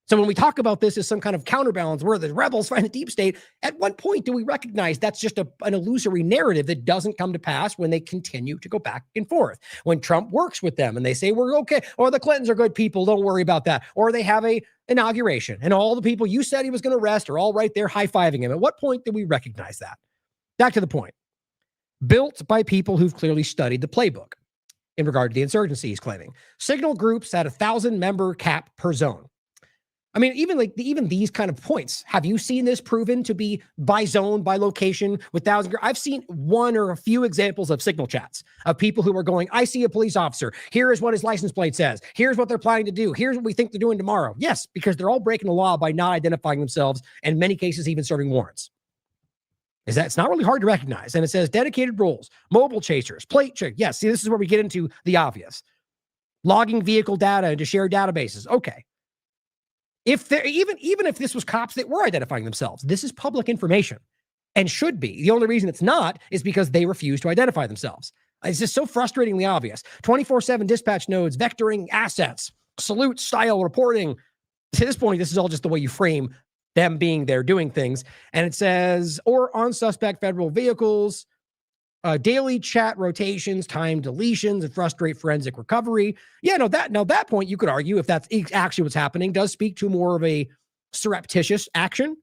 S3: So when we talk about this as some kind of counterbalance where the rebels find the deep state, at what point do we recognize that's just an illusory narrative that doesn't come to pass when they continue to go back and forth? When Trump works with them and they say, we're okay, or the Clintons are good people, don't worry about that. Or they have a inauguration and all the people you said he was going to arrest are all right there high-fiving him. At what point do we recognize that? Back to the point. Built by people who've clearly studied the playbook in regard to the insurgency, he's claiming. Signal groups at 1,000 member cap per zone. I mean, even these kind of points. Have you seen this proven to be by zone, by location, with thousands? I've seen one or a few examples of signal chats of people who are going, I see a police officer. Here is what his license plate says. Here's what they're planning to do. Here's what we think they're doing tomorrow. Yes, because they're all breaking the law by not identifying themselves, and in many cases, even serving warrants. It's not really hard to recognize. And it says dedicated roles, mobile chasers, plate check. Yes, see, this is where we get into the obvious. Logging vehicle data into shared databases. Okay. If they're even if this was cops that were identifying themselves, this is public information and should be. The only reason it's not is because they refuse to identify themselves. It's just so frustratingly obvious. 24/7 dispatch nodes, vectoring assets, salute style reporting. To this point, this is all just the way you frame them being there doing things. And it says, or on suspect federal vehicles, daily chat rotations, time deletions, and frustrate forensic recovery. Yeah, that point you could argue, if that's actually what's happening, does speak to more of a surreptitious action.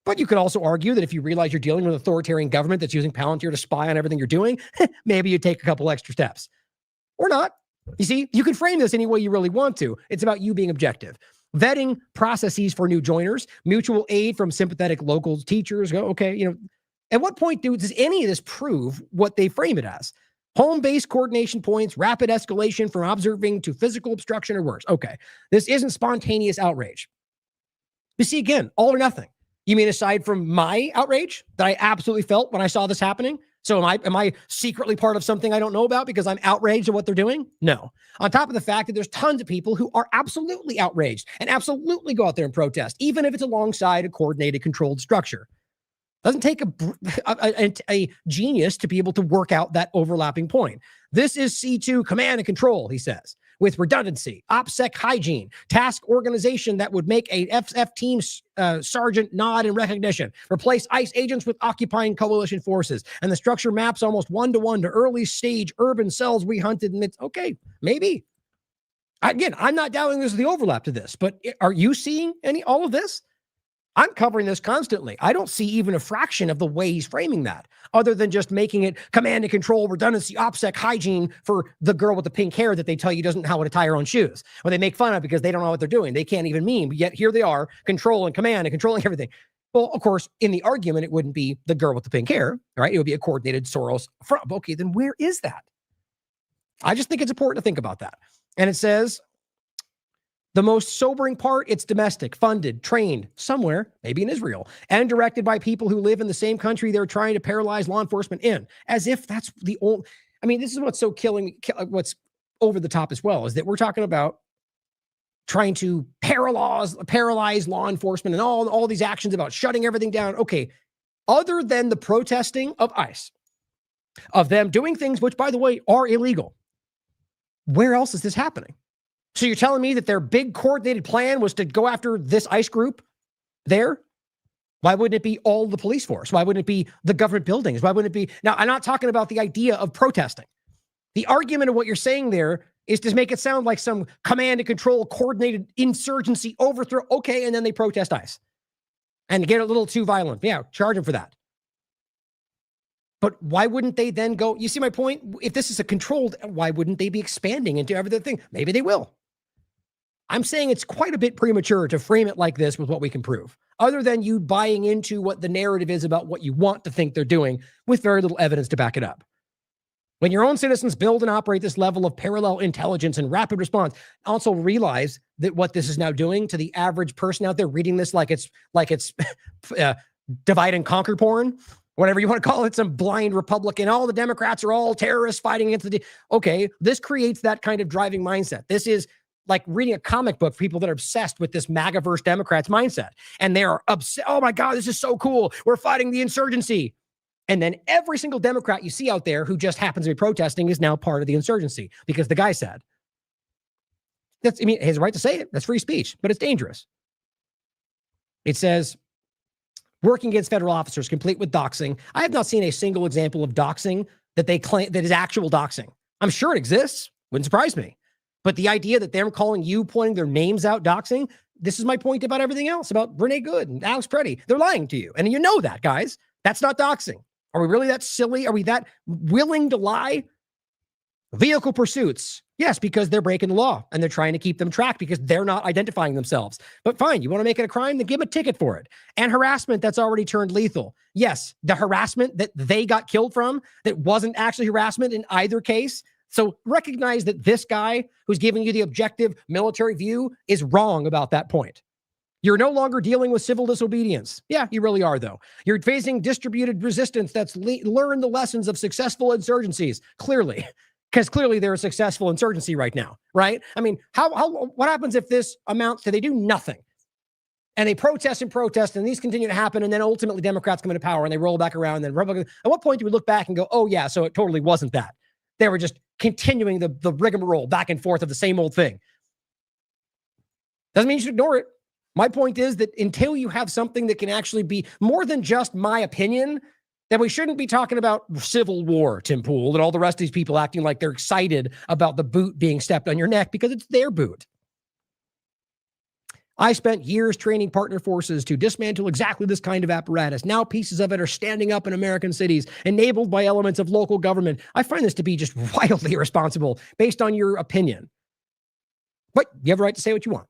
S3: But you could also argue that if you realize you're dealing with an authoritarian government that's using Palantir to spy on everything you're doing, maybe you take a couple extra steps. Or not. You see, you can frame this any way you really want to. It's about you being objective. Vetting processes for new joiners, mutual aid from sympathetic local teachers. Go, okay, at what point does any of this prove what they frame it as? Home-based coordination points, rapid escalation from observing to physical obstruction or worse. Okay, this isn't spontaneous outrage. You see, again, all or nothing. You mean aside from my outrage that I absolutely felt when I saw this happening? So am I secretly part of something I don't know about because I'm outraged at what they're doing? No. On top of the fact that there's tons of people who are absolutely outraged and absolutely go out there and protest, even if it's alongside a coordinated, controlled structure. Doesn't take a genius to be able to work out that overlapping point. This is C2 command and control, he says, with redundancy, OPSEC hygiene, task organization that would make a FF team sergeant nod in recognition, replace ICE agents with occupying coalition forces, and the structure maps almost one-to-one to early stage urban cells we hunted. Okay, maybe. Again, I'm not doubting there's the overlap to this, but are you seeing all of this? I'm covering this constantly. I don't see even a fraction of the way he's framing that, other than just making it command and control, redundancy, OPSEC, hygiene for the girl with the pink hair that they tell you doesn't know how to tie her own shoes, or they make fun of because they don't know what they're doing. They can't even meme, but yet here they are, control and command and controlling everything. Well, of course, in the argument, it wouldn't be the girl with the pink hair, right? It would be a coordinated Soros front. Okay, then where is that? I just think it's important to think about that. And it says, the most sobering part, it's domestic, funded, trained somewhere, maybe in Israel, and directed by people who live in the same country they're trying to paralyze law enforcement in, as if that's the only. I mean, this is what's so killing, what's over the top as well, is that we're talking about trying to paralyze law enforcement and all these actions about shutting everything down. Okay, other than the protesting of ICE, of them doing things which, by the way, are illegal, where else is this happening? So you're telling me that their big coordinated plan was to go after this ICE group there? Why wouldn't it be all the police force? Why wouldn't it be the government buildings? Why wouldn't it be? Now, I'm not talking about the idea of protesting. The argument of what you're saying there is to make it sound like some command and control coordinated insurgency overthrow. Okay, and then they protest ICE and get a little too violent. Yeah, charge them for that. But why wouldn't they then go? You see my point? If this is a controlled, why wouldn't they be expanding into everything? Maybe they will. I'm saying it's quite a bit premature to frame it like this with what we can prove, other than you buying into what the narrative is about what you want to think they're doing with very little evidence to back it up. When your own citizens build and operate this level of parallel intelligence and rapid response, also realize that what this is now doing to the average person out there reading this like it's divide and conquer porn, whatever you want to call it, some blind Republican, all the Democrats are all terrorists fighting against the... Okay, this creates that kind of driving mindset. This is like reading a comic book for people that are obsessed with this MAGA-verse Democrats mindset. And they are upset. Oh my God, this is so cool. We're fighting the insurgency. And then every single Democrat you see out there who just happens to be protesting is now part of the insurgency because the guy said. That's, I mean, he has a right to say it. That's free speech, but it's dangerous. It says, working against federal officers, complete with doxing. I have not seen a single example of doxing that they claim that is actual doxing. I'm sure it exists. Wouldn't surprise me. But the idea that they're calling you, pointing their names out, doxing, this is my point about everything else, about Renee Good and Alex Preddy. They're lying to you. And you know that, guys. That's not doxing. Are we really that silly? Are we that willing to lie? Vehicle pursuits, Yes, because they're breaking the law and they're trying to keep them tracked because they're not identifying themselves. But fine, you want to make it a crime, then give them a ticket for it. And harassment that's already turned lethal. Yes, the harassment that they got killed from that wasn't actually harassment in either case. So recognize that this guy who's giving you the objective military view is wrong about that point. You're no longer dealing with civil disobedience. Yeah, you really are, though. You're facing distributed resistance that's learned the lessons of successful insurgencies, clearly. Because clearly they're a successful insurgency right now, right? I mean, what happens if this amounts to they do nothing? And they protest and these continue to happen, and then ultimately Democrats come into power and they roll back around, and then Republicans. At what point do we look back and go, oh yeah, so it totally wasn't that? They were just continuing the rigmarole back and forth of the same old thing. Doesn't mean you should ignore it. My point is that until you have something that can actually be more than just my opinion, that we shouldn't be talking about civil war, Tim Pool, and all the rest of these people acting like they're excited about the boot being stepped on your neck because it's their boot. I spent years training partner forces to dismantle exactly this kind of apparatus. Now pieces of it are standing up in American cities, enabled by elements of local government. I find this to be just wildly irresponsible based on your opinion. But you have a right to say what you want.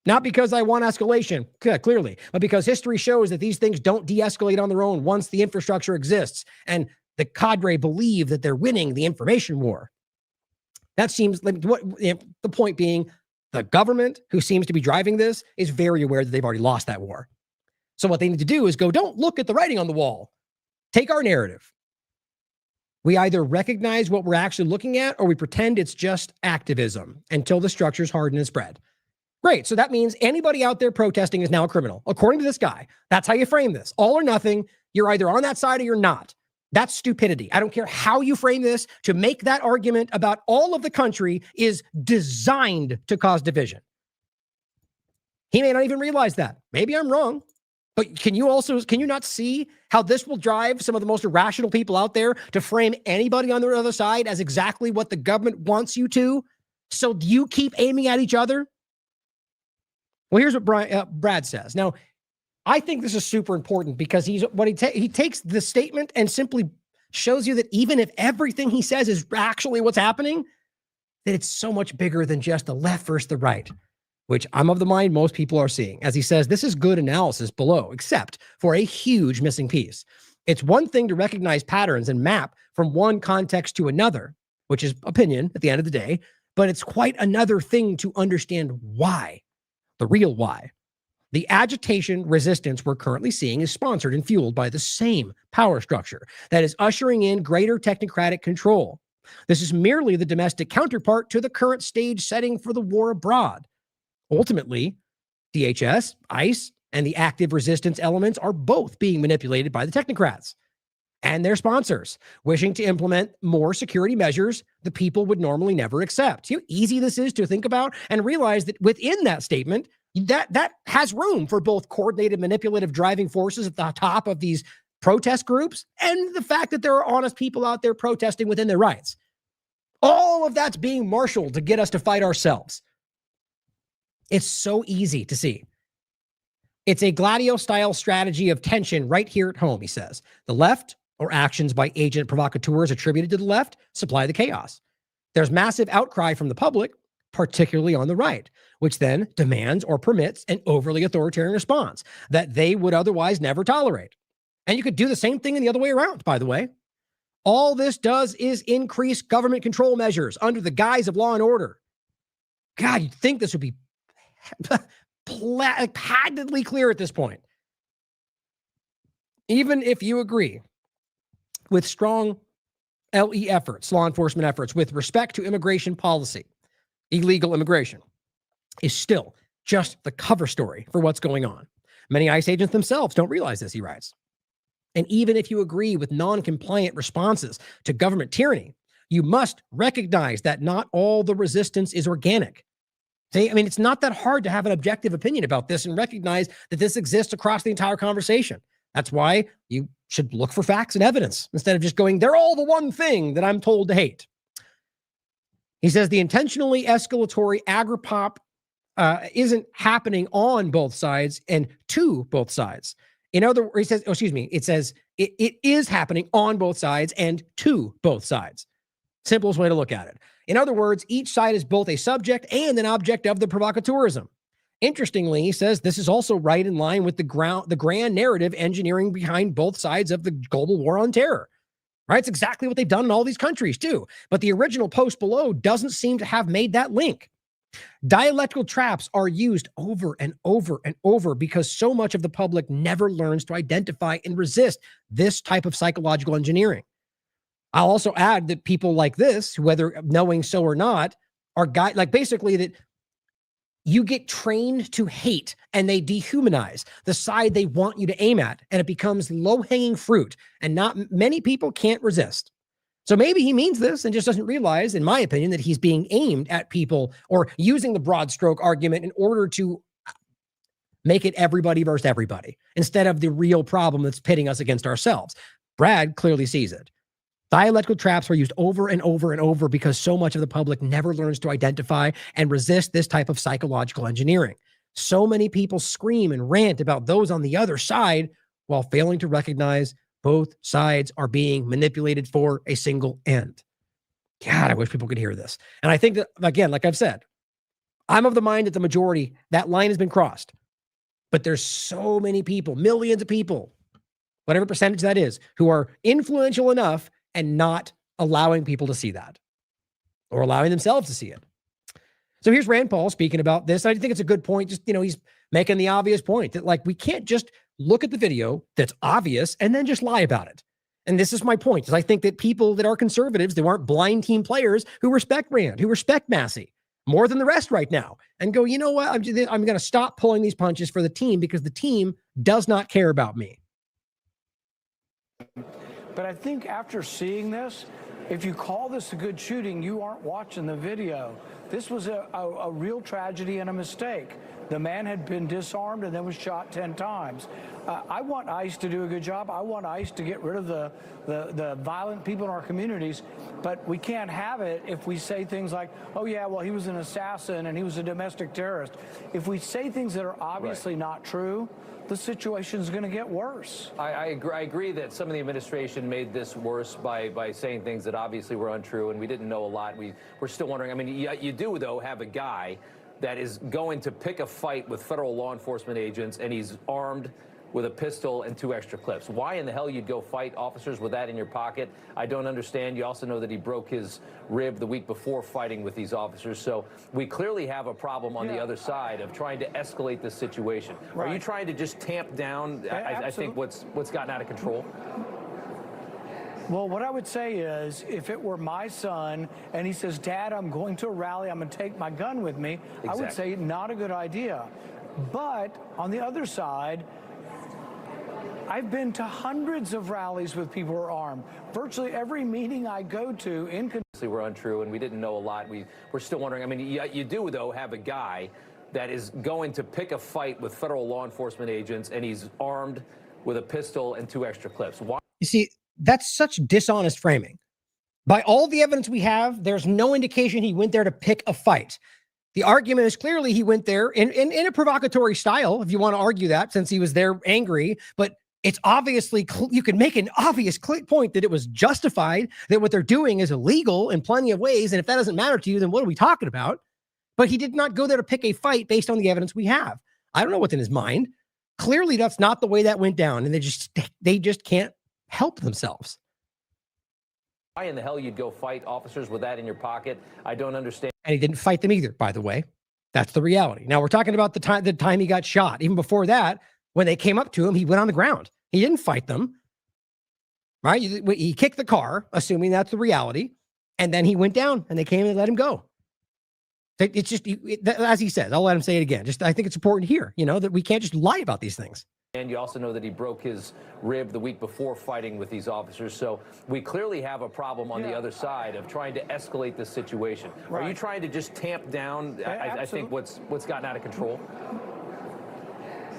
S3: Not because I want escalation, clearly, but because history shows that these things don't de-escalate on their own once the infrastructure exists and the cadre believe that they're winning the information war. That seems like the point being, the government who seems to be driving this is very aware that they've already lost that war. So what they need to do is go, don't look at the writing on the wall. Take our narrative. We either recognize what we're actually looking at or we pretend it's just activism until the structures harden and spread. Great. So that means anybody out there protesting is now a criminal. According to this guy, that's how you frame this. All or nothing. You're either on that side or you're not. That's stupidity. I don't care how you frame this. To make that argument about all of the country is designed to cause division. He may not even realize that. Maybe I'm wrong. But can you not see how this will drive some of the most irrational people out there to frame anybody on the other side as exactly what the government wants you to? So you keep aiming at each other? Well, here's what Brad says. Now, I think this is super important because he takes the statement and simply shows you that even if everything he says is actually what's happening, that it's so much bigger than just the left versus the right, which I'm of the mind most people are seeing. As he says, this is good analysis below, except for a huge missing piece. It's one thing to recognize patterns and map from one context to another, which is opinion at the end of the day, but it's quite another thing to understand why. The real why. The agitation resistance we're currently seeing is sponsored and fueled by the same power structure that is ushering in greater technocratic control. This is merely the domestic counterpart to the current stage setting for the war abroad. Ultimately, DHS, ICE, and the active resistance elements are both being manipulated by the technocrats and their sponsors, wishing to implement more security measures the people would normally never accept. See how easy this is to think about and realize that within that statement, that has room for both coordinated manipulative driving forces at the top of these protest groups and the fact that there are honest people out there protesting within their rights. All of that's being marshaled to get us to fight ourselves. It's so easy to see. It's a Gladio-style strategy of tension right here at home, he says. The left, or actions by agent provocateurs attributed to the left, supply the chaos. There's massive outcry from the public, particularly on the right, which then demands or permits an overly authoritarian response that they would otherwise never tolerate. And you could do the same thing in the other way around, by the way. All this does is increase government control measures under the guise of law and order. God, you'd think this would be patently clear at this point. Even if you agree with strong LE efforts, law enforcement efforts, with respect to immigration policy, illegal immigration is still just the cover story for what's going on. Many ICE agents themselves don't realize this, he writes. And even if you agree with non-compliant responses to government tyranny, you must recognize that not all the resistance is organic. See, I mean, it's not that hard to have an objective opinion about this and recognize that this exists across the entire conversation. That's why you should look for facts and evidence instead of just going, they're all the one thing that I'm told to hate. He says the intentionally escalatory agri-pop isn't happening on both sides and to both sides. In other words, it says it is happening on both sides and to both sides. Simplest way to look at it. In other words, each side is both a subject and an object of the provocateurism. Interestingly, he says this is also right in line with the grand narrative engineering behind both sides of the global war on terror. Right? It's exactly what they've done in all these countries too. But the original post below doesn't seem to have made that link. Dialectical traps are used over and over and over because so much of the public never learns to identify and resist this type of psychological engineering. I'll also add that people like this, whether knowing so or not, are basically that you get trained to hate and they dehumanize the side they want you to aim at, and it becomes low-hanging fruit, and not many people can't resist. So maybe he means this and just doesn't realize, in my opinion, that he's being aimed at people or using the broad stroke argument in order to make it everybody versus everybody instead of the real problem that's pitting us against ourselves. Brad clearly sees it. Dialectical traps are used over and over and over because so much of the public never learns to identify and resist this type of psychological engineering. So many people scream and rant about those on the other side while failing to recognize both sides are being manipulated for a single end. God, I wish people could hear this. And I think that, again, like I've said, I'm of the mind that the majority, that line has been crossed. But there's so many people, millions of people, whatever percentage that is, who are influential enough and not allowing people to see that or allowing themselves to see it. So here's Rand Paul speaking about this. I think it's a good point. Just, he's making the obvious point that, like, we can't just look at the video that's obvious and then just lie about it. And this is my point, is I think that people that are conservatives, they aren't blind team players who respect Rand, who respect Massey more than the rest right now, and go, you know what? I'm going to stop pulling these punches for the team because the team does not care about me.
S5: But I think after seeing this, if you call this a good shooting, you aren't watching the video. This was a real tragedy and a mistake. The man had been disarmed and then was shot 10 times. I want ICE to do a good job. I want ICE to get rid of the violent people in our communities. But we can't have it if we say things like, oh, yeah, well, he was an assassin and he was a domestic terrorist. If we say things that are obviously not true, the situation is going to get worse.
S15: I agree that some of the administration made this worse by saying things that obviously were untrue, and we didn't know a lot. We're still wondering. I mean, you do, though, have a guy that is going to pick a fight with federal law enforcement agents, and he's armed with a pistol and 2 extra clips. Why in the hell you'd go fight officers with that in your pocket? I don't understand. You also know that he broke his rib the week before fighting with these officers. So we clearly have a problem on the other side of trying to escalate this situation. Right. Are you trying to just tamp down, I think, what's gotten out of control?
S5: Well, what I would say is, if it were my son and he says, Dad, I'm going to a rally, I'm going to take my gun with me, exactly. I would say not a good idea. But on the other side, I've been to hundreds of rallies with people who are armed. Virtually every meeting I go to in
S15: were untrue, and we didn't know a lot. We're still wondering. I mean, you do, though, have a guy that is going to pick a fight with federal law enforcement agents, and he's armed with a pistol and 2 extra clips. Why?
S3: You see, that's such dishonest framing. By all the evidence we have, there's no indication he went there to pick a fight. The argument is clearly he went there in a provocatory style, if you want to argue that, since he was there angry, but it's obviously, you can make an obvious point that it was justified, that what they're doing is illegal in plenty of ways. And if that doesn't matter to you, then what are we talking about? But he did not go there to pick a fight based on the evidence we have. I don't know what's in his mind. Clearly, that's not the way that went down. And they just can't help themselves.
S15: Why in the hell you'd go fight officers with that in your pocket? I don't understand.
S3: And he didn't fight them either, by the way. That's the reality. Now, we're talking about the time he got shot. Even before that, when they came up to him, he went on the ground. He didn't fight them, right? He kicked the car, assuming that's the reality, and then he went down, and they came and let him go. It's just, as he says, I'll let him say it again. Just, I think it's important here, that we can't just lie about these things.
S15: And you also know that he broke his rib the week before fighting with these officers. So we clearly have a problem on the other side of trying to escalate this situation. Right. Are you trying to just tamp down, I think, what's gotten out of control?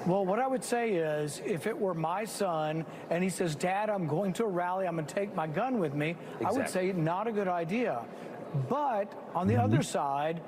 S5: Well, what I would say is, if it were my son and he says, Dad, I'm going to a rally, I'm going to take my gun with me, exactly. I would say not a good idea. But on the other side,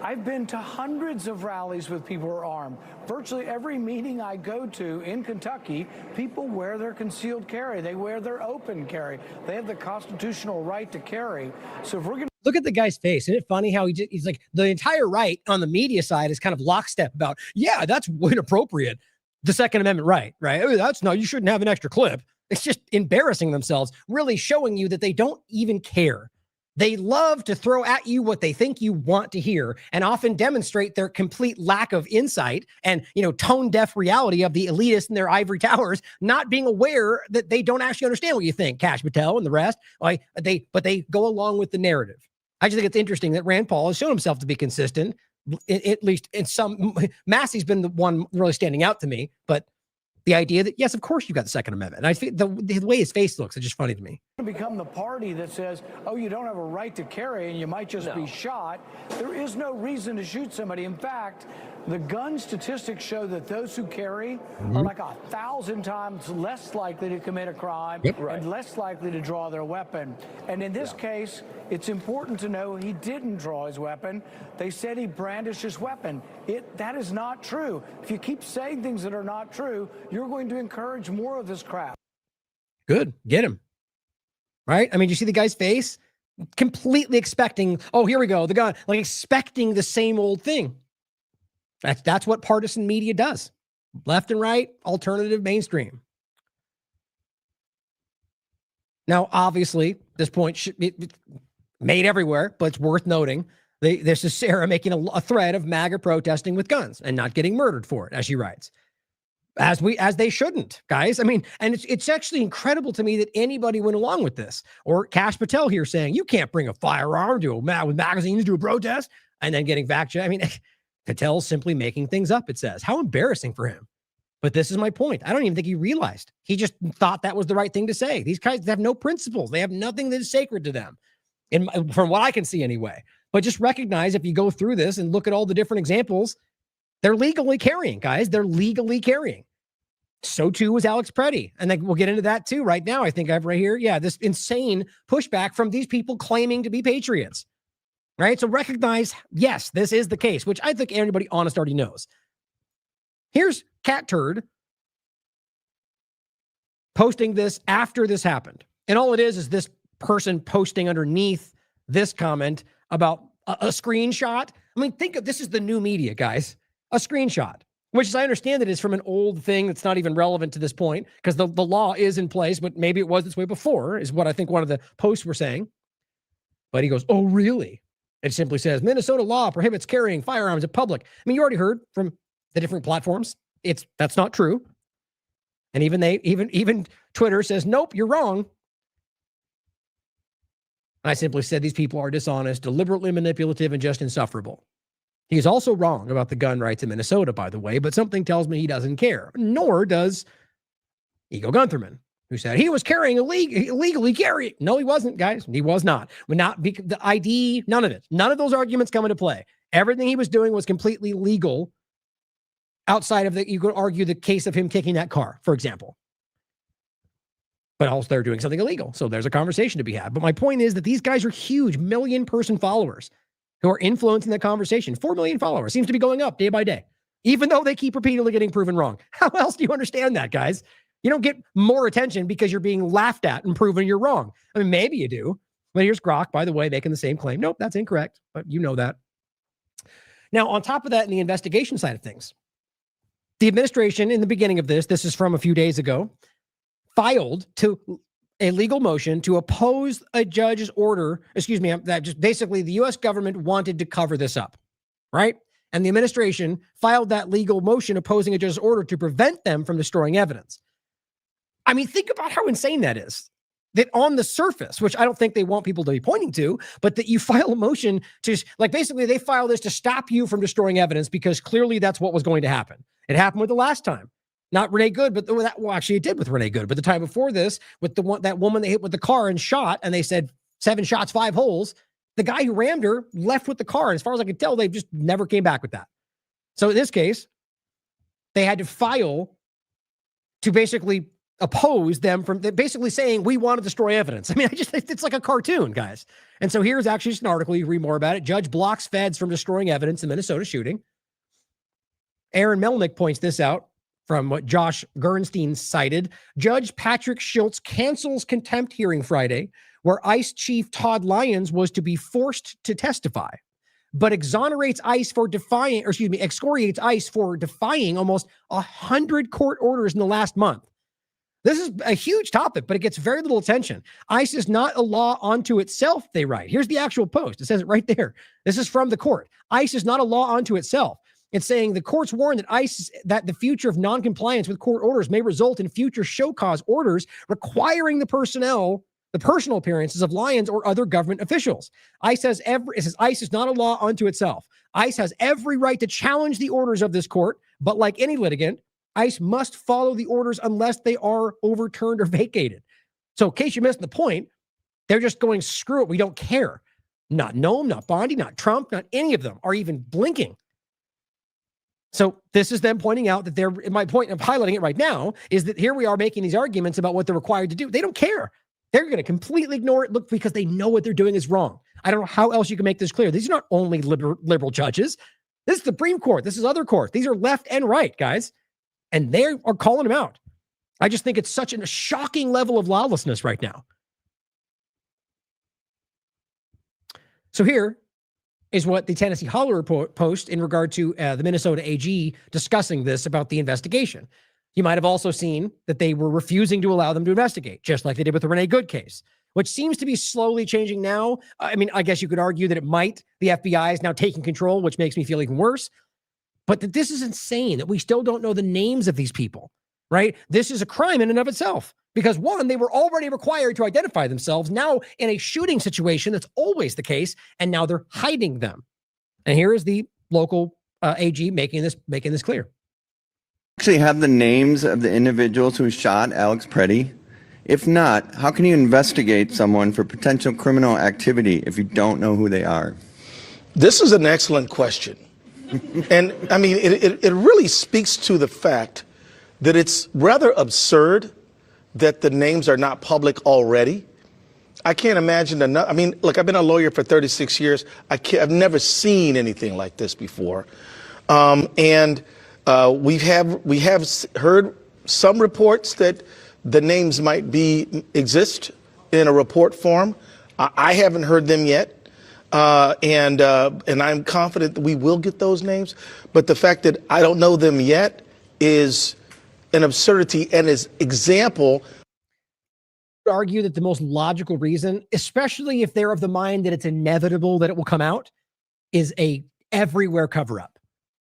S5: I've been to hundreds of rallies with people who are armed. Virtually every meeting I go to in Kentucky, people wear their concealed carry. They wear their open carry. They have the constitutional right to carry. So if we're going to
S3: look at the guy's face. Isn't it funny how he's like, the entire right on the media side is kind of lockstep about, yeah, that's inappropriate. The Second Amendment right? Oh, that's no, you shouldn't have an extra clip. It's just embarrassing themselves, really showing you that they don't even care. They love to throw at you what they think you want to hear and often demonstrate their complete lack of insight and, tone deaf reality of the elitists in their ivory towers, not being aware that they don't actually understand what you think. Kash Patel and the rest, but they go along with the narrative. I just think it's interesting that Rand Paul has shown himself to be consistent, at least in some. Massey's been the one really standing out to me, but the idea that, yes, of course you got the Second Amendment. And I think the way his face looks is just funny to me.
S5: become the party that says, oh, you don't have a right to carry and you might just be shot. There is no reason to shoot somebody. In fact, the gun statistics show that those who carry are like 1,000 times less likely to commit a crime and less likely to draw their weapon. And in this case, it's important to know he didn't draw his weapon. They said he brandished his weapon. That is not true. If you keep saying things that are not true, you're going to encourage more of this crap.
S3: Good. Get him. Right? I mean, you see the guy's face? Completely expecting, oh, here we go, the gun, like expecting the same old thing. That's what partisan media does. Left and right, alternative, mainstream. Now, obviously, this point should be made everywhere, but it's worth noting. This is Sarah making a thread of MAGA protesting with guns and not getting murdered for it, as she writes. As they shouldn't, guys. I mean, and it's actually incredible to me that anybody went along with this. Or Kash Patel here saying, you can't bring a firearm with magazines to a protest, and then getting fact checked. I mean, Patel's simply making things up, it says. How embarrassing for him. But this is my point. I don't even think he realized. He just thought that was the right thing to say. These guys have no principles. They have nothing that is sacred to them, from what I can see anyway. But just recognize, if you go through this and look at all the different examples, they're legally carrying, guys. They're legally carrying. So too was Alex Preddy. And then we'll get into that too right now. I think I have right here. Yeah, this insane pushback from these people claiming to be patriots. Right? So recognize, yes, this is the case, which I think anybody honest already knows. Here's Cat Turd posting this after this happened. And all it is this person posting underneath this comment about a screenshot. I mean, think of this is the new media, guys. A screenshot, which, as I understand it, is from an old thing that's not even relevant to this point because the law is in place, but maybe it was this way before, is what I think one of the posts were saying. But he goes, oh, really? It simply says, Minnesota law prohibits carrying firearms in public. I mean, you already heard from the different platforms. That's not true. And even Twitter says, nope, you're wrong. I simply said these people are dishonest, deliberately manipulative, and just insufferable. He's also wrong about the gun rights in Minnesota, by the way, but something tells me he doesn't care, nor does Ego Guntherman, who said he was carrying illegally carrying. No, he wasn't, guys. He was not. The ID, none of it. None of those arguments come into play. Everything he was doing was completely legal outside of you could argue the case of him kicking that car, for example. But also they're doing something illegal. So there's a conversation to be had. But my point is that these guys are huge, million-person followers who are influencing the conversation. 4 million followers seems to be going up day by day, even though they keep repeatedly getting proven wrong. How else do you understand that, guys? You don't get more attention because you're being laughed at and proven you're wrong. I mean, maybe you do. But here's Grok, by the way, making the same claim. Nope, that's incorrect. But you know that. Now, on top of that, in the investigation side of things, the administration in the beginning of this is from a few days ago, filed a legal motion to oppose a judge's order. That just basically the U.S. government wanted to cover this up, right? And the administration filed that legal motion opposing a judge's order to prevent them from destroying evidence. I mean, think about how insane that is. That on the surface, which I don't think they want people to be pointing to, but that you file a motion to, like, basically they file this to stop you from destroying evidence because clearly that's what was going to happen. It happened with the last time. Not Renee Good, but actually it did with Renee Good. But the time before this, with that woman they hit with the car and shot, and they said 7 shots, 5 holes. The guy who rammed her left with the car. And as far as I can tell, they just never came back with that. So in this case, they had to file to basically oppose them from basically saying we want to destroy evidence. I mean, it's like a cartoon, guys. And so here's actually just an article. You can read more about it. Judge blocks feds from destroying evidence in Minnesota shooting. Aaron Melnick points this out from what Josh Gernstein cited. Judge Patrick Schultz cancels contempt hearing Friday, where ICE Chief Todd Lyons was to be forced to testify, but excoriates ICE for defying almost 100 court orders in the last month. This is a huge topic, but it gets very little attention. ICE is not a law unto itself, they write. Here's the actual post. It says it right there. This is from the court. ICE is not a law unto itself. It's saying the courts warn that the future of noncompliance with court orders may result in future show cause orders requiring the personal appearances of Lyons or other government officials. ICE says ICE is not a law unto itself. ICE has every right to challenge the orders of this court, but like any litigant, ICE must follow the orders unless they are overturned or vacated. So in case you missed the point, they're just going, screw it, we don't care. Not Noam, not Bondi, not Trump, not any of them are even blinking. So this is them pointing out that my point of highlighting it right now is that here we are making these arguments about what they're required to do. They don't care. They're going to completely ignore it, look, because they know what they're doing is wrong. I don't know how else you can make this clear. These are not only liberal judges. This is the Supreme Court. This is other courts. These are left and right, guys. And they are calling them out. I just think it's such a shocking level of lawlessness right now. So here is what the Tennessee Holler post in regard to the Minnesota AG discussing this about the investigation. You might have also seen that they were refusing to allow them to investigate, just like they did with the Renee Good case, which seems to be slowly changing now. I mean, I guess you could argue that the FBI is now taking control, which makes me feel even worse. But that this is insane that we still don't know the names of these people, right? This is a crime in and of itself. Because one, they were already required to identify themselves. Now in a shooting situation, that's always the case. And now they're hiding them. And here is the local AG making this clear.
S16: Actually have the names of the individuals who shot Alex Pretty? If not, how can you investigate someone for potential criminal activity if you don't know who they are?
S17: This is an excellent question. And I mean, it really speaks to the fact that it's rather absurd that the names are not public already. I can't imagine I mean, look, I've been a lawyer for 36 years. I've never seen anything like this before. We have heard some reports that the names might exist in a report form. I haven't heard them yet. And I'm confident that we will get those names. But the fact that I don't know them yet is an absurdity and is example.
S3: Argue that the most logical reason, especially if they're of the mind that it's inevitable that it will come out, is a everywhere cover-up.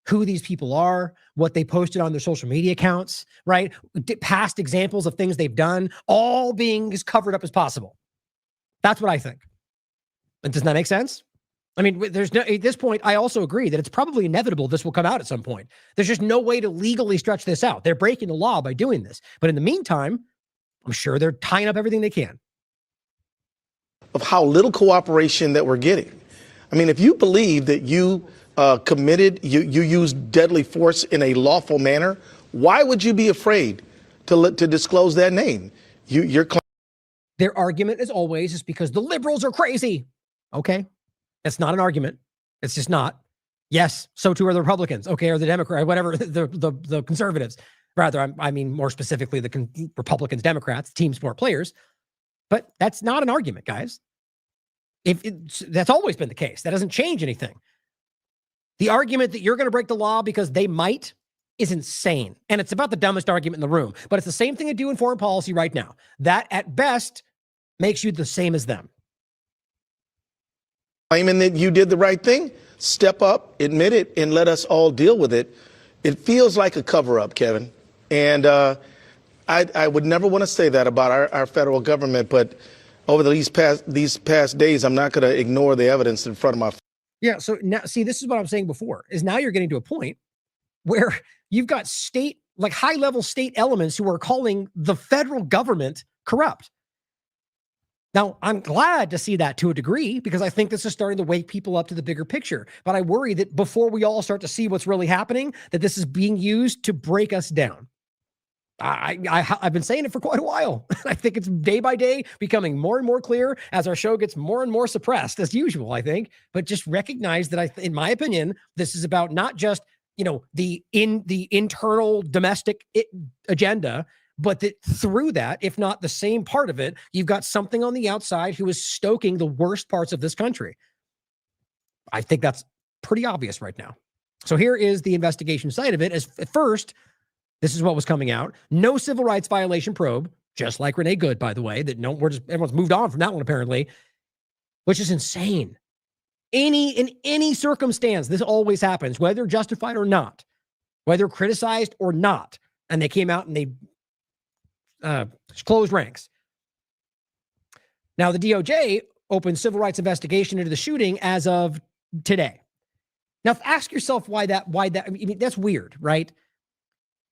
S3: Who these people are, what they posted on their social media accounts, right? Past examples of things they've done, all being as covered up as possible. That's what I think. And does that make sense? I mean, at this point, I also agree that it's probably inevitable this will come out at some point. There's just no way to legally stretch this out. They're breaking the law by doing this. But in the meantime, I'm sure they're tying up everything they can.
S17: Of how little cooperation that we're getting. I mean, if you believe that you you used deadly force in a lawful manner, why would you be afraid to disclose that name?
S3: Their argument, as always, is because the liberals are crazy. Okay. That's not an argument. It's just not. Yes, so too are the Republicans. Okay, or the Democrats, whatever, the conservatives. Rather, I mean more specifically the Republicans, Democrats, team sport players. But that's not an argument, guys. That's always been the case. That doesn't change anything. The argument that you're going to break the law because they might is insane. And it's about the dumbest argument in the room. But it's the same thing to do in foreign policy right now. That, at best, makes you the same as them.
S17: Claiming that you did the right thing, step up, admit it, and let us all deal with it. It feels like a cover-up, Kevin. And I would never want to say that about our federal government, but over these past days, I'm not going to ignore the evidence in front of my face.
S3: Yeah, so now, see, this is what I'm saying before, is now you're getting to a point where you've got high-level state elements who are calling the federal government corrupt. Now, I'm glad to see that to a degree because I think this is starting to wake people up to the bigger picture. But I worry that before we all start to see what's really happening, that this is being used to break us down. I've been saying it for quite a while. I think it's day by day becoming more and more clear as our show gets more and more suppressed, as usual, I think. But just recognize that in my opinion, this is about not just, the internal domestic agenda, but that through that, if not the same part of it, you've got something on the outside who is stoking the worst parts of this country. I think that's pretty obvious right now. So here is the investigation side of it. As at first, this is what was coming out. No civil rights violation probe, just like Renee Good, by the way, everyone's moved on from that one apparently, which is insane. In any circumstance, this always happens, whether justified or not, whether criticized or not. And they came out and they closed ranks. Now, the DOJ opened civil rights investigation into the shooting as of today. Now, ask yourself why that, I mean, that's weird, right?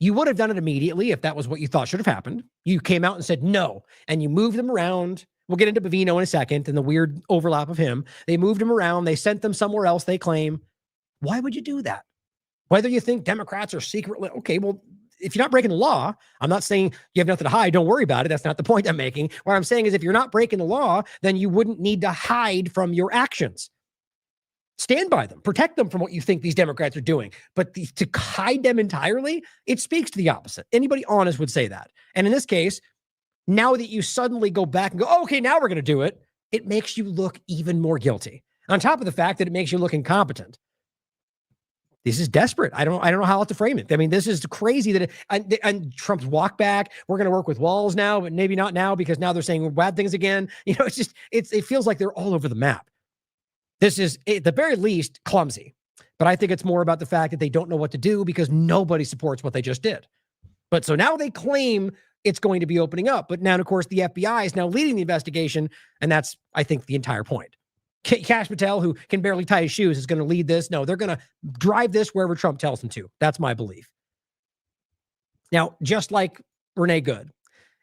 S3: You would have done it immediately if that was what you thought should have happened. You came out and said no, and you moved them around. We'll get into Bavino in a second and the weird overlap of him. They moved him around. They sent them somewhere else, they claim. Why would you do that? Whether you think Democrats are secretly, okay, well, if you're not breaking the law, I'm not saying you have nothing to hide. Don't worry about it. That's not the point I'm making. What I'm saying is if you're not breaking the law, then you wouldn't need to hide from your actions. Stand by them. Protect them from what you think these Democrats are doing. But to hide them entirely, it speaks to the opposite. Anybody honest would say that. And in this case, now that you suddenly go back and go, oh, okay, now we're going to do it, it makes you look even more guilty. On top of the fact that it makes you look incompetent. This is desperate. I don't know how else to frame it. I mean, this is crazy that and Trump's walk back. We're going to work with walls now, but maybe not now because now they're saying bad things again. It feels like they're all over the map. This is, at the very least, clumsy. But I think it's more about the fact that they don't know what to do because nobody supports what they just did. But so now they claim it's going to be opening up. But now, of course, the FBI is now leading the investigation. And that's, I think, the entire point. Kash Patel, who can barely tie his shoes, is going to lead this. No, they're going to drive this wherever Trump tells them to. That's my belief. Now, just like Renee Good,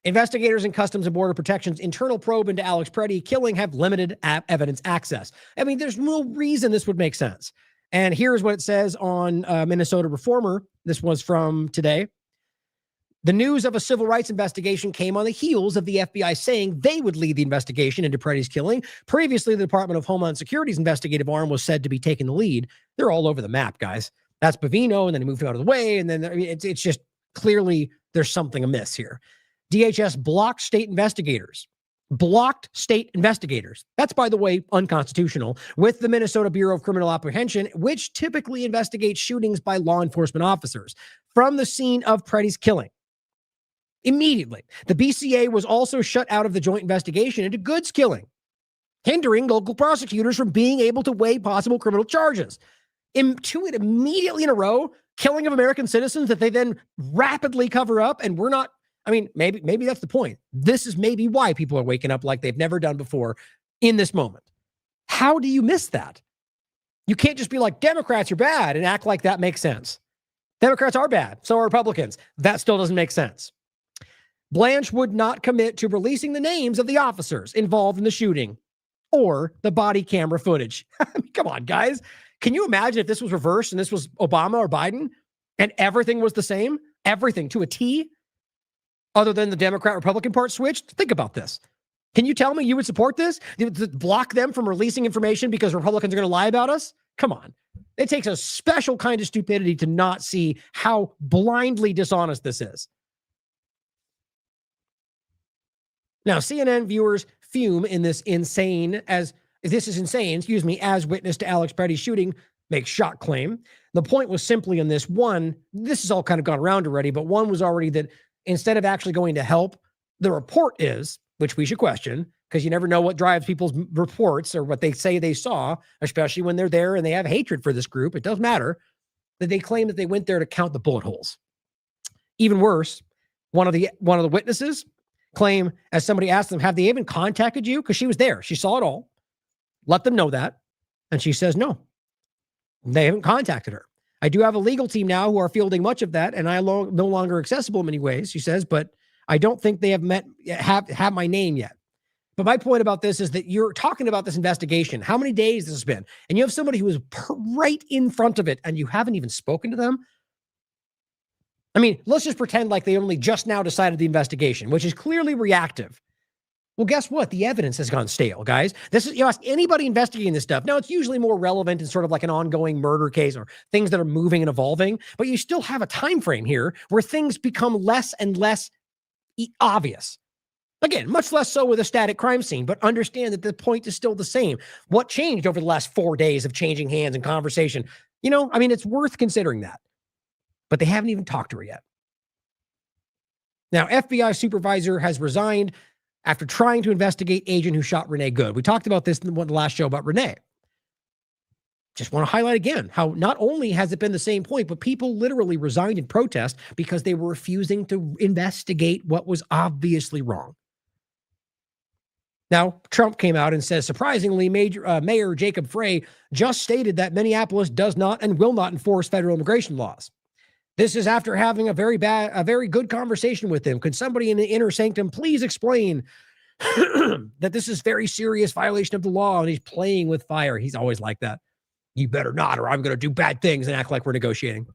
S3: investigators in Customs and Border Protection's internal probe into Alex Preddy killing have limited evidence access. I mean, there's no reason this would make sense. And here's what it says on Minnesota Reformer. This was from today. The news of a civil rights investigation came on the heels of the FBI saying they would lead the investigation into Preddy's killing. Previously, the Department of Homeland Security's investigative arm was said to be taking the lead. They're all over the map, guys. That's Bavino, and then he moved him out of the way, and then it's just clearly there's something amiss here. DHS blocked state investigators. That's, by the way, unconstitutional, with the Minnesota Bureau of Criminal Apprehension, which typically investigates shootings by law enforcement officers from the scene of Preddy's killing. Immediately, the BCA was also shut out of the joint investigation into Good's killing, hindering local prosecutors from being able to weigh possible criminal charges. Immediately in a row, killing of American citizens that they then rapidly cover up, and we're not, I mean, maybe that's the point. This is maybe why people are waking up like they've never done before in this moment. How do you miss that? You can't just be like, Democrats are bad and act like that makes sense. Democrats are bad. So are Republicans. That still doesn't make sense. Blanche would not commit to releasing the names of the officers involved in the shooting or the body camera footage. I mean, come on, guys. Can you imagine if this was reversed and this was Obama or Biden and everything was the same? Everything to a T? Other than the Democrat-Republican part switched? Think about this. Can you tell me you would support this? Block them from releasing information because Republicans are going to lie about us? Come on. It takes a special kind of stupidity to not see how blindly dishonest this is. Now, CNN viewers fume in this insane, as witness to Alex Preddy's shooting, makes shock claim. The point was simply on this one, this has all kind of gone around already, but one was already that instead of actually going to help, the report is, which we should question, because you never know what drives people's reports or what they say they saw, especially when they're there and they have hatred for this group. It doesn't matter that they claim that they went there to count the bullet holes. Even worse, one of the witnesses claim, as somebody asked them, have they even contacted you? Because she was there. She saw it all. Let them know that. And she says, no, they haven't contacted her. I do have a legal team now who are fielding much of that, and I no longer accessible in many ways, she says, but I don't think they have my name yet. But my point about this is that you're talking about this investigation, how many days this has been, and you have somebody who is right in front of it, and you haven't even spoken to them. I mean, let's just pretend like they only just now decided the investigation, which is clearly reactive. Well, guess what? The evidence has gone stale, guys. This is, you ask anybody investigating this stuff. Now, it's usually more relevant in sort of like an ongoing murder case or things that are moving and evolving, but you still have a time frame here where things become less and less obvious. Again, much less so with a static crime scene, but understand that the point is still the same. What changed over the last 4 days of changing hands and conversation? I mean, it's worth considering that. But they haven't even talked to her yet. Now, FBI supervisor has resigned after trying to investigate agent who shot Renee Good. We talked about this in the last show about Renee. Just want to highlight again how not only has it been the same point, but people literally resigned in protest because they were refusing to investigate what was obviously wrong. Now, Trump came out and says, surprisingly, Mayor Jacob Frey just stated that Minneapolis does not and will not enforce federal immigration laws. This is after having a very good conversation with him. Could somebody in the inner sanctum please explain that this is very serious violation of the law and he's playing with fire? He's always like that. You better not, or I'm going to do bad things and act like we're negotiating.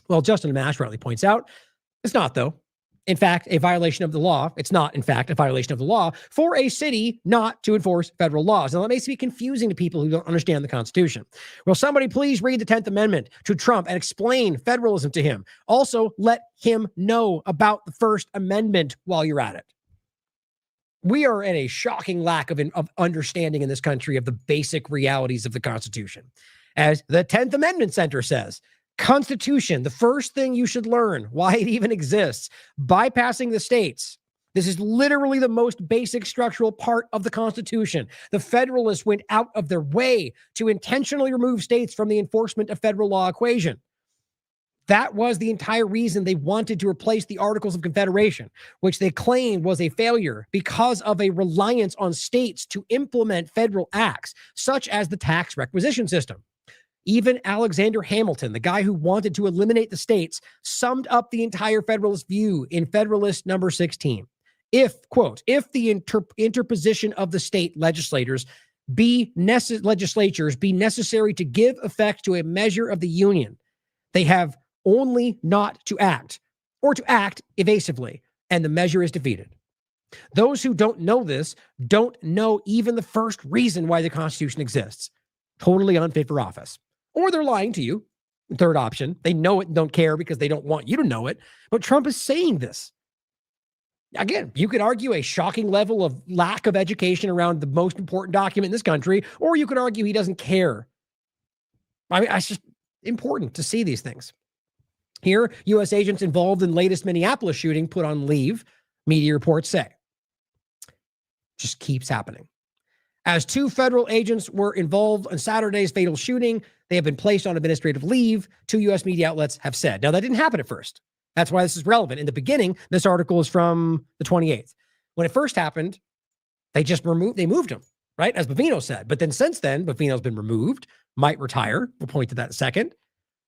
S3: Well, Justin Amash rightly points out, it's not, though. In fact, a violation of the law. It's not, in fact, a violation of the law for a city not to enforce federal laws. Now, that makes it confusing to people who don't understand the Constitution. Will somebody please read the 10th Amendment to Trump and explain federalism to him? Also, let him know about the First Amendment while you're at it. We are at a shocking lack of understanding in this country of the basic realities of the Constitution. As the 10th Amendment Center says, Constitution, the first thing you should learn, why it even exists, bypassing the states. This is literally the most basic structural part of the Constitution. The Federalists went out of their way to intentionally remove states from the enforcement of federal law equation. That was the entire reason they wanted to replace the Articles of Confederation, which they claimed was a failure because of a reliance on states to implement federal acts, such as the tax requisition system. Even Alexander Hamilton, the guy who wanted to eliminate the states, summed up the entire Federalist view in Federalist number 16. If, quote, if the interposition of the state legislatures be necessary to give effect to a measure of the Union, they have only not to act, or to act evasively, and the measure is defeated. Those who don't know this don't know even the first reason why the Constitution exists. Totally unfit for office. Or they're lying to you. Third option. They know it and don't care because they don't want you to know it. But Trump is saying this. Again, you could argue a shocking level of lack of education around the most important document in this country, or you could argue he doesn't care. I mean, it's just important to see these things. Here, U.S. agents involved in latest Minneapolis shooting put on leave, media reports say. Just keeps happening. As 2 federal agents were involved in Saturday's fatal shooting, they have been placed on administrative leave, 2 U.S. media outlets have said. Now, that didn't happen at first. That's why this is relevant. In the beginning, this article is from the 28th. When it first happened, they moved him, right? As Bovino said. But then since then, Bovino's been removed, might retire. We'll point to that in a second.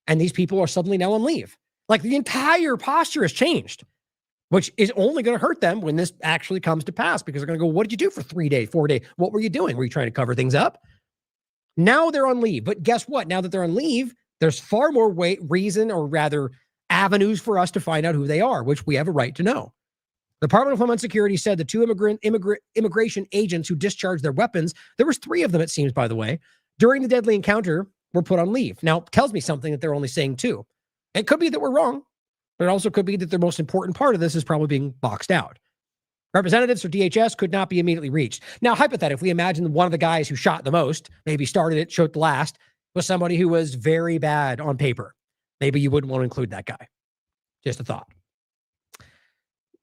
S3: And these people are suddenly now on leave. Like the entire posture has changed, which is only going to hurt them when this actually comes to pass, because they're going to go, what did you do for 3 days, 4 days? What were you doing? Were you trying to cover things up? Now they're on leave. But guess what? Now that they're on leave, there's far more reason, or rather avenues, for us to find out who they are, which we have a right to know. The Department of Homeland Security said the 2 immigration agents who discharged their weapons, there was 3 of them, it seems, by the way, during the deadly encounter, were put on leave. Now, it tells me something that they're only saying 2. It could be that we're wrong, but it also could be that the most important part of this is probably being boxed out. Representatives for DHS could not be immediately reached. Now, hypothetically, imagine one of the guys who shot the most, maybe started it, shot the last, was somebody who was very bad on paper. Maybe you wouldn't want to include that guy. Just a thought.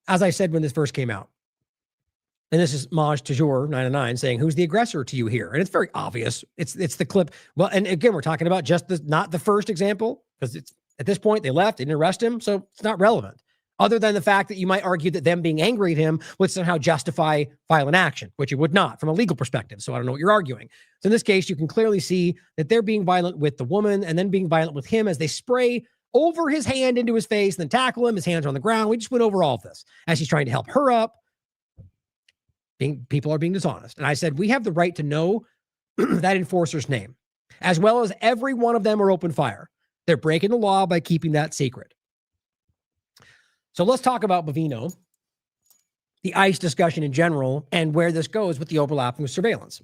S3: As I said when this first came out, and this is Maj Toujours 909 saying, who's the aggressor to you here? And it's very obvious. It's the clip. Well, and again, we're talking about just not the first example, because it's at this point they left, they didn't arrest him, so it's not relevant. Other than the fact that you might argue that them being angry at him would somehow justify violent action, which it would not from a legal perspective. So I don't know what you're arguing. So in this case, you can clearly see that they're being violent with the woman and then being violent with him as they spray over his hand into his face, and then tackle him, his hands are on the ground. We just went over all of this as he's trying to help her up. People are being dishonest. And I said, we have the right to know that enforcer's name, as well as every one of them are open fire. They're breaking the law by keeping that secret. So let's talk about Bovino, the ICE discussion in general, and where this goes with the overlapping with surveillance.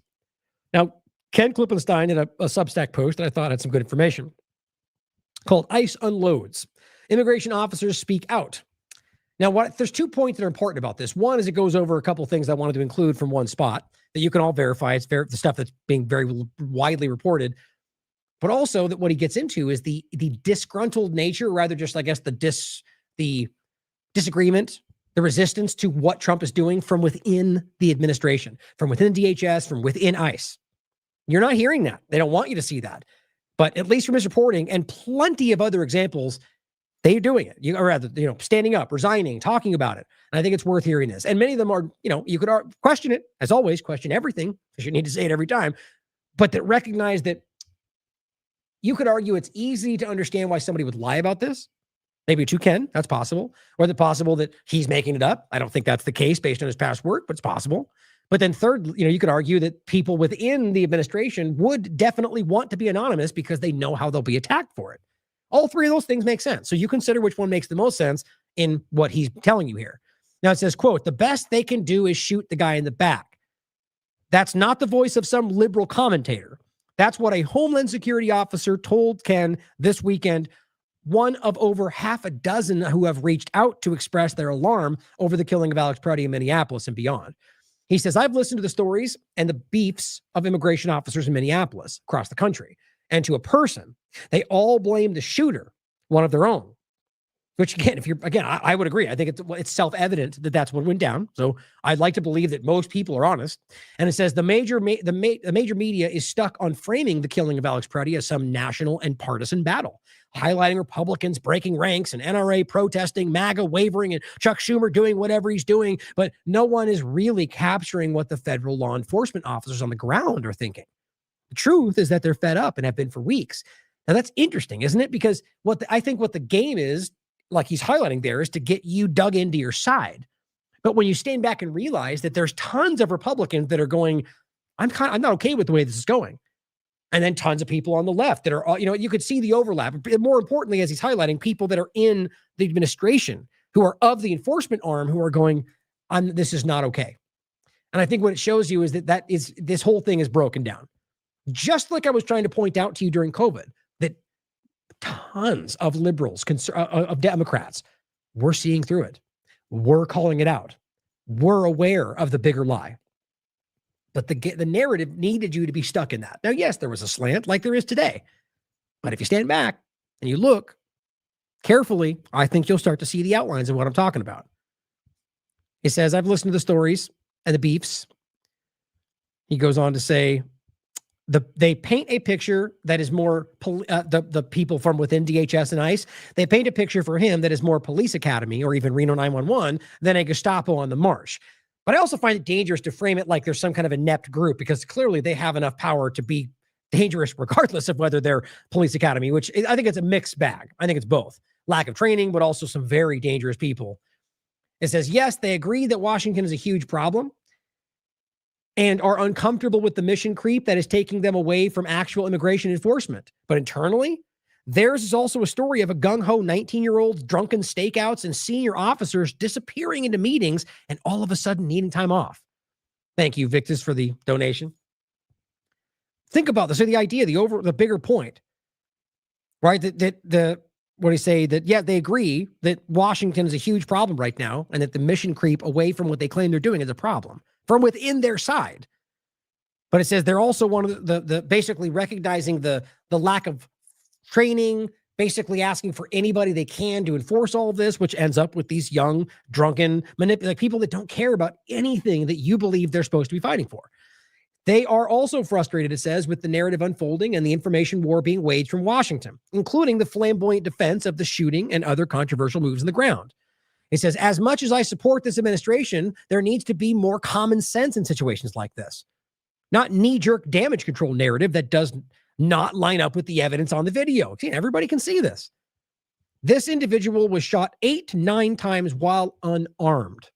S3: Now, Ken Klippenstein did a Substack post that I thought had some good information called ICE Unloads. Immigration officers speak out. Now, there's 2 points that are important about this. One is it goes over a couple of things I wanted to include from one spot that you can all verify. It's the stuff that's being very widely reported. But also that what he gets into is the disgruntled nature, rather just, I guess, the disagreement, the resistance to what Trump is doing from within the administration, from within DHS, from within ICE. You're not hearing that. They don't want you to see that. But at least from his reporting and plenty of other examples, they're doing it. Or rather, standing up, resigning, talking about it. And I think it's worth hearing this. And many of them are, you could question it, as always, question everything, because you need to say it every time, but that recognize that you could argue it's easy to understand why somebody would lie about this. Maybe to Ken, that's possible. Or is it possible that he's making it up? I don't think that's the case based on his past work, but it's possible. But then third, you could argue that people within the administration would definitely want to be anonymous because they know how they'll be attacked for it. All three of those things make sense. So you consider which one makes the most sense in what he's telling you here. Now it says, quote, "The best they can do is shoot the guy in the back." That's not the voice of some liberal commentator. That's what a Homeland Security officer told Ken this weekend, one of over half a dozen who have reached out to express their alarm over the killing of Alex Preddy in Minneapolis and beyond. He says, "I've listened to the stories and the beefs of immigration officers in Minneapolis, across the country, and to a person, they all blame the shooter, one of their own." Which again, I would agree. I think it's self-evident that that's what went down. So I'd like to believe that most people are honest. And it says the major media is stuck on framing the killing of Alex Preddy as some national and partisan battle, highlighting Republicans breaking ranks and NRA protesting, MAGA wavering, and Chuck Schumer doing whatever he's doing. But no one is really capturing what the federal law enforcement officers on the ground are thinking. The truth is that they're fed up and have been for weeks. Now that's interesting, isn't it? Because I think what the game is, like he's highlighting there, is to get you dug into your side. But when you stand back and realize that there's tons of Republicans that are going, I'm not okay with the way this is going. And then tons of people on the left that are, you could see the overlap. More importantly, as he's highlighting, people that are in the administration who are of the enforcement arm who are going, this is not okay. And I think what it shows you is that this whole thing is broken down. Just like I was trying to point out to you during COVID, that tons of liberals, of Democrats, we're seeing through it. We're calling it out. We're aware of the bigger lie. But the narrative needed you to be stuck in that. Now, yes, there was a slant like there is today. But if you stand back and you look carefully, I think you'll start to see the outlines of what I'm talking about. He says, "I've listened to the stories and the beefs." He goes on to say, they paint a picture that is more, the people from within DHS and ICE, they paint a picture for him that is more police academy or even Reno 911 than a Gestapo on the march. But I also find it dangerous to frame it like there's some kind of inept group, because clearly they have enough power to be dangerous regardless of whether they're police academy, which I think it's a mixed bag. I think it's both. Lack of training, but also some very dangerous people. It says, yes, they agree that Washington is a huge problem and are uncomfortable with the mission creep that is taking them away from actual immigration enforcement. But internally, theirs is also a story of a gung-ho 19-year-olds, drunken stakeouts, and senior officers disappearing into meetings and all of a sudden needing time off. Thank you, Victus, for the donation. Think about this. So the idea, the bigger point, right? What do you say? That, yeah, they agree that Washington is a huge problem right now and that the mission creep away from what they claim they're doing is a problem from within their side. But it says they're also one of the basically recognizing the lack of training, basically asking for anybody they can to enforce all of this, which ends up with these young, drunken, people that don't care about anything that you believe they're supposed to be fighting for. They are also frustrated, it says, with the narrative unfolding and the information war being waged from Washington, including the flamboyant defense of the shooting and other controversial moves on the ground. It says, as much as I support this administration, there needs to be more common sense in situations like this. Not knee-jerk damage control narrative that does not line up with the evidence on the video. See, everybody can see this. This individual was shot 8 to 9 times while unarmed.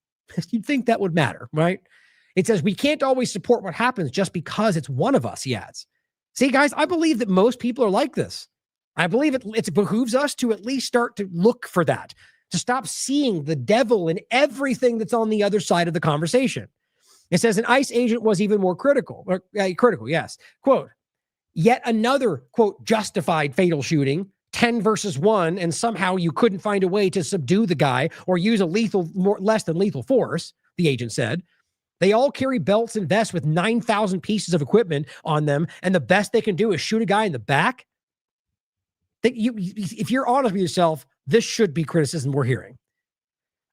S3: You'd think that would matter, right? It says, we can't always support what happens just because it's one of us, he adds. See, guys, I believe that most people are like this. I believe it behooves us to at least start to look for that. to stop seeing the devil in everything that's on the other side of the conversation. It says an ICE agent was even more critical, yes. Quote, yet another, quote, justified fatal shooting, 10 versus 1, and somehow you couldn't find a way to subdue the guy or use a less than lethal force, the agent said. They all carry belts and vests with 9,000 pieces of equipment on them, and the best they can do is shoot a guy in the back. If you're honest with yourself, this should be criticism we're hearing.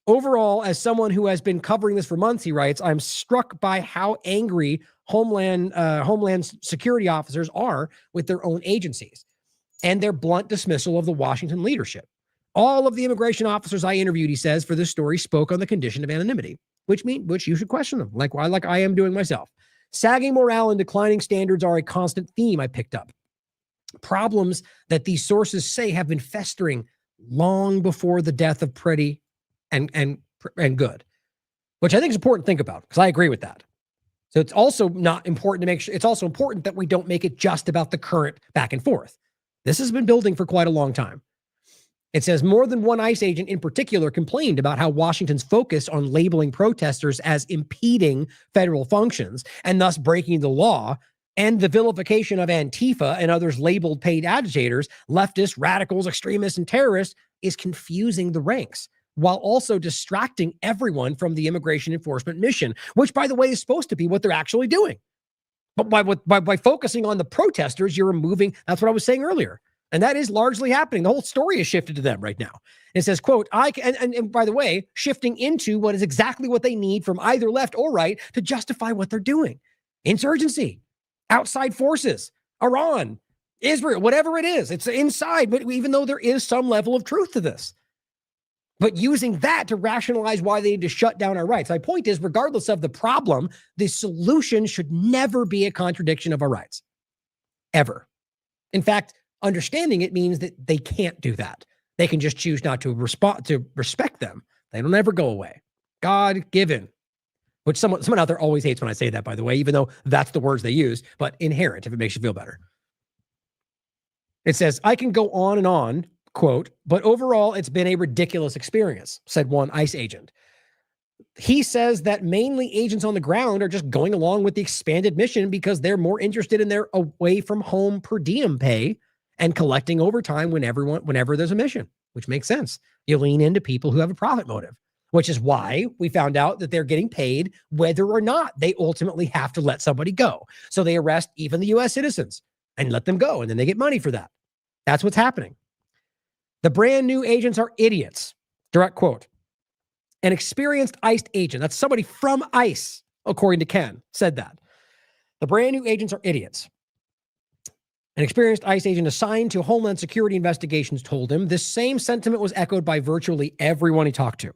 S3: Overall, as someone who has been covering this for months, he writes, I'm struck by how angry Homeland security officers are with their own agencies and their blunt dismissal of the Washington leadership. All of the immigration officers I interviewed, he says, for this story spoke on the condition of anonymity, which you should question them, like I am doing myself. Sagging morale and declining standards are a constant theme I picked up. Problems that these sources say have been festering long before the death of Pretty and Good, which I think is important to think about, because I agree with that. So it's also not important to make sure, it's also important that we don't make it just about the current back and forth. This has been building for quite a long time. It says more than one ICE agent in particular complained about how Washington's focus on labeling protesters as impeding federal functions and thus breaking the law, and the vilification of Antifa and others labeled paid agitators, leftists, radicals, extremists, and terrorists is confusing the ranks, while also distracting everyone from the immigration enforcement mission, which, by the way, is supposed to be what they're actually doing. But by focusing on the protesters, you're removing, that's what I was saying earlier. And that is largely happening. The whole story is shifted to them right now. It says, quote, and by the way, shifting into what is exactly what they need from either left or right to justify what they're doing. Insurgency, outside forces, Iran, Israel, whatever it is, it's inside, but even though there is some level of truth to this. But using that to rationalize why they need to shut down our rights. My point is, regardless of the problem, the solution should never be a contradiction of our rights. Ever. In fact, understanding it means that they can't do that. They can just choose not to respect them. They don't ever go away. God-given. Which someone out there always hates when I say that, by the way, even though that's the words they use, but inherent, if it makes you feel better. It says, I can go on and on, quote, but overall, it's been a ridiculous experience, said one ICE agent. He says that mainly agents on the ground are just going along with the expanded mission because they're more interested in their away from home per diem pay and collecting overtime whenever there's a mission, which makes sense. You lean into people who have a profit motive, which is why we found out that they're getting paid whether or not they ultimately have to let somebody go. So they arrest even the U.S. citizens and let them go, and then they get money for that. That's what's happening. The brand new agents are idiots. Direct quote. An experienced ICE agent, that's somebody from ICE, according to Ken, said that. The brand new agents are idiots. An experienced ICE agent assigned to Homeland Security investigations told him this same sentiment was echoed by virtually everyone he talked to,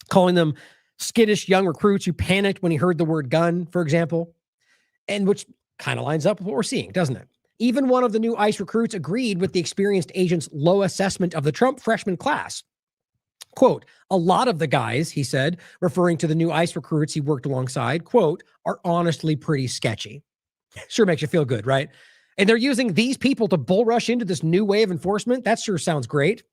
S3: calling them skittish young recruits who panicked when he heard the word gun, for example, and which kind of lines up with what we're seeing, doesn't it? Even one of the new ICE recruits agreed with the experienced agent's low assessment of the Trump freshman class. Quote, a lot of the guys, he said, referring to the new ICE recruits he worked alongside, quote, are honestly pretty sketchy. Sure makes you feel good, right? And they're using these people to bull rush into this new way of enforcement. That sure sounds great.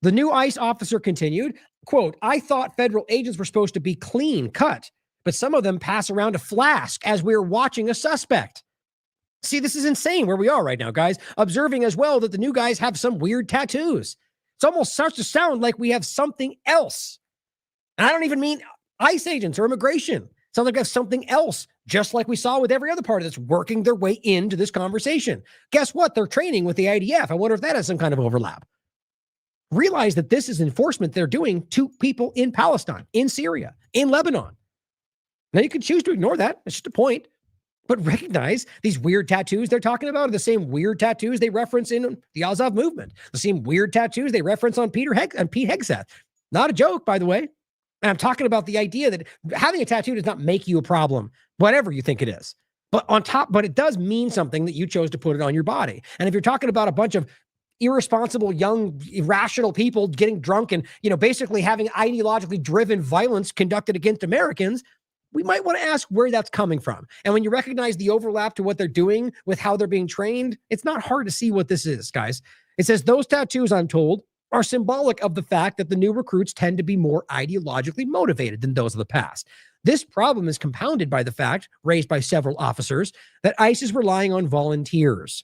S3: The new ICE officer continued, quote, I thought federal agents were supposed to be clean cut, but some of them pass around a flask as we're watching a suspect. See, this is insane where we are right now, guys. Observing as well that the new guys have some weird tattoos. It's almost starts to sound like we have something else. And I don't even mean ICE agents or immigration. It sounds like we have something else, just like we saw with every other party that's working their way into this conversation. Guess what? They're training with the IDF. I wonder if that has some kind of overlap. Realize that this is enforcement they're doing to people in Palestine, in Syria, in Lebanon. Now, you can choose to ignore that. It's just a point. But recognize these weird tattoos they're talking about are the same weird tattoos they reference in the Azov movement, the same weird tattoos they reference on Pete Hegseth. Not a joke, by the way. And I'm talking about the idea that having a tattoo does not make you a problem, whatever you think it is. But it does mean something that you chose to put it on your body. And if you're talking about a bunch of irresponsible, young, irrational people getting drunk and, basically having ideologically driven violence conducted against Americans, we might want to ask where that's coming from. And when you recognize the overlap to what they're doing with how they're being trained, it's not hard to see what this is, guys. It says those tattoos, I'm told, are symbolic of the fact that the new recruits tend to be more ideologically motivated than those of the past. This problem is compounded by the fact, raised by several officers, that ICE is relying on volunteers,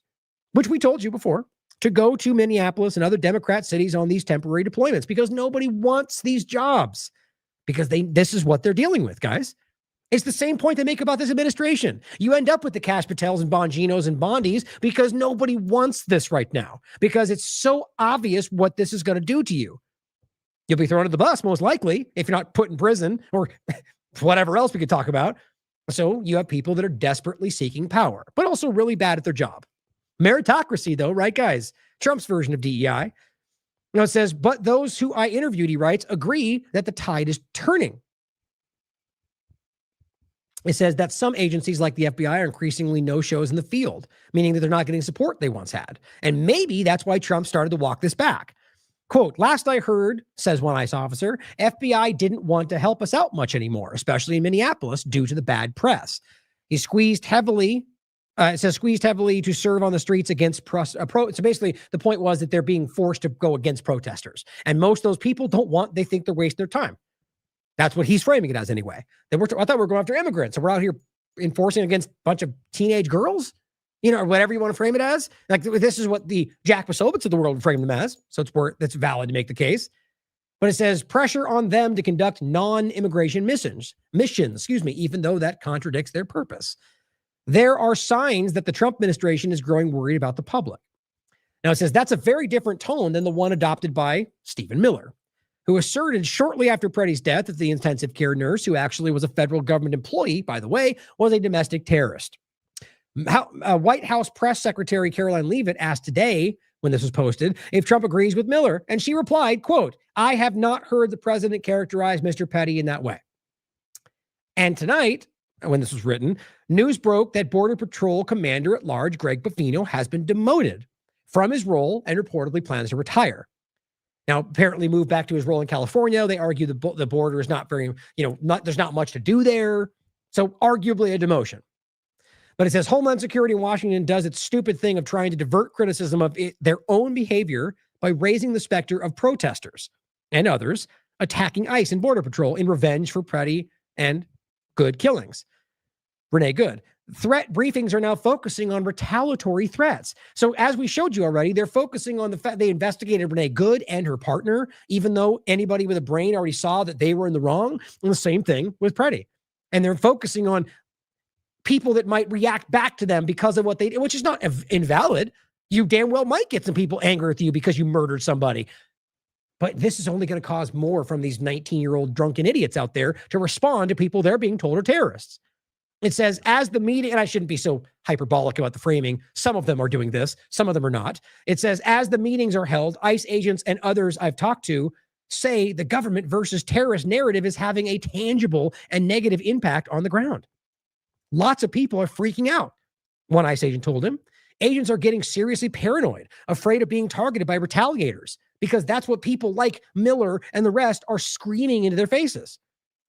S3: which we told you before, to go to Minneapolis and other Democrat cities on these temporary deployments because nobody wants these jobs because this is what they're dealing with, guys. It's the same point they make about this administration. You end up with the Cash Patels and Bonginos and Bondies because nobody wants this right now because it's so obvious what this is going to do to you. You'll be thrown to the bus, most likely, if you're not put in prison or whatever else we could talk about. So you have people that are desperately seeking power, but also really bad at their job. Meritocracy, though, right, guys? Trump's version of DEI. It says, but those who I interviewed, he writes, agree that the tide is turning. It says that some agencies like the FBI are increasingly no-shows in the field, meaning that they're not getting support they once had. And maybe that's why Trump started to walk this back. Quote, last I heard, says one ICE officer, FBI didn't want to help us out much anymore, especially in Minneapolis, due to the bad press. He squeezed heavily, it says squeezed heavily to serve on the streets against so basically the point was that they're being forced to go against protesters. And most of those people they think they're wasting their time. That's what he's framing it as anyway. I thought we were going after immigrants. So we're out here enforcing against a bunch of teenage girls, or whatever you want to frame it as. Like this is what the Jack Posobiec of the world would frame them as. So that's valid to make the case. But it says pressure on them to conduct non-immigration missions, even though that contradicts their purpose. There are signs that the Trump administration is growing worried about the public. Now it says that's a very different tone than the one adopted by Stephen Miller, who asserted shortly after Preddy's death that the intensive care nurse, who actually was a federal government employee, by the way, was a domestic terrorist. White House Press Secretary Caroline Leavitt asked today, when this was posted, if Trump agrees with Miller, and she replied, quote, I have not heard the president characterize Mr. Petty in that way. And tonight, when this was written, news broke that Border Patrol Commander-at-Large Greg Buffino has been demoted from his role and reportedly plans to retire. Now, apparently moved back to his role in California. They argue the border is not very, there's not much to do there. So arguably a demotion. But it says Homeland Security in Washington does its stupid thing of trying to divert criticism of their own behavior by raising the specter of protesters and others attacking ICE and Border Patrol in revenge for Petty and Good killings. Renee Good. Threat briefings are now focusing on retaliatory threats. So as we showed you already, they're focusing on the fact they investigated Renee Good and her partner, even though anybody with a brain already saw that they were in the wrong. And the same thing with Preddy. And they're focusing on people that might react back to them because of what they did, which is not invalid. You damn well might get some people angry with you because you murdered somebody. But this is only going to cause more from these 19-year-old drunken idiots out there to respond to people they're being told are terrorists. It says, as the meeting, and I shouldn't be so hyperbolic about the framing. Some of them are doing this. Some of them are not. It says, as the meetings are held, ICE agents and others I've talked to say the government versus terrorist narrative is having a tangible and negative impact on the ground. Lots of people are freaking out, one ICE agent told him. Agents are getting seriously paranoid, afraid of being targeted by retaliators, because that's what people like Miller and the rest are screaming into their faces.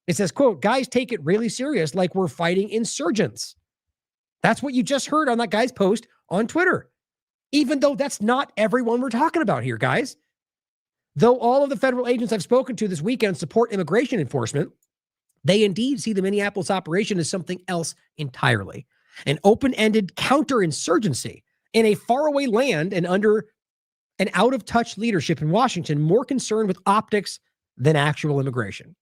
S3: It says, quote, guys take it really serious like we're fighting insurgents. That's what you just heard on that guy's post on Twitter. Even though that's not everyone we're talking about here, guys. Though all of the federal agents I've spoken to this weekend support immigration enforcement, they indeed see the Minneapolis operation as something else entirely. An open-ended counterinsurgency in a faraway land and under an out-of-touch leadership in Washington more concerned with optics than actual immigration.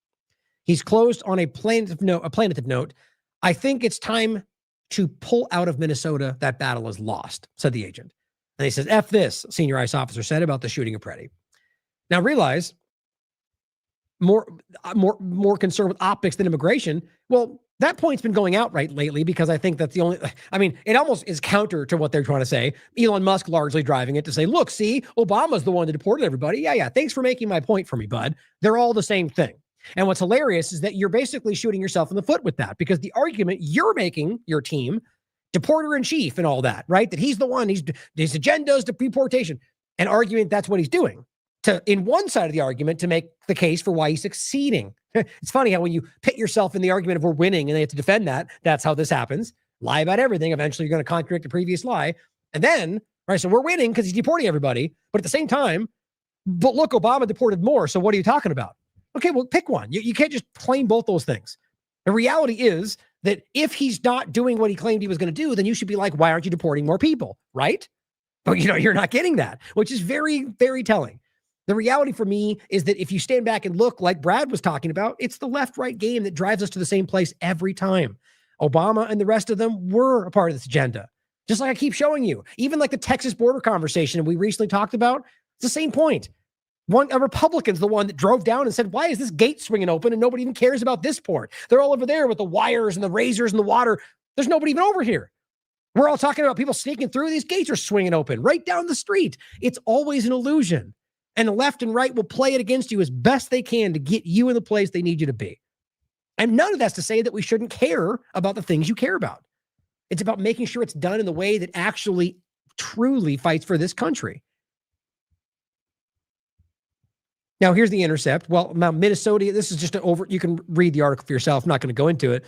S3: He's closed on a plaintive note. I think it's time to pull out of Minnesota. That battle is lost, said the agent. And he says, F this, senior ICE officer said about the shooting of Preddy. Now realize, more concerned with optics than immigration. Well, that point's been going out right lately because I think that's it almost is counter to what they're trying to say. Elon Musk largely driving it to say, look, see, Obama's the one that deported everybody. Yeah. Thanks for making my point for me, bud. They're all the same thing. And what's hilarious is that you're basically shooting yourself in the foot with that because the argument you're making, your team, deporter in chief and all that, right? That he's the one, his agenda is deportation, and arguing that's what he's doing. In one side of the argument to make the case for why he's succeeding. It's funny how when you pit yourself in the argument of we're winning and they have to defend that, that's how this happens. Lie about everything. Eventually you're going to contradict the previous lie. And then, right, so we're winning because he's deporting everybody. But at the same time, But look, Obama deported more. So what are you talking about? Okay, well, pick one. You can't just claim both those things. The reality is that if he's not doing what he claimed he was going to do, then you should be like, why aren't you deporting more people? Right? But you're not getting that, which is very, very telling. The reality for me is that if you stand back and look like Brad was talking about, it's the left-right game that drives us to the same place every time. Obama and the rest of them were a part of this agenda. Just like I keep showing you, even like the Texas border conversation we recently talked about, it's the same point. A Republican's the one that drove down and said, why is this gate swinging open and nobody even cares about this port? They're all over there with the wires and the razors and the water. There's nobody even over here. We're all talking about people sneaking through. These gates are swinging open right down the street. It's always an illusion. And the left and right will play it against you as best they can to get you in the place they need you to be. And none of that's to say that we shouldn't care about the things you care about. It's about making sure it's done in the way that actually truly fights for this country. Now, here's the intercept. Well, now Minnesota, this is just you can read the article for yourself. I'm not going to go into it.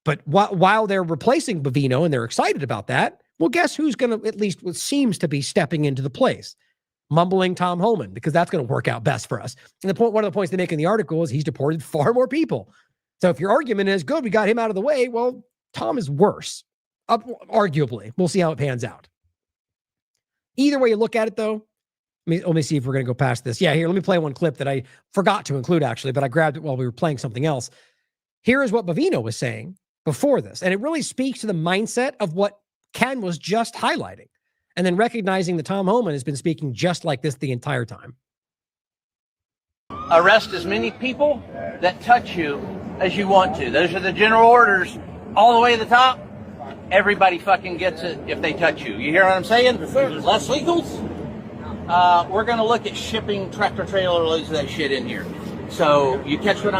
S3: But while they're replacing Bovino and they're excited about that, well, guess who's going to, at least what seems to be stepping into the place? Mumbling Tom Homan, because that's going to work out best for us. And one of the points they make in the article is he's deported far more people. So if your argument is good, we got him out of the way, well, Tom is worse, arguably. We'll see how it pans out. Either way you look at it, though, let me see if we're going to go past this. Yeah, here, let me play one clip that I forgot to include, actually, but I grabbed it while we were playing something else. Here is what Bovino was saying before this, and it really speaks to the mindset of what Ken was just highlighting, and then recognizing that Tom Homan has been speaking just like this the entire time.
S18: Arrest as many people that touch you as you want to. Those are the general orders all the way to the top. Everybody fucking gets it if they touch you. You hear what I'm saying? Less legals? We're going to look at shipping tractor trailer loads of that shit in here. So you catch what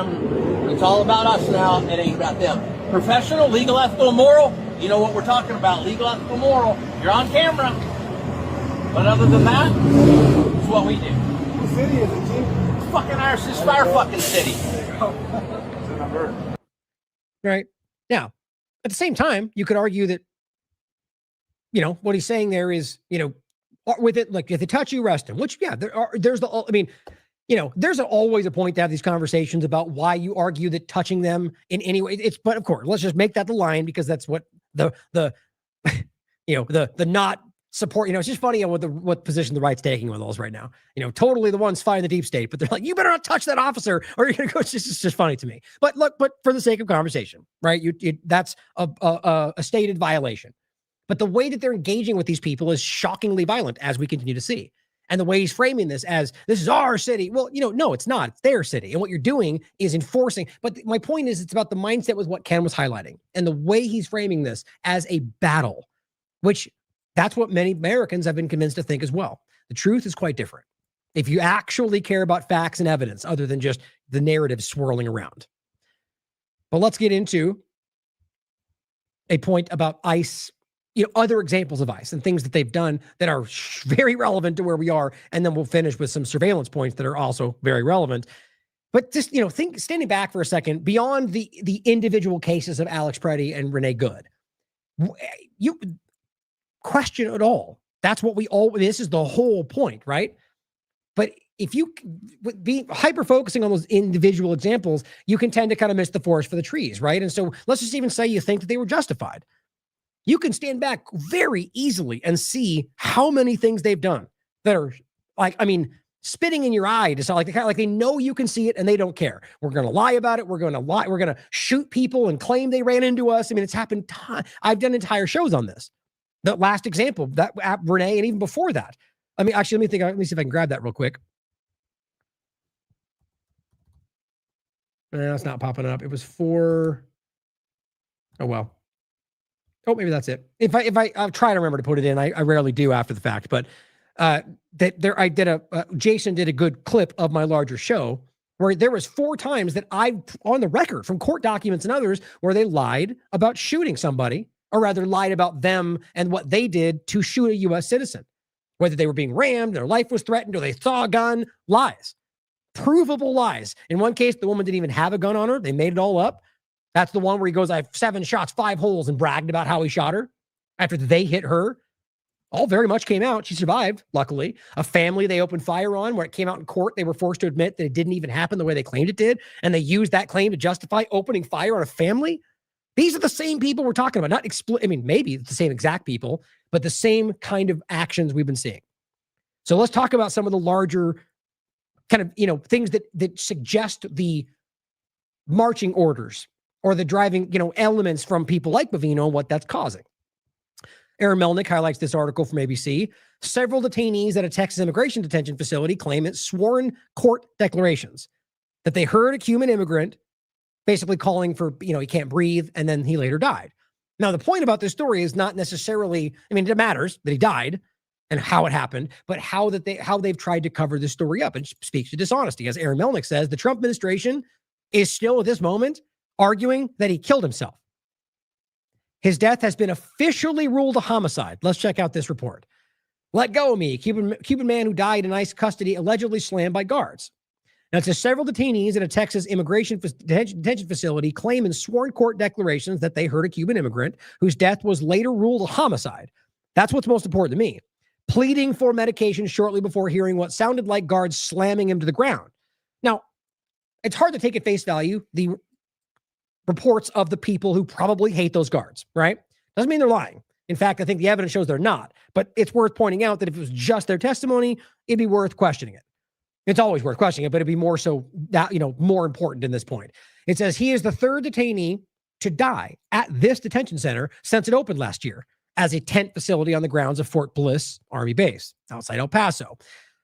S18: it's all about us now. It ain't about them. Professional, legal, ethical, moral. You know what we're talking about. Legal, ethical, moral. You're on camera. But other than that, it's what we do. What city is it, Chief? Fucking Irish Fire fucking city.
S3: Right. Now, at the same time, you could argue that, what he's saying there is, with it, like if they touch you, arrest them, which, yeah, there's always a point to have these conversations about why you argue that touching them in any way, but of course, let's just make that the line, because that's what the not support, it's just funny what position the right's taking with those right now. Totally the ones fighting the deep state, but they're like, you better not touch that officer or you're going to go, it's just funny to me. But look, for the sake of conversation, right? That's a stated violation. But the way that they're engaging with these people is shockingly violent, as we continue to see. And the way he's framing this as, this is our city. Well, no, it's not. It's their city. And what you're doing is enforcing. But my point is, it's about the mindset with what Ken was highlighting. And the way he's framing this as a battle, which that's what many Americans have been convinced to think as well. The truth is quite different. If you actually care about facts and evidence, other than just the narrative swirling around. But let's get into a point about ICE, other examples of ICE and things that they've done that are very relevant to where we are. And then we'll finish with some surveillance points that are also very relevant. But just, standing back for a second, beyond the individual cases of Alex Preddy and Renee Good, you question it all. That's what this is the whole point, right? But if you be hyper-focusing on those individual examples, you can tend to kind of miss the forest for the trees, right? And so let's just even say you think that they were justified. You can stand back very easily and see how many things they've done that are spitting in your eye to sound like they know you can see it and they don't care. We're going to lie about it. We're going to lie. We're going to shoot people and claim they ran into us. It's happened. I've done entire shows on this. The last example, that Renee, and even before that. Actually, let me see if I can grab that real quick. It's not popping up. It was for, oh, well. Oh, maybe that's it. I'll try to remember to put it in. I rarely do after the fact, but Jason did a good clip of my larger show where there was 4 times that on the record from court documents and others where they lied about shooting somebody, or rather lied about them and what they did to shoot a U.S. citizen, whether they were being rammed, their life was threatened, or they saw a gun. Lies, provable lies. In one case, the woman didn't even have a gun on her. They made it all up. That's the one where he goes, I have 7 shots, 5 holes, and bragged about how he shot her after they hit her. all very much came out. She survived, luckily. A family they opened fire on, where it came out in court, they were forced to admit that it didn't even happen the way they claimed it did, and they used that claim to justify opening fire on a family. These are the same people we're talking about. Maybe it's the same exact people, but the same kind of actions we've been seeing. So let's talk about some of the larger kind of, things that suggest the marching orders or the driving, elements from people like Bavino and what that's causing. Aaron Melnick highlights this article from ABC. Several detainees at a Texas immigration detention facility claim it's sworn court declarations that they heard a Cuban immigrant basically calling for, he can't breathe, and then he later died. Now, the point about this story is not necessarily, it matters that he died and how it happened, but how they've tried to cover this story up, and speaks to dishonesty. As Aaron Melnick says, the Trump administration is still at this moment arguing that he killed himself. His death has been officially ruled a homicide. Let's check out this report. Let go of me. Cuban man who died in ICE custody allegedly slammed by guards. Now, it says several detainees at a Texas immigration detention facility claim in sworn court declarations that they heard a Cuban immigrant whose death was later ruled a homicide. That's what's most important to me. Pleading for medication shortly before hearing what sounded like guards slamming him to the ground. Now, it's hard to take at face value the reports of the people who probably hate those guards, right? Doesn't mean they're lying. In fact, I think the evidence shows they're not. But it's worth pointing out that if it was just their testimony, it'd be worth questioning it. It's always worth questioning it, but it'd be more so that, more important in this point. It says he is the third detainee to die at this detention center since it opened last year as a tent facility on the grounds of Fort Bliss Army Base outside El Paso.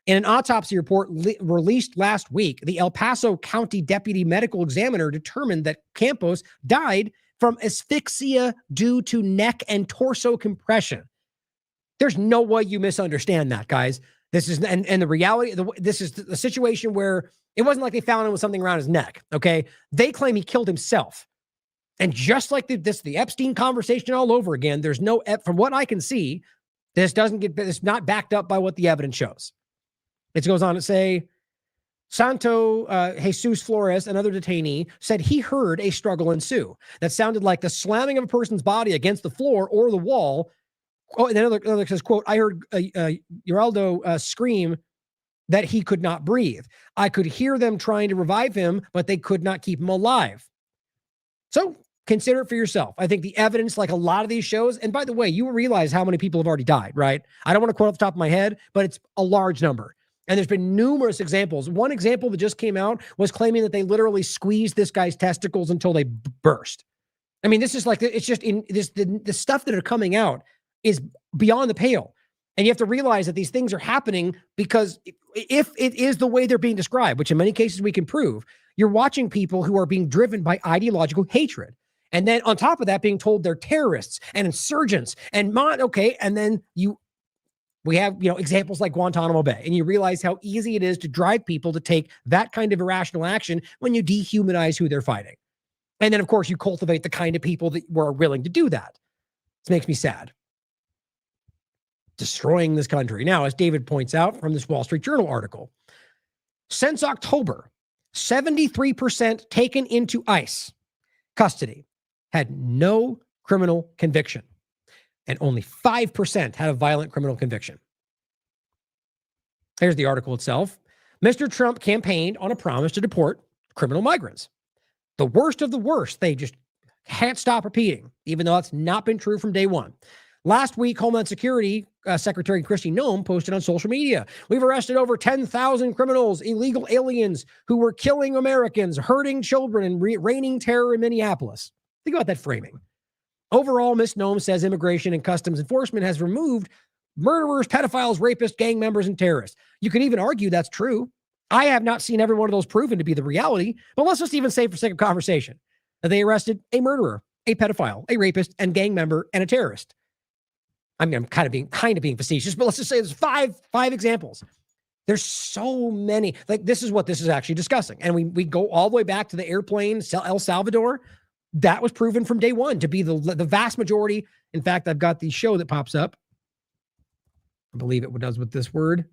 S3: In an autopsy report released last week, the El Paso County Deputy Medical Examiner determined that Campos died from asphyxia due to neck and torso compression. There's no way you misunderstand that, guys. This is, and the reality, this is the situation where it wasn't like they found him with something around his neck, okay? They claim he killed himself. And just like the Epstein conversation all over again, there's no, from what I can see, it's not backed up by what the evidence shows. It goes on to say, Santo Jesus Flores, another detainee, said he heard a struggle ensue that sounded like the slamming of a person's body against the floor or the wall. Oh, and another says, quote, I heard Geraldo scream that he could not breathe. I could hear them trying to revive him, but they could not keep him alive. So consider it for yourself. I think the evidence, like a lot of these shows, and by the way, you realize how many people have already died, right? I don't want to quote off the top of my head, but it's a large number. And there's been numerous examples. One example that just came out was claiming that they literally squeezed this guy's testicles until they burst. This is like, it's just in this, the stuff that are coming out is beyond the pale. And you have to realize that these things are happening because if it is the way they're being described, which in many cases we can prove, you're watching people who are being driven by ideological hatred. And then on top of that, being told they're terrorists and insurgents and and then we have, examples like Guantanamo Bay, and you realize how easy it is to drive people to take that kind of irrational action when you dehumanize who they're fighting. And then, of course, you cultivate the kind of people that were willing to do that. This makes me sad. Destroying this country. Now, as David points out from this Wall Street Journal article, since October, 73% taken into ICE custody had no criminal conviction, and only 5% had a violent criminal conviction. Here's the article itself. Mr. Trump campaigned on a promise to deport criminal migrants. The worst of the worst, they just can't stop repeating, even though that's not been true from day one. Last week, Homeland Security Secretary Cristian posted on social media, we've arrested over 10,000 criminals, illegal aliens who were killing Americans, hurting children, and raining terror in Minneapolis. Think about that framing. Overall, Ms. Nome says Immigration and Customs Enforcement has removed murderers, pedophiles, rapists, gang members, and terrorists. You could even argue that's true. I have not seen every one of those proven to be the reality, but let's just even say for sake of conversation that they arrested a murderer, a pedophile, a rapist, and gang member, and a terrorist. I'm kind of being facetious, but let's just say there's five examples. There's so many. Like, this is what this is actually discussing. And we go all the way back to the airplane, El Salvador. That was proven from day one to be the vast majority. In fact, I've got the show that pops up. I believe it does with this word.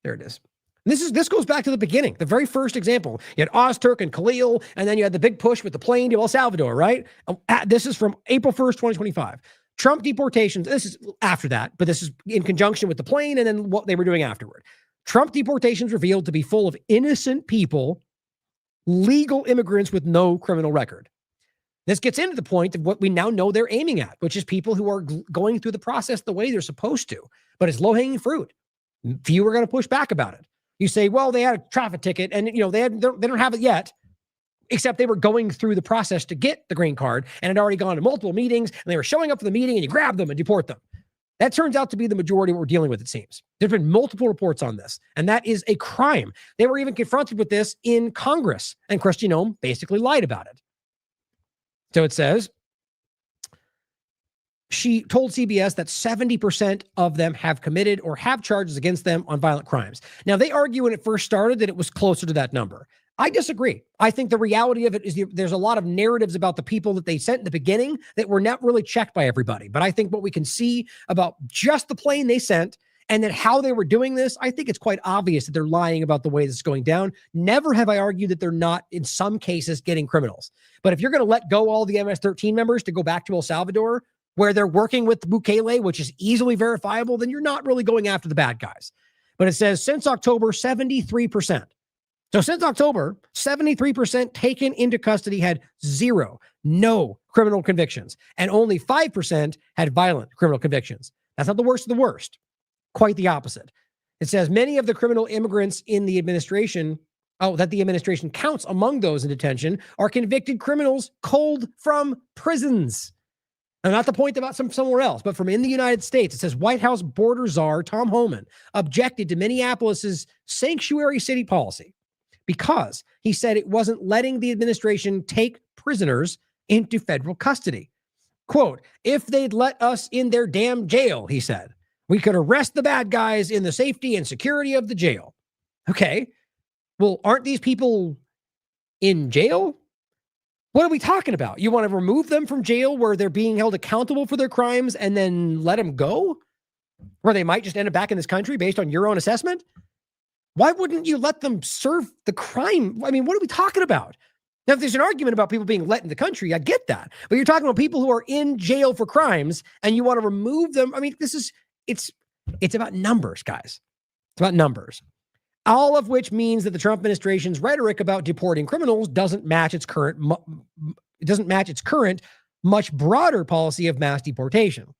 S3: There it is. This goes back to the beginning, the very first example. You had Ozturk and Khalil, and then you had the big push with the plane to El Salvador, right? This is from April 1st, 2025. Trump deportations, this is after that, but this is in conjunction with the plane and then what they were doing afterward. Trump deportations revealed to be full of innocent people, legal immigrants with no criminal record. This gets into the point of what we now know they're aiming at, which is people who are going through the process the way they're supposed to, but it's low-hanging fruit. Few are going to push back about it. You say, well, they had a traffic ticket and they don't have it yet, except they were going through the process to get the green card and had already gone to multiple meetings and they were showing up for the meeting and you grab them and deport them. That turns out to be the majority of what we're dealing with, it seems. There's been multiple reports on this, and that is a crime. They were even confronted with this in Congress, and Cristian basically lied about it. So it says, she told CBS that 70% of them have committed or have charges against them on violent crimes. Now, they argue when it first started that it was closer to that number. I disagree. I think the reality of it is there's a lot of narratives about the people that they sent in the beginning that were not really checked by everybody. But I think what we can see about just the plane they sent and then how they were doing this, I think it's quite obvious that they're lying about the way this is going down. Never have I argued that they're not, in some cases, getting criminals. But if you're going to let go all the MS-13 members to go back to El Salvador, where they're working with Bukele, which is easily verifiable, then you're not really going after the bad guys. But it says since October, 73%. So since October, 73% taken into custody had no criminal convictions, and only 5% had violent criminal convictions. That's not the worst of the worst. Quite the opposite. It says many of the criminal immigrants in the administration, that the administration counts among those in detention, are convicted criminals culled from prisons. Now, not the point about somewhere else, but from in the United States. It says White House border czar Tom Homan objected to Minneapolis's sanctuary city policy because he said it wasn't letting the administration take prisoners into federal custody. Quote, if they'd let us in their damn jail, he said, we could arrest the bad guys in the safety and security of the jail. Okay, well, aren't these people in jail? What are we talking about? You want to remove them from jail where they're being held accountable for their crimes and then let them go? Where they might just end up back in this country based on your own assessment? Why wouldn't you let them serve the crime? I mean, what are we talking about? Now, if there's an argument about people being let in the country, I get that. But you're talking about people who are in jail for crimes and you want to remove them. I mean, it's about numbers, guys. It's about numbers. All of which means that the Trump administration's rhetoric about deporting criminals doesn't match its current much broader policy of mass deportation.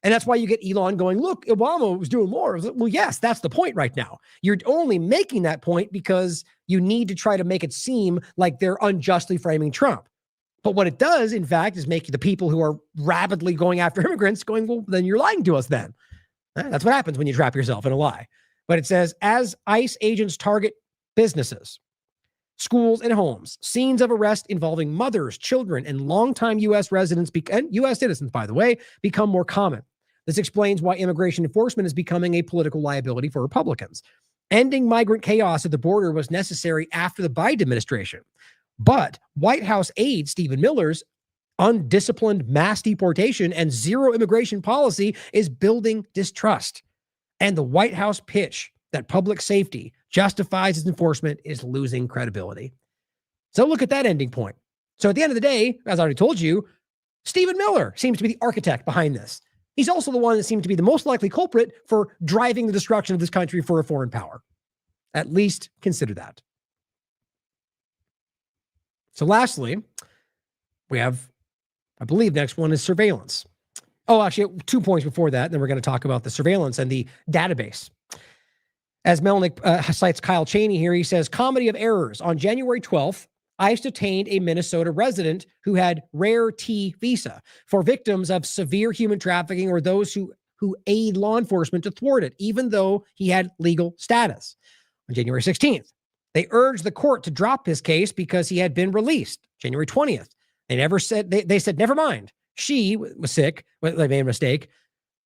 S3: And that's why you get Elon going, look, Obama was doing more. Well, yes, that's the point right now. You're only making that point because you need to try to make it seem like they're unjustly framing Trump. But what it does, in fact, is make the people who are rabidly going after immigrants going, well, then you're lying to us then. That's what happens when you trap yourself in a lie. But it says, as ICE agents target businesses, schools, and homes, scenes of arrest involving mothers, children, and longtime U.S. residents, and U.S. citizens, by the way, become more common. This explains why immigration enforcement is becoming a political liability for Republicans. Ending migrant chaos at the border was necessary after the Biden administration. But White House aide Stephen Miller's undisciplined mass deportation and zero immigration policy is building distrust. And the White House pitch that public safety justifies its enforcement is losing credibility. So look at that ending point. So at the end of the day, as I already told you, Stephen Miller seems to be the architect behind this. He's also the one that seems to be the most likely culprit for driving the destruction of this country for a foreign power. At least consider that. So lastly, we have, I believe next one is surveillance. Oh, actually, 2 points before that, and then we're going to talk about the surveillance and the database. As Melnick cites Kyle Cheney here, he says, comedy of errors. On January 12th, ICE detained a Minnesota resident who had rare T visa for victims of severe human trafficking or those who aid law enforcement to thwart it, even though he had legal status. On January 16th, they urged the court to drop his case because he had been released. January 20th, they said, never mind. She was sick, they made a mistake,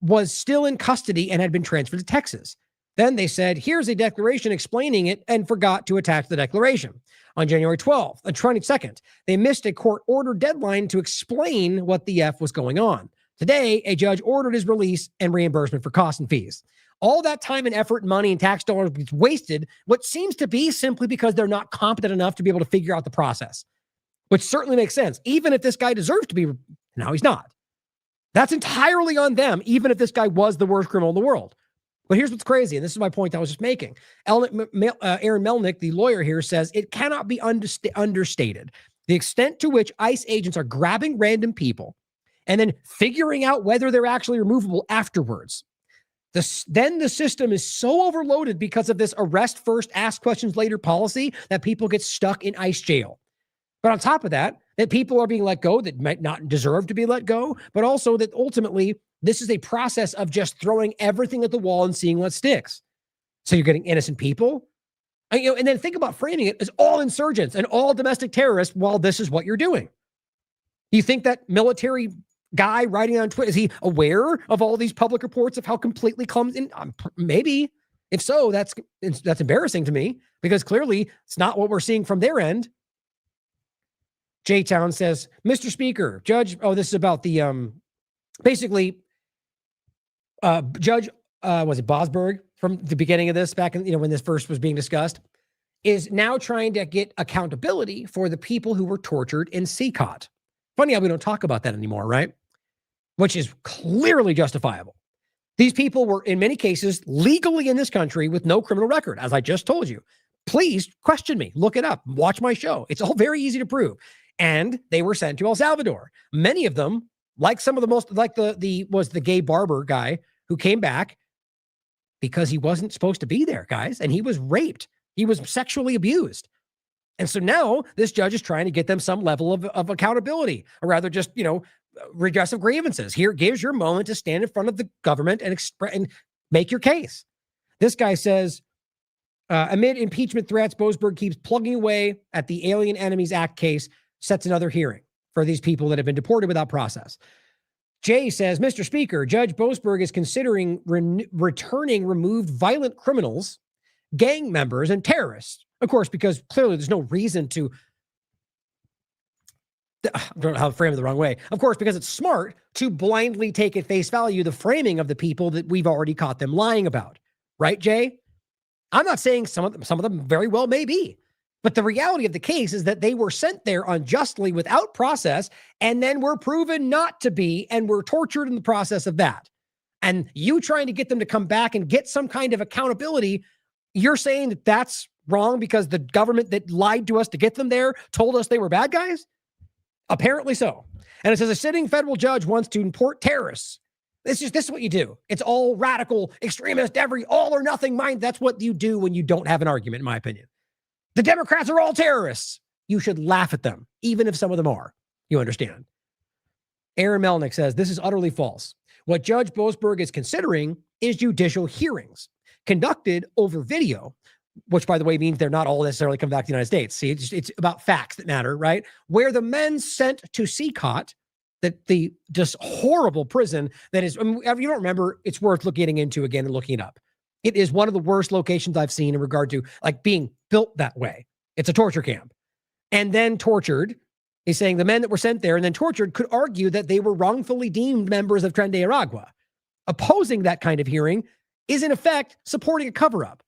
S3: was still in custody and had been transferred to Texas. Then they said, here's a declaration explaining it and forgot to attach the declaration. On January 12th, and 22nd, they missed a court-ordered deadline to explain what the F was going on. Today, a judge ordered his release and reimbursement for costs and fees. All that time and effort, money, and tax dollars gets wasted, what seems to be simply because they're not competent enough to be able to figure out the process, which certainly makes sense. Even if this guy deserves to be, now he's not. That's entirely on them, even if this guy was the worst criminal in the world. But here's what's crazy, and this is my point I was just making. Aaron Melnick, the lawyer here, says it cannot be understated the extent to which ICE agents are grabbing random people and then figuring out whether they're actually removable afterwards. Then the system is so overloaded because of this arrest first, ask questions later policy that people get stuck in ICE jail. But on top of that, that people are being let go that might not deserve to be let go, but also that ultimately this is a process of just throwing everything at the wall and seeing what sticks. So you're getting innocent people. And then think about framing it as all insurgents and all domestic terrorists while this is what you're doing. You think that military guy writing on Twitter, is he aware of all these public reports of how completely clumsy? Maybe. If so, that's embarrassing to me because clearly it's not what we're seeing from their end. J-Town says, Mr. Speaker, Judge, this is about the, basically, Judge, was it Bosberg from the beginning of this back in, when this first was being discussed, is now trying to get accountability for the people who were tortured in CCOT. Funny how we don't talk about that anymore, right? Which is clearly justifiable. These people were, in many cases, legally in this country with no criminal record, as I just told you. Please question me, look it up, watch my show. It's all very easy to prove. And they were sent to El Salvador. Many of them, like some of the most, like was the gay barber guy who came back because he wasn't supposed to be there, guys. And he was raped. He was sexually abused. And so now this judge is trying to get them some level of accountability, or rather just, redress of grievances. Here, gives your moment to stand in front of the government and make your case. This guy says, amid impeachment threats, Boasberg keeps plugging away at the Alien Enemies Act case, sets another hearing for these people that have been deported without process. Jay says, Mr. Speaker, Judge Boasberg is considering returning removed violent criminals, gang members, and terrorists. Of course, because clearly there's no reason to, I don't know how to frame it the wrong way. Of course, because it's smart to blindly take at face value the framing of the people that we've already caught them lying about. Right, Jay? I'm not saying some of them very well may be. But the reality of the case is that they were sent there unjustly without process and then were proven not to be and were tortured in the process of that. And you trying to get them to come back and get some kind of accountability, you're saying that that's wrong because the government that lied to us to get them there told us they were bad guys? Apparently so. And it says a sitting federal judge wants to import terrorists. This is what you do. It's all radical, extremist, all or nothing mind. That's what you do when you don't have an argument, in my opinion. The Democrats are all terrorists. You should laugh at them, even if some of them are. You understand? Aaron Melnick says, this is utterly false. What Judge Boasberg is considering is judicial hearings conducted over video, which, by the way, means they're not all necessarily come back to the United States. See, it's about facts that matter, right? Where the men sent to CCOT, that the just horrible prison that is, if you don't remember, it's worth looking into again and looking it up. It is one of the worst locations I've seen in regard to being built that way. It's a torture camp. And then tortured. He's saying the men that were sent there and then tortured could argue that they were wrongfully deemed members of Tren de Aragua. Opposing that kind of hearing is in effect supporting a cover-up.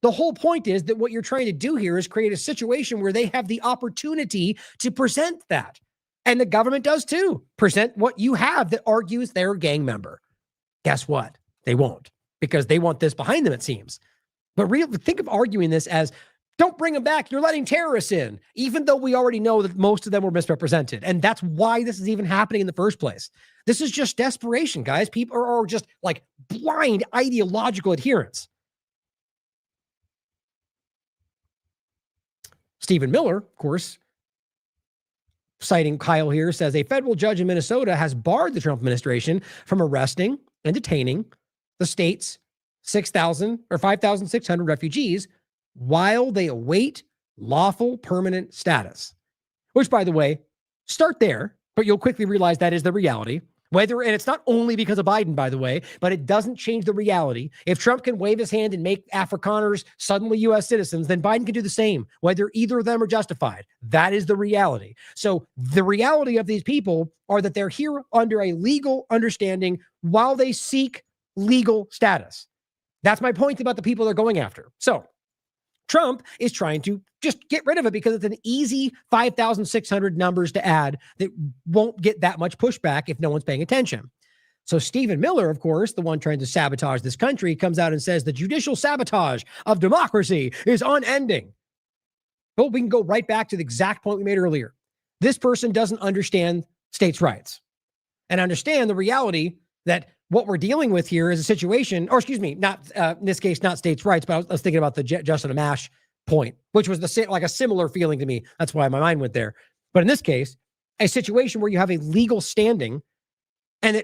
S3: The whole point is that what you're trying to do here is create a situation where they have the opportunity to present that. And the government does too. Present what you have that argues they're a gang member. Guess what? They won't. Because they want this behind them, it seems. But think of arguing this as, don't bring them back. You're letting terrorists in, even though we already know that most of them were misrepresented. And that's why this is even happening in the first place. This is just desperation, guys. People are just blind ideological adherence. Stephen Miller, of course, citing Kyle here, says a federal judge in Minnesota has barred the Trump administration from arresting and detaining the state's 6,000 or 5,600 refugees while they await lawful permanent status. Which, by the way, start there, but you'll quickly realize that is the reality. And it's not only because of Biden, by the way, but it doesn't change the reality. If Trump can wave his hand and make Afrikaners suddenly U.S. citizens, then Biden can do the same, whether either of them are justified. That is the reality. So the reality of these people are that they're here under a legal understanding while they seek legal status. That's my point about the people they're going after. So Trump is trying to just get rid of it because it's an easy 5,600 numbers to add that won't get that much pushback if no one's paying attention. So Stephen Miller, of course, the one trying to sabotage this country, comes out and says the judicial sabotage of democracy is unending. But we can go right back to the exact point we made earlier. This person doesn't understand states' rights and understand the reality that what we're dealing with here is a situation, or excuse me, not in this case, not states' rights, but I was thinking about the Justin Amash point, which was like a similar feeling to me. That's why my mind went there. But in this case, a situation where you have a legal standing. And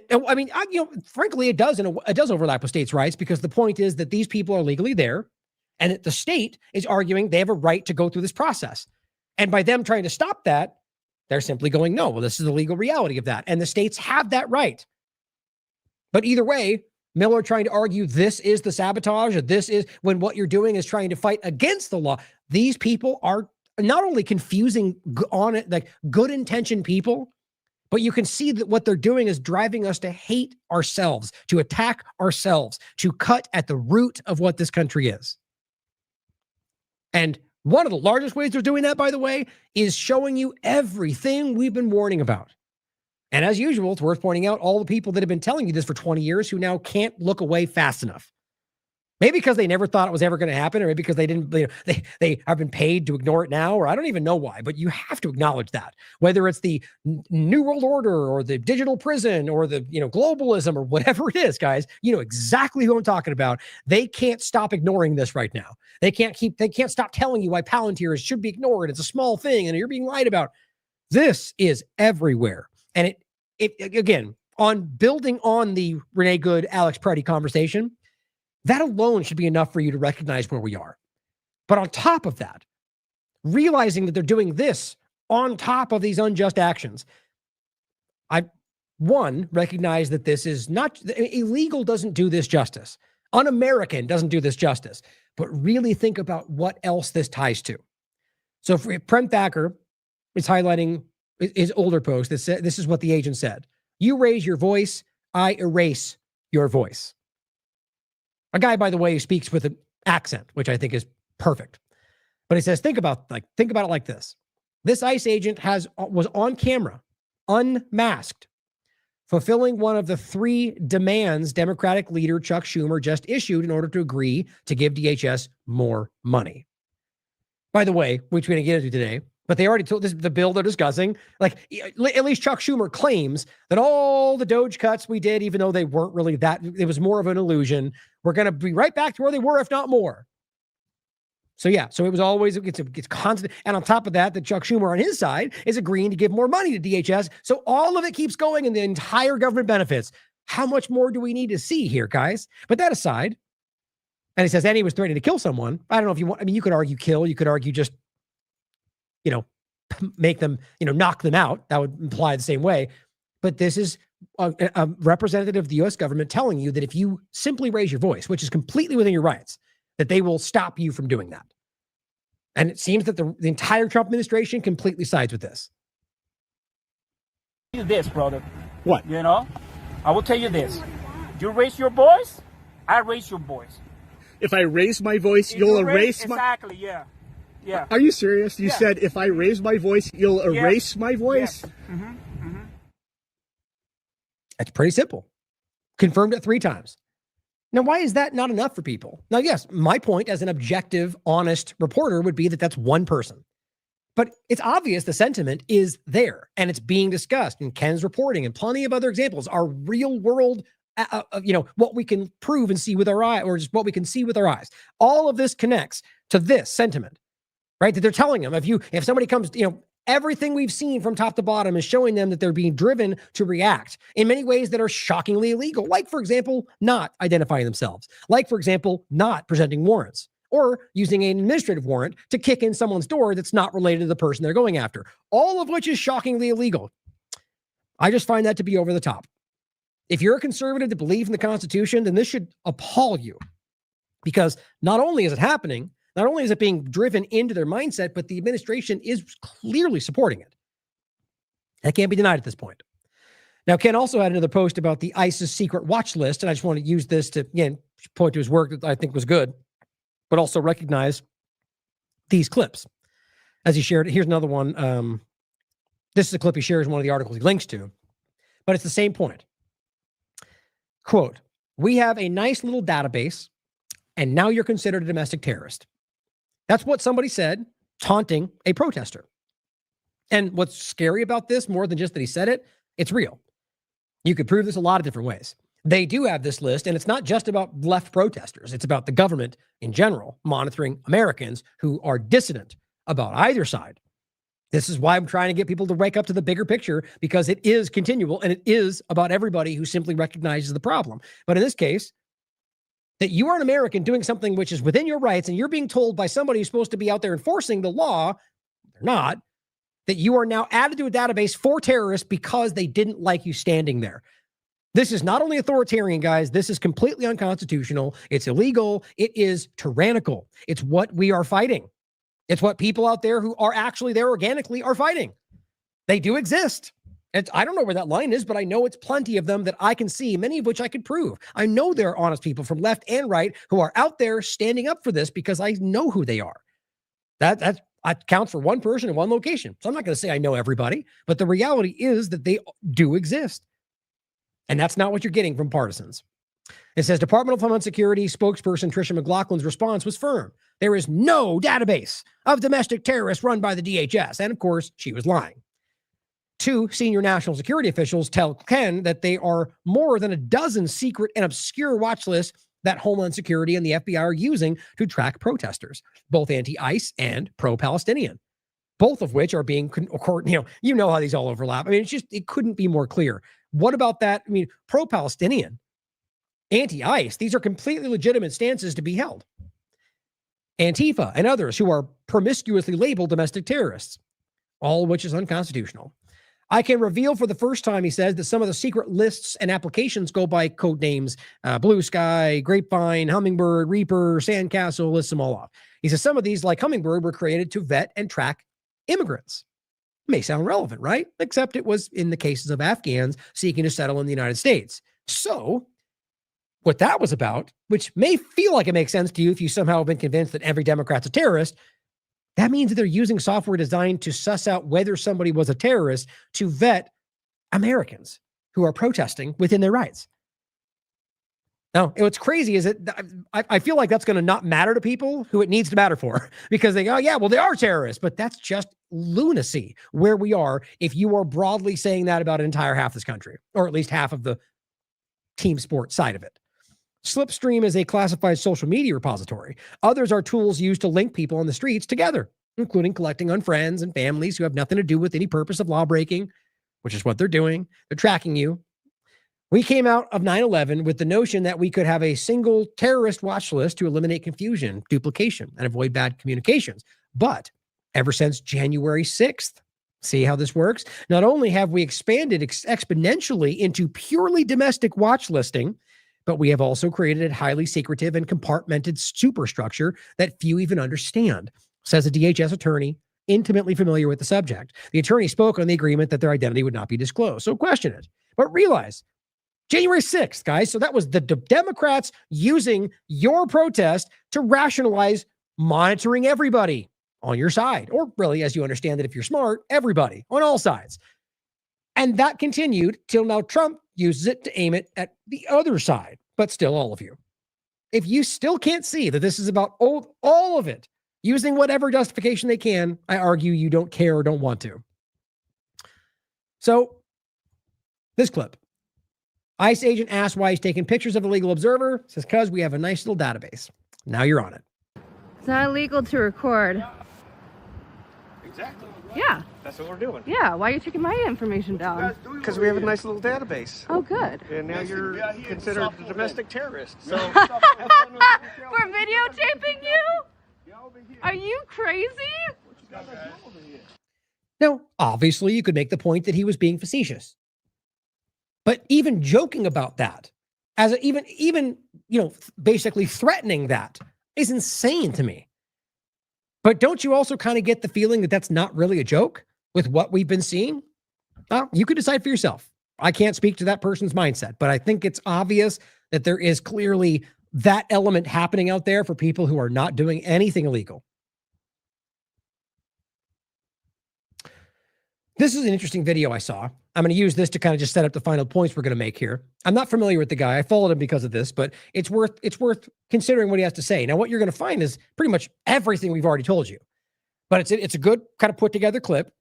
S3: frankly, it does overlap with states' rights, because the point is that these people are legally there, and that the state is arguing they have a right to go through this process. And by them trying to stop that, they're simply going, no, well, this is the legal reality of that. And the states have that right. But either way, Miller trying to argue this is the sabotage, or this is when what you're doing is trying to fight against the law. These people are not only confusing on it, like good intentioned people, but you can see that what they're doing is driving us to hate ourselves, to attack ourselves, to cut at the root of what this country is. And one of the largest ways they're doing that, by the way, is showing you everything we've been warning about. And as usual, it's worth pointing out all the people that have been telling you this for 20 years who now can't look away fast enough. Maybe because they never thought it was ever going to happen, or maybe because they didn't, they have been paid to ignore it now, or I don't even know why, but you have to acknowledge that. Whether it's the New World Order or the digital prison or the, globalism or whatever it is, guys, you know exactly who I'm talking about. They can't stop ignoring this right now. They can't stop telling you why Palantir should be ignored. It's a small thing and you're being lied about. This is everywhere. And it again, on building on the Renee Good, Alex Preddy conversation, that alone should be enough for you to recognize where we are. But on top of that, realizing that they're doing this on top of these unjust actions, I recognize that this is not illegal, doesn't do this justice. Un-American doesn't do this justice. But really think about what else this ties to. So Prem Thacker is highlighting his older post that said, this is what the agent said. You raise your voice, I erase your voice. A guy, by the way, who speaks with an accent, which I think is perfect. But he says, think about it like this. This ICE agent was on camera, unmasked, fulfilling one of the 3 demands Democratic leader Chuck Schumer just issued in order to agree to give DHS more money. By the way, which we're going to get into today, but they already told this, the bill they're discussing, like at least Chuck Schumer claims that all the DOJ cuts we did, even though they weren't really that, it was more of an illusion. We're going to be right back to where they were, if not more. So yeah, so it was always, it's constant. And on top of that, the Chuck Schumer on his side is agreeing to give more money to DHS. So all of it keeps going and the entire government benefits. How much more do we need to see here, guys? But that aside, and he says, and he was threatening to kill someone. I don't know if you want, I mean, you could argue kill, you could argue just, make them, knock them out. That would imply the same way. But this is a representative of the U.S. government telling you that if you simply raise your voice, which is completely within your rights, that they will stop you from doing that. And it seems that the entire Trump administration completely sides with this.
S19: This, brother.
S8: What?
S19: I will tell you this. You raise your voice, I raise your voice.
S13: If I raise my voice, you'll erase my...
S19: Exactly, yeah. Yeah.
S13: Are you serious? You said if I raise my voice, you'll erase my voice?
S19: Yes. Mm-hmm.
S3: That's pretty simple. Confirmed it 3 times. Now, why is that not enough for people? Now, yes, my point as an objective, honest reporter would be that that's one person. But it's obvious the sentiment is there and it's being discussed. And Ken's reporting and plenty of other examples are real world, what we can prove and see with our eye, or just what we can see with our eyes. All of this connects to this sentiment, right? That they're telling them if somebody comes, everything we've seen from top to bottom is showing them that they're being driven to react in many ways that are shockingly illegal. Like, for example, not identifying themselves. Like, for example, not presenting warrants or using an administrative warrant to kick in someone's door that's not related to the person they're going after. All of which is shockingly illegal. I just find that to be over the top. If you're a conservative that believes in the Constitution, then this should appall you. Because not only is it happening, not only is it being driven into their mindset, but the administration is clearly supporting it. That can't be denied at this point. Now, Ken also had another post about the ISIS secret watch list, and I just want to use this to, again, point to his work that I think was good, but also recognize these clips. As he shared, here's another one. This is a clip he shares in one of the articles he links to, but it's the same point. Quote, "We have a nice little database, and now you're considered a domestic terrorist." That's what somebody said, taunting a protester. And what's scary about this, more than just that he said it, it's real. You could prove this a lot of different ways. They do have this list, and it's not just about left protesters. It's about the government in general monitoring Americans who are dissident about either side. This is why I'm trying to get people to wake up to the bigger picture, because it is continual and it is about everybody who simply recognizes the problem. But in this case, that you are an American doing something which is within your rights, and you're being told by somebody who's supposed to be out there enforcing the law, they're not, that you are now added to a database for terrorists because they didn't like you standing there. This is not only authoritarian, guys. This is completely unconstitutional. It's illegal. It is tyrannical. It's what we are fighting. It's what people out there who are actually there organically are fighting. They do exist. I don't know where that line is, but I know it's plenty of them that I can see, many of which I could prove. I know there are honest people from left and right who are out there standing up for this because I know who they are. That counts for one person in one location. So I'm not going to say I know everybody, but the reality is that they do exist. And that's not what you're getting from partisans. It says Department of Homeland Security spokesperson Tricia McLaughlin's response was firm. There is no database of domestic terrorists run by the DHS. And of course, she was lying. 2 senior national security officials tell Ken that they are more than a dozen secret and obscure watch lists that Homeland Security and the FBI are using to track protesters, both anti-ICE and pro-Palestinian, both of which are being, you know how these all overlap. I mean, it couldn't be more clear. What about that? I mean, pro-Palestinian, anti-ICE, these are completely legitimate stances to be held. Antifa and others who are promiscuously labeled domestic terrorists, all of which is unconstitutional. I can reveal for the first time, he says, that some of the secret lists and applications go by code names, Blue Sky, Grapevine, Hummingbird, Reaper, Sandcastle, lists them all off. He says some of these, like Hummingbird, were created to vet and track immigrants. May sound relevant, right? Except it was in the cases of Afghans seeking to settle in the United States. So what that was about, which may feel like it makes sense to you if you somehow have been convinced that every Democrat's a terrorist, that means that they're using software designed to suss out whether somebody was a terrorist to vet Americans who are protesting within their rights. Now, what's crazy is that I feel like that's going to not matter to people who it needs to matter for, because they go, yeah, well, they are terrorists, but that's just lunacy where we are if you are broadly saying that about an entire half of this country, or at least half of the team sport side of it. Slipstream is a classified social media repository. Others are tools used to link people on the streets together, including collecting on friends and families who have nothing to do with any purpose of law breaking, which is what they're doing. They're tracking you. We came out of 9/11 with the notion that we could have a single terrorist watch list to eliminate confusion, duplication, and avoid bad communications. But ever since January 6th, see how this works? Not only have we expanded exponentially into purely domestic watch listing, but we have also created a highly secretive and compartmented superstructure that few even understand, says a DHS attorney intimately familiar with the subject. The attorney spoke on the agreement that their identity would not be disclosed. So question it, but realize January 6th, guys. So that was the Democrats using your protest to rationalize monitoring everybody on your side, or really, as you understand it, if you're smart, everybody on all sides. And that continued till now Trump uses it to aim it at the other side, but still all of you. If you still can't see that this is about all of it, using whatever justification they can, I argue you don't care or don't want to. So this clip. ICE agent asks why he's taking pictures of a legal observer. Says, because we have a nice little database. Now you're on it.
S20: It's not illegal to record.
S21: Exactly.
S20: Yeah.
S21: That's what we're doing.
S20: Yeah, why are you taking my information down?
S21: Because we have a nice little database.
S20: Oh, good.
S21: And now you're considered a domestic terrorist. So
S20: For videotaping you? Are you crazy?
S3: Now, obviously, you could make the point that he was being facetious. But even joking about that, even basically threatening that is insane to me. But don't you also kind of get the feeling that that's not really a joke with what we've been seeing? You could decide for yourself. I can't speak to that person's mindset, but I think it's obvious that there is clearly that element happening out there for people who are not doing anything illegal. This is an interesting video I saw. I'm going to use this to kind of just set up the final points we're going to make here. I'm not familiar with the guy. I followed him because of this, but it's worth considering what he has to say. Now, what you're going to find is pretty much everything we've already told you, but it's a good kind of put together clip.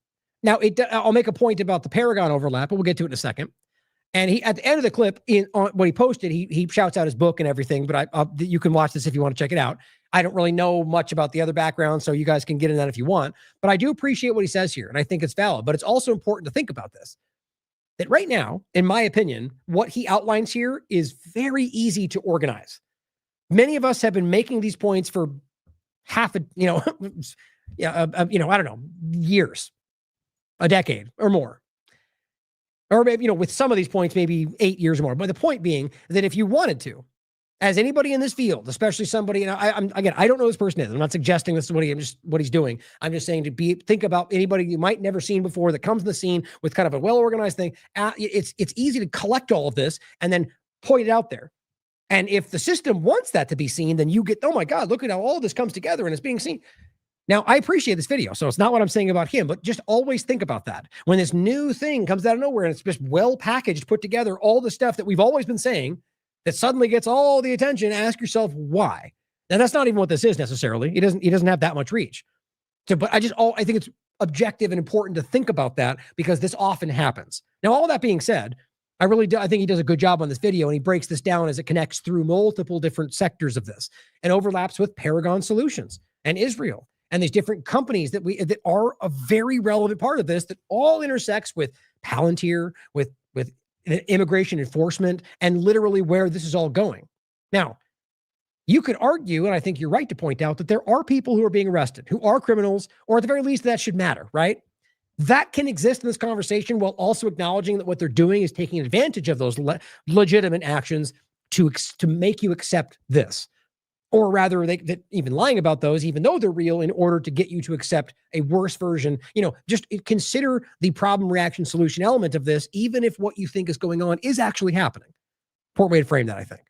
S3: Now, I'll make a point about the Paragon overlap, but we'll get to it in a second. And he, at the end of the clip, on what he posted, he shouts out his book and everything. But you can watch this if you want to check it out. I don't really know much about the other background, so you guys can get in that if you want. But I do appreciate what he says here, and I think it's valid. But it's also important to think about this. That right now, in my opinion, what he outlines here is very easy to organize. Many of us have been making these points for I don't know, years, a decade or more. Or maybe, with some of these points, maybe 8 years or more. But the point being that if you wanted to, as anybody in this field, especially somebody, and I don't know this person is. I'm not suggesting this is what he's doing. I'm just saying think about anybody you might never seen before that comes in the scene with kind of a well-organized thing. It's easy to collect all of this and then point it out there. And if the system wants that to be seen, then you get, oh my God, look at how all this comes together and it's being seen. Now, I appreciate this video, so it's not what I'm saying about him, but just always think about that. When this new thing comes out of nowhere and it's just well packaged, put together, all the stuff that we've always been saying that suddenly gets all the attention, ask yourself why. Now, that's not even what this is necessarily. He doesn't have that much reach. So, but I think it's objective and important to think about that because this often happens. Now, all that being said, I think he does a good job on this video, and he breaks this down as it connects through multiple different sectors of this and overlaps with Paragon Solutions and Israel. And these different companies that are a very relevant part of this that all intersects with Palantir, with immigration enforcement, and literally where this is all going. Now, you could argue, and I think you're right to point out, that there are people who are being arrested, who are criminals, or at the very least, that should matter, right? That can exist in this conversation while also acknowledging that what they're doing is taking advantage of those legitimate actions to make you accept this. Or rather, that even lying about those, even though they're real, in order to get you to accept a worse version. Just consider the problem, reaction, solution element of this, even if what you think is going on is actually happening. Important way to frame that, I think.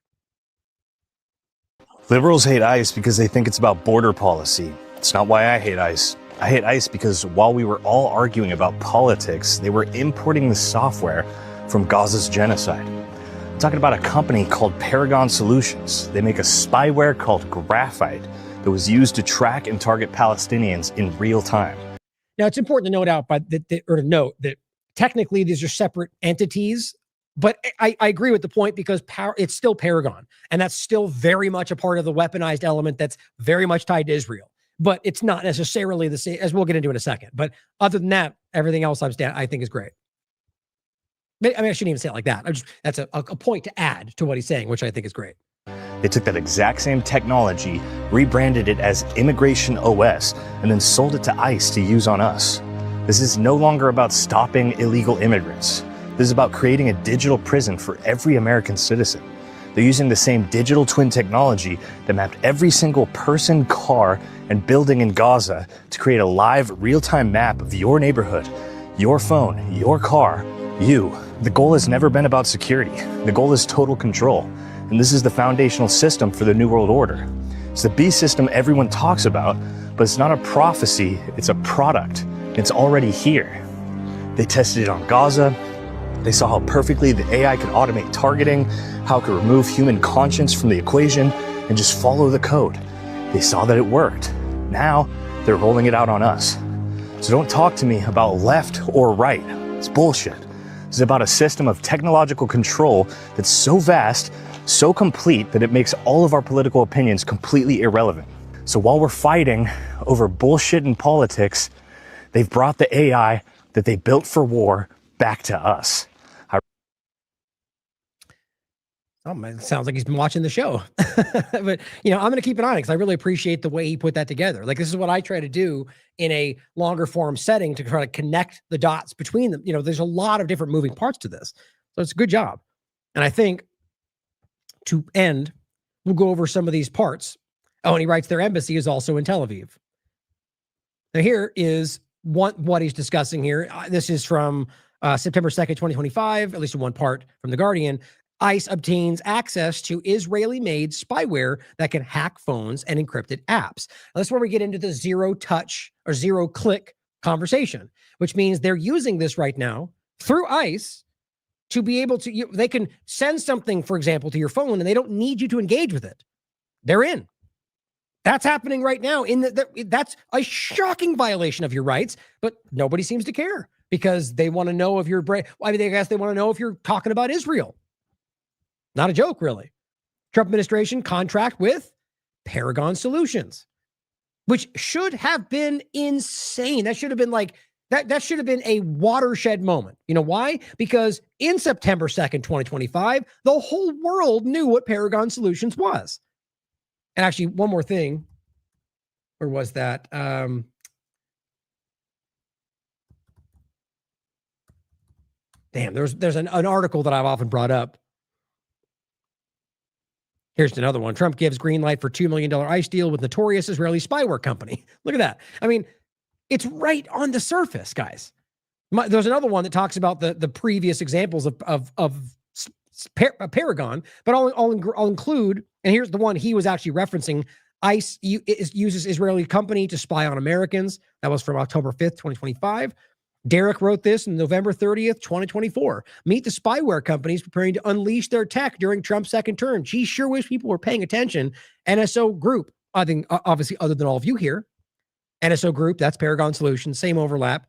S1: Liberals hate ICE because they think it's about border policy. It's not why I hate ICE. I hate ICE because while we were all arguing about politics, they were importing the software from Gaza's genocide. I'm talking about a company called Paragon Solutions. They make a spyware called Graphite that was used to track and target Palestinians in real time.
S3: Now, it's important to note that technically these are separate entities, but I agree with the point because it's still Paragon, and that's still very much a part of the weaponized element that's very much tied to Israel. But it's not necessarily the same, as we'll get into in a second. But other than that, everything else I think is great. I shouldn't even say it like that. That's a point to add to what he's saying, which I think is great.
S1: They took that exact same technology, rebranded it as Immigration OS, and then sold it to ICE to use on us. This is no longer about stopping illegal immigrants. This is about creating a digital prison for every American citizen. They're using the same digital twin technology that mapped every single person, car, and building in Gaza to create a live, real-time map of your neighborhood, your phone, your car, you. The goal has never been about security. The goal is total control. And this is the foundational system for the New World Order. It's the beast system everyone talks about, but it's not a prophecy, it's a product. It's already here. They tested it on Gaza. They saw how perfectly the AI could automate targeting, how it could remove human conscience from the equation, and just follow the code. They saw that it worked. Now, they're rolling it out on us. So don't talk to me about left or right. It's bullshit. This is about a system of technological control that's so vast, so complete, that it makes all of our political opinions completely irrelevant. So while we're fighting over bullshit in politics, they've brought the AI that they built for war back to us.
S3: Oh man, sounds like he's been watching the show. But I'm going to keep an eye on it because I really appreciate the way he put that together. Like, this is what I try to do in a longer form setting to try to connect the dots between them. There's a lot of different moving parts to this. So it's a good job. And I think to end, we'll go over some of these parts. Oh, and he writes their embassy is also in Tel Aviv. Now here is what he's discussing here. This is from September 2nd, 2025, at least in one part from The Guardian. ICE obtains access to Israeli-made spyware that can hack phones and encrypted apps. Now, that's where we get into the zero-touch or zero-click conversation, which means they're using this right now through ICE to be able to, they can send something, for example, to your phone, and they don't need you to engage with it. They're in. That's happening right now. That's a shocking violation of your rights, but nobody seems to care because they want to know if you're, I guess they want to know if you're talking about Israel. Not a joke, really. Trump administration contract with Paragon Solutions, which should have been insane. That should have been like, that should have been a watershed moment. You know why? Because in September 2nd, 2025, the whole world knew what Paragon Solutions was. And actually, one more thing. Where was that? Damn, there's an article that I've often brought up. Here's another one. Trump gives green light for $2 million ICE deal with notorious Israeli spyware company. Look at that. I mean, it's right on the surface, guys. There's another one that talks about the previous examples of Paragon, but I'll include, and here's the one he was actually referencing. ICE uses Israeli company to spy on Americans. That was from October 5th, 2025. Derek wrote this on November 30th, 2024. Meet the spyware companies preparing to unleash their tech during Trump's second term. Gee, sure wish people were paying attention. NSO Group, I think, obviously, other than all of you here. NSO Group, that's Paragon Solutions, same overlap.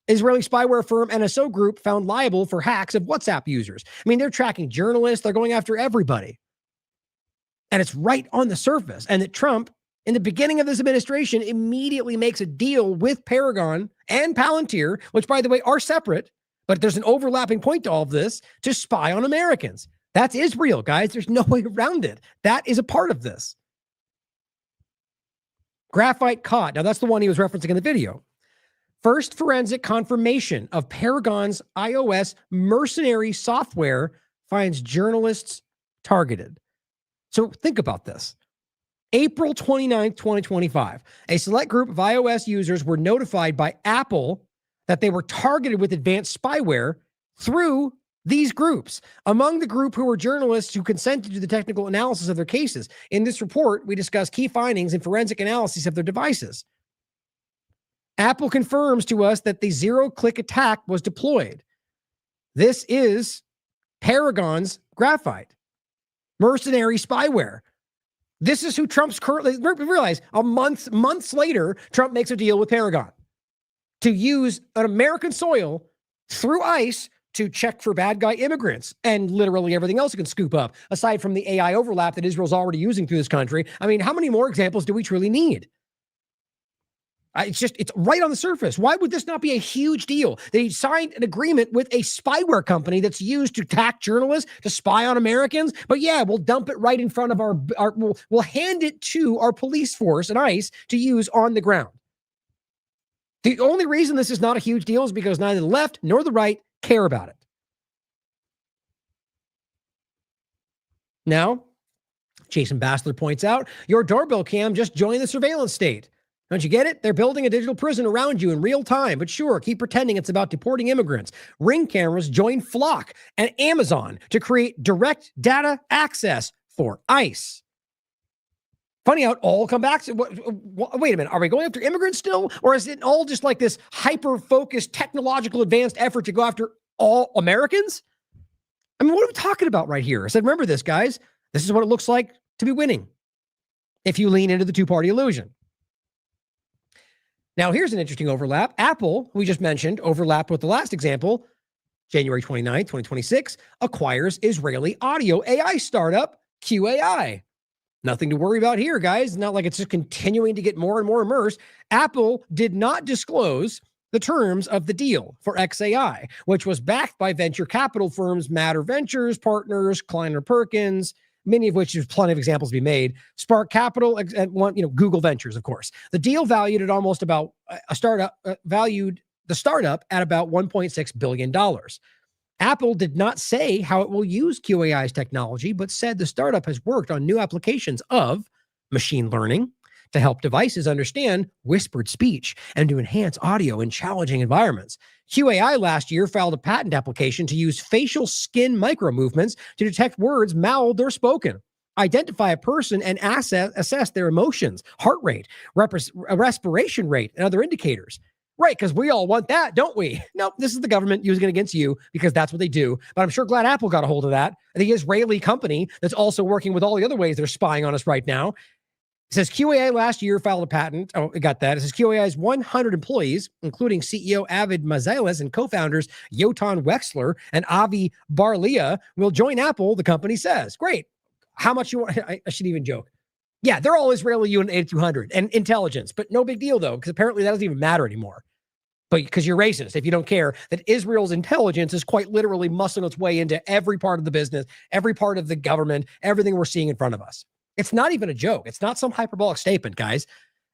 S3: Israeli spyware firm NSO Group found liable for hacks of WhatsApp users. I mean, they're tracking journalists. They're going after everybody. And it's right on the surface. And that Trump, in the beginning of this administration, immediately makes a deal with Paragon and Palantir, which, by the way, are separate, but there's an overlapping point to all of this, to spy on Americans. That's Israel, guys. There's no way around it. That is a part of this. Graphite caught. Now, that's the one he was referencing in the video. First forensic confirmation of Paragon's iOS mercenary software finds journalists targeted. So think about this. April 29th, 2025, a select group of iOS users were notified by Apple that they were targeted with advanced spyware through these groups. Among the group who were journalists who consented to the technical analysis of their cases. In this report, we discuss key findings and forensic analysis of their devices. Apple confirms to us that the zero-click attack was deployed. This is Paragon's graphite. Mercenary spyware. This is who Trump's currently, realize months later, Trump makes a deal with Paragon to use an American soil through ICE to check for bad guy immigrants and literally everything else it can scoop up, aside from the AI overlap that Israel's already using through this country. I mean, how many more examples do we truly need? It's right on the surface. Why would this not be a huge deal? They signed an agreement with a spyware company that's used to attack journalists, to spy on Americans. But yeah, we'll dump it right in front of we'll hand it to our police force and ICE to use on the ground. The only reason this is not a huge deal is because neither the left nor the right care about it. Now, Jason Bassler points out, your doorbell cam just joined the surveillance state. Don't you get it? They're building a digital prison around you in real time. But sure, keep pretending it's about deporting immigrants. Ring cameras join Flock and Amazon to create direct data access for ICE. Funny how it all come back to, wait a minute, are we going after immigrants still? Or is it all just like this hyper-focused, technological, advanced effort to go after all Americans? I mean, what are we talking about right here? I said, remember this, guys. This is what it looks like to be winning if you lean into the two-party illusion. Now, here's an interesting overlap. Apple, we just mentioned, overlapped with the last example. January 29th, 2026, acquires Israeli audio AI startup QAI. Nothing to worry about here, guys. Not like it's just continuing to get more and more immersed. Apple did not disclose the terms of the deal for XAI, which was backed by venture capital firms Matter Ventures, Partners, Kleiner Perkins, many of which there's plenty of examples to be made. Spark Capital, and one, Google Ventures, of course. The deal valued at almost about valued the startup at about $1.6 billion. Apple did not say how it will use QAI's technology, but said the startup has worked on new applications of machine learning to help devices understand whispered speech and to enhance audio in challenging environments. QAI last year filed a patent application to use facial skin micromovements to detect words mouthed or spoken, identify a person, and assess their emotions, heart rate, respiration rate, and other indicators. Right, because we all want that, don't we? Nope, this is the government using it against you because that's what they do. But I'm sure glad Apple got a hold of that. The Israeli company that's also working with all the other ways they're spying on us right now. It says QAI last year filed a patent. Oh, it got that. It says QAI's 100 employees, including CEO Avid Mazelis and co-founders Yotan Wexler and Avi Barlia, will join Apple, the company says. Great. How much you want? I shouldn't even joke. Yeah, they're all Israeli Unit 8200 and intelligence, but no big deal, though, because apparently that doesn't even matter anymore. But because you're racist, if you don't care that Israel's intelligence is quite literally muscling its way into every part of the business, every part of the government, everything we're seeing in front of us. It's not even a joke. It's not some hyperbolic statement, guys.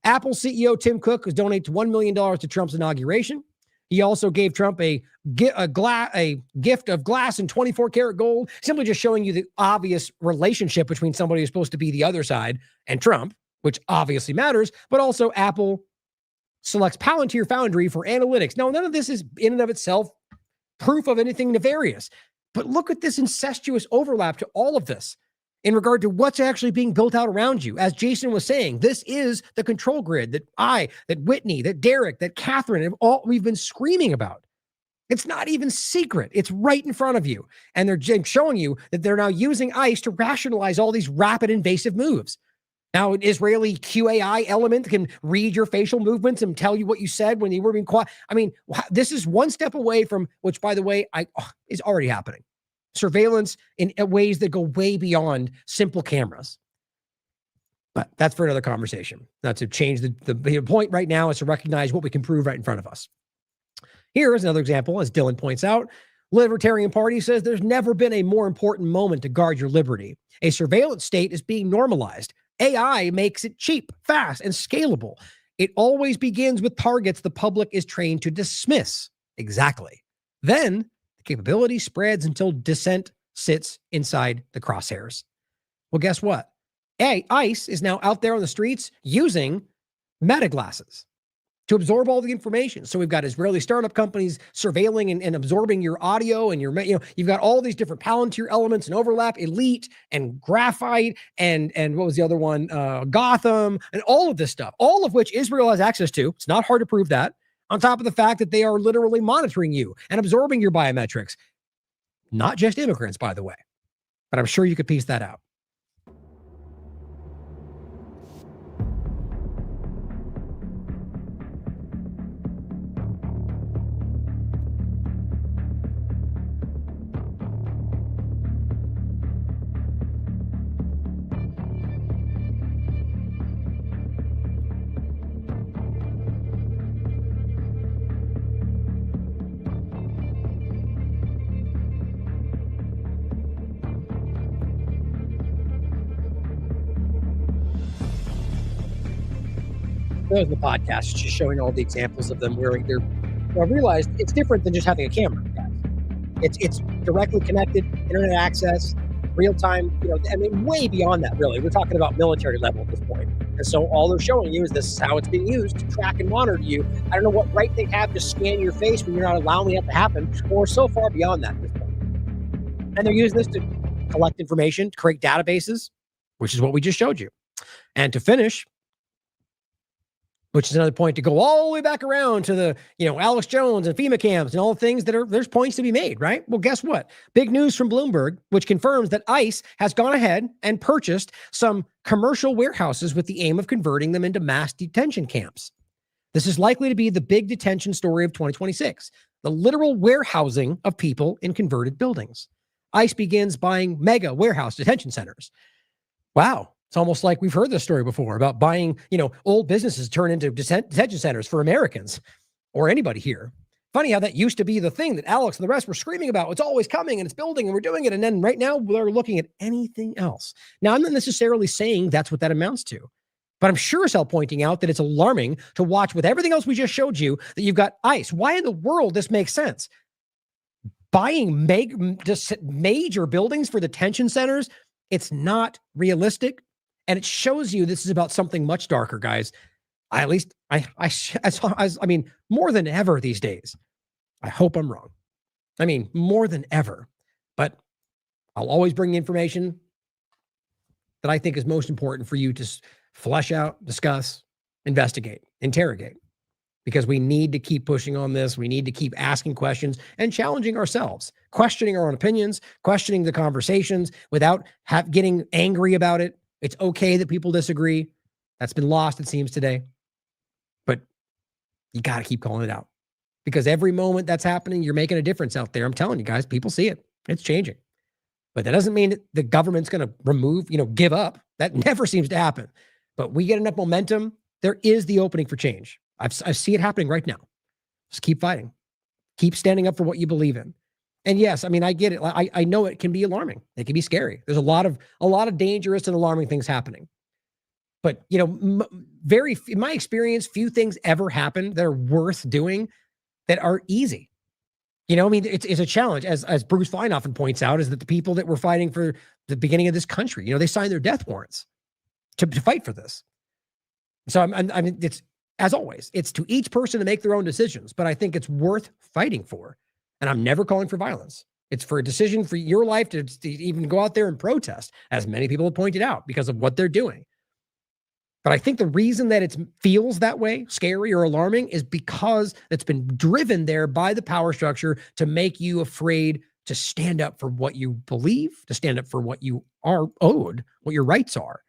S3: Apple CEO Tim Cook has donated $1 million to Trump's inauguration. He also gave Trump a gift of glass and 24-karat gold, simply just showing you the obvious relationship between somebody who's supposed to be the other side and Trump, which obviously matters, but also Apple selects Palantir Foundry for analytics. Now, none of this is in and of itself proof of anything nefarious, but look at this incestuous overlap to all of this in regard to what's actually being built out around you. As Jason was saying, this is the control grid that Whitney, that Derek, that Catherine, have all we've been screaming about. It's not even secret. It's right in front of you. And they're showing you that they're now using ICE to rationalize all these rapid invasive moves. Now, an Israeli QAI element can read your facial movements and tell you what you said when you were being quiet. I mean, this is one step away from, which, by the way, is already happening. Surveillance in ways that go way beyond simple cameras. But that's for another conversation. Not to change the point right now is to recognize what we can prove right in front of us. Here is another example, as Dylan points out. Libertarian Party says there's never been a more important moment to guard your liberty. A surveillance state is being normalized. AI makes it cheap, fast, and scalable. It always begins with targets the public is trained to dismiss. Exactly. Then the capability spreads until dissent sits inside the crosshairs. Well, guess what? ICE is now out there on the streets using meta glasses to absorb all the information. So we've got Israeli startup companies surveilling and absorbing your audio and you've got all these different Palantir elements and overlap, Elite and Graphite and what was the other one? Gotham and all of this stuff, all of which Israel has access to. It's not hard to prove that. On top of the fact that they are literally monitoring you and absorbing your biometrics. Not just immigrants, by the way, but I'm sure you could piece that out. There's the podcast, just showing all the examples of them wearing their. I realized it's different than just having a camera, guys. It's directly connected, internet access, real time. I mean, way beyond that. Really, we're talking about military level at this point. And so all they're showing you is this is how it's being used to track and monitor you. I don't know what right they have to scan your face when you're not allowing that to happen, or so far beyond that at this point. And they're using this to collect information, to create databases, which is what we just showed you, and to finish. Which is another point to go all the way back around to the, Alex Jones and FEMA camps and all the things there's points to be made, right? Well, guess what? Big news from Bloomberg, which confirms that ICE has gone ahead and purchased some commercial warehouses with the aim of converting them into mass detention camps. This is likely to be the big detention story of 2026, the literal warehousing of people in converted buildings. ICE begins buying mega warehouse detention centers. Wow. It's almost like we've heard this story before about buying, old businesses turn into detention centers for Americans or anybody here. Funny how that used to be the thing that Alex and the rest were screaming about. It's always coming and it's building and we're doing it. And then right now we're looking at anything else. Now, I'm not necessarily saying that's what that amounts to, but I'm sure as hell pointing out that it's alarming to watch with everything else we just showed you that you've got ICE. Why in the world this makes sense? Buying major buildings for detention centers, it's not realistic. And it shows you this is about something much darker, guys. I mean, more than ever these days. I hope I'm wrong. I mean, more than ever. But I'll always bring the information that I think is most important for you to flesh out, discuss, investigate, interrogate. because we need to keep pushing on this. We need to keep asking questions and challenging ourselves, questioning our own opinions, questioning the conversations without getting angry about it. It's okay that people disagree. That's been lost, it seems, today. But you got to keep calling it out, because every moment that's happening, you're making a difference out there. I'm telling you guys, people see it. It's changing. But that doesn't mean that the government's going to give up. That never seems to happen. But we get enough momentum, there is the opening for change. I see it happening right now. Just keep fighting. Keep standing up for what you believe in. And yes, I mean, I get it. I know it can be alarming. It can be scary. There's a lot of dangerous and alarming things happening. But, in my experience, few things ever happen that are worth doing that are easy. It's a challenge, as Bruce Fein often points out, is that the people that were fighting for the beginning of this country, they signed their death warrants to fight for this. So I mean, it's, as always, it's to each person to make their own decisions, but I think it's worth fighting for. And I'm never calling for violence. It's for a decision for your life to even go out there and protest, as many people have pointed out, because of what they're doing. But I think the reason that it feels that way, scary or alarming, is because it's been driven there by the power structure to make you afraid to stand up for what you believe, to stand up for what you are owed, what your rights are,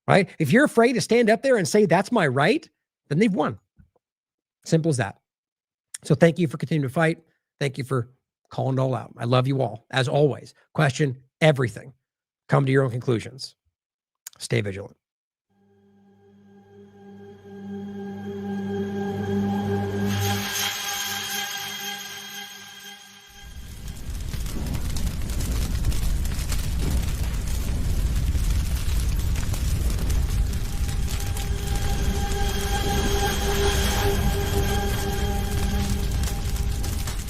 S3: right? If you're afraid to stand up there and say, that's my right, then they've won. Simple as that. So thank you for continuing to fight. Thank you for calling it all out. I love you all. As always, question everything. Come to your own conclusions. Stay vigilant.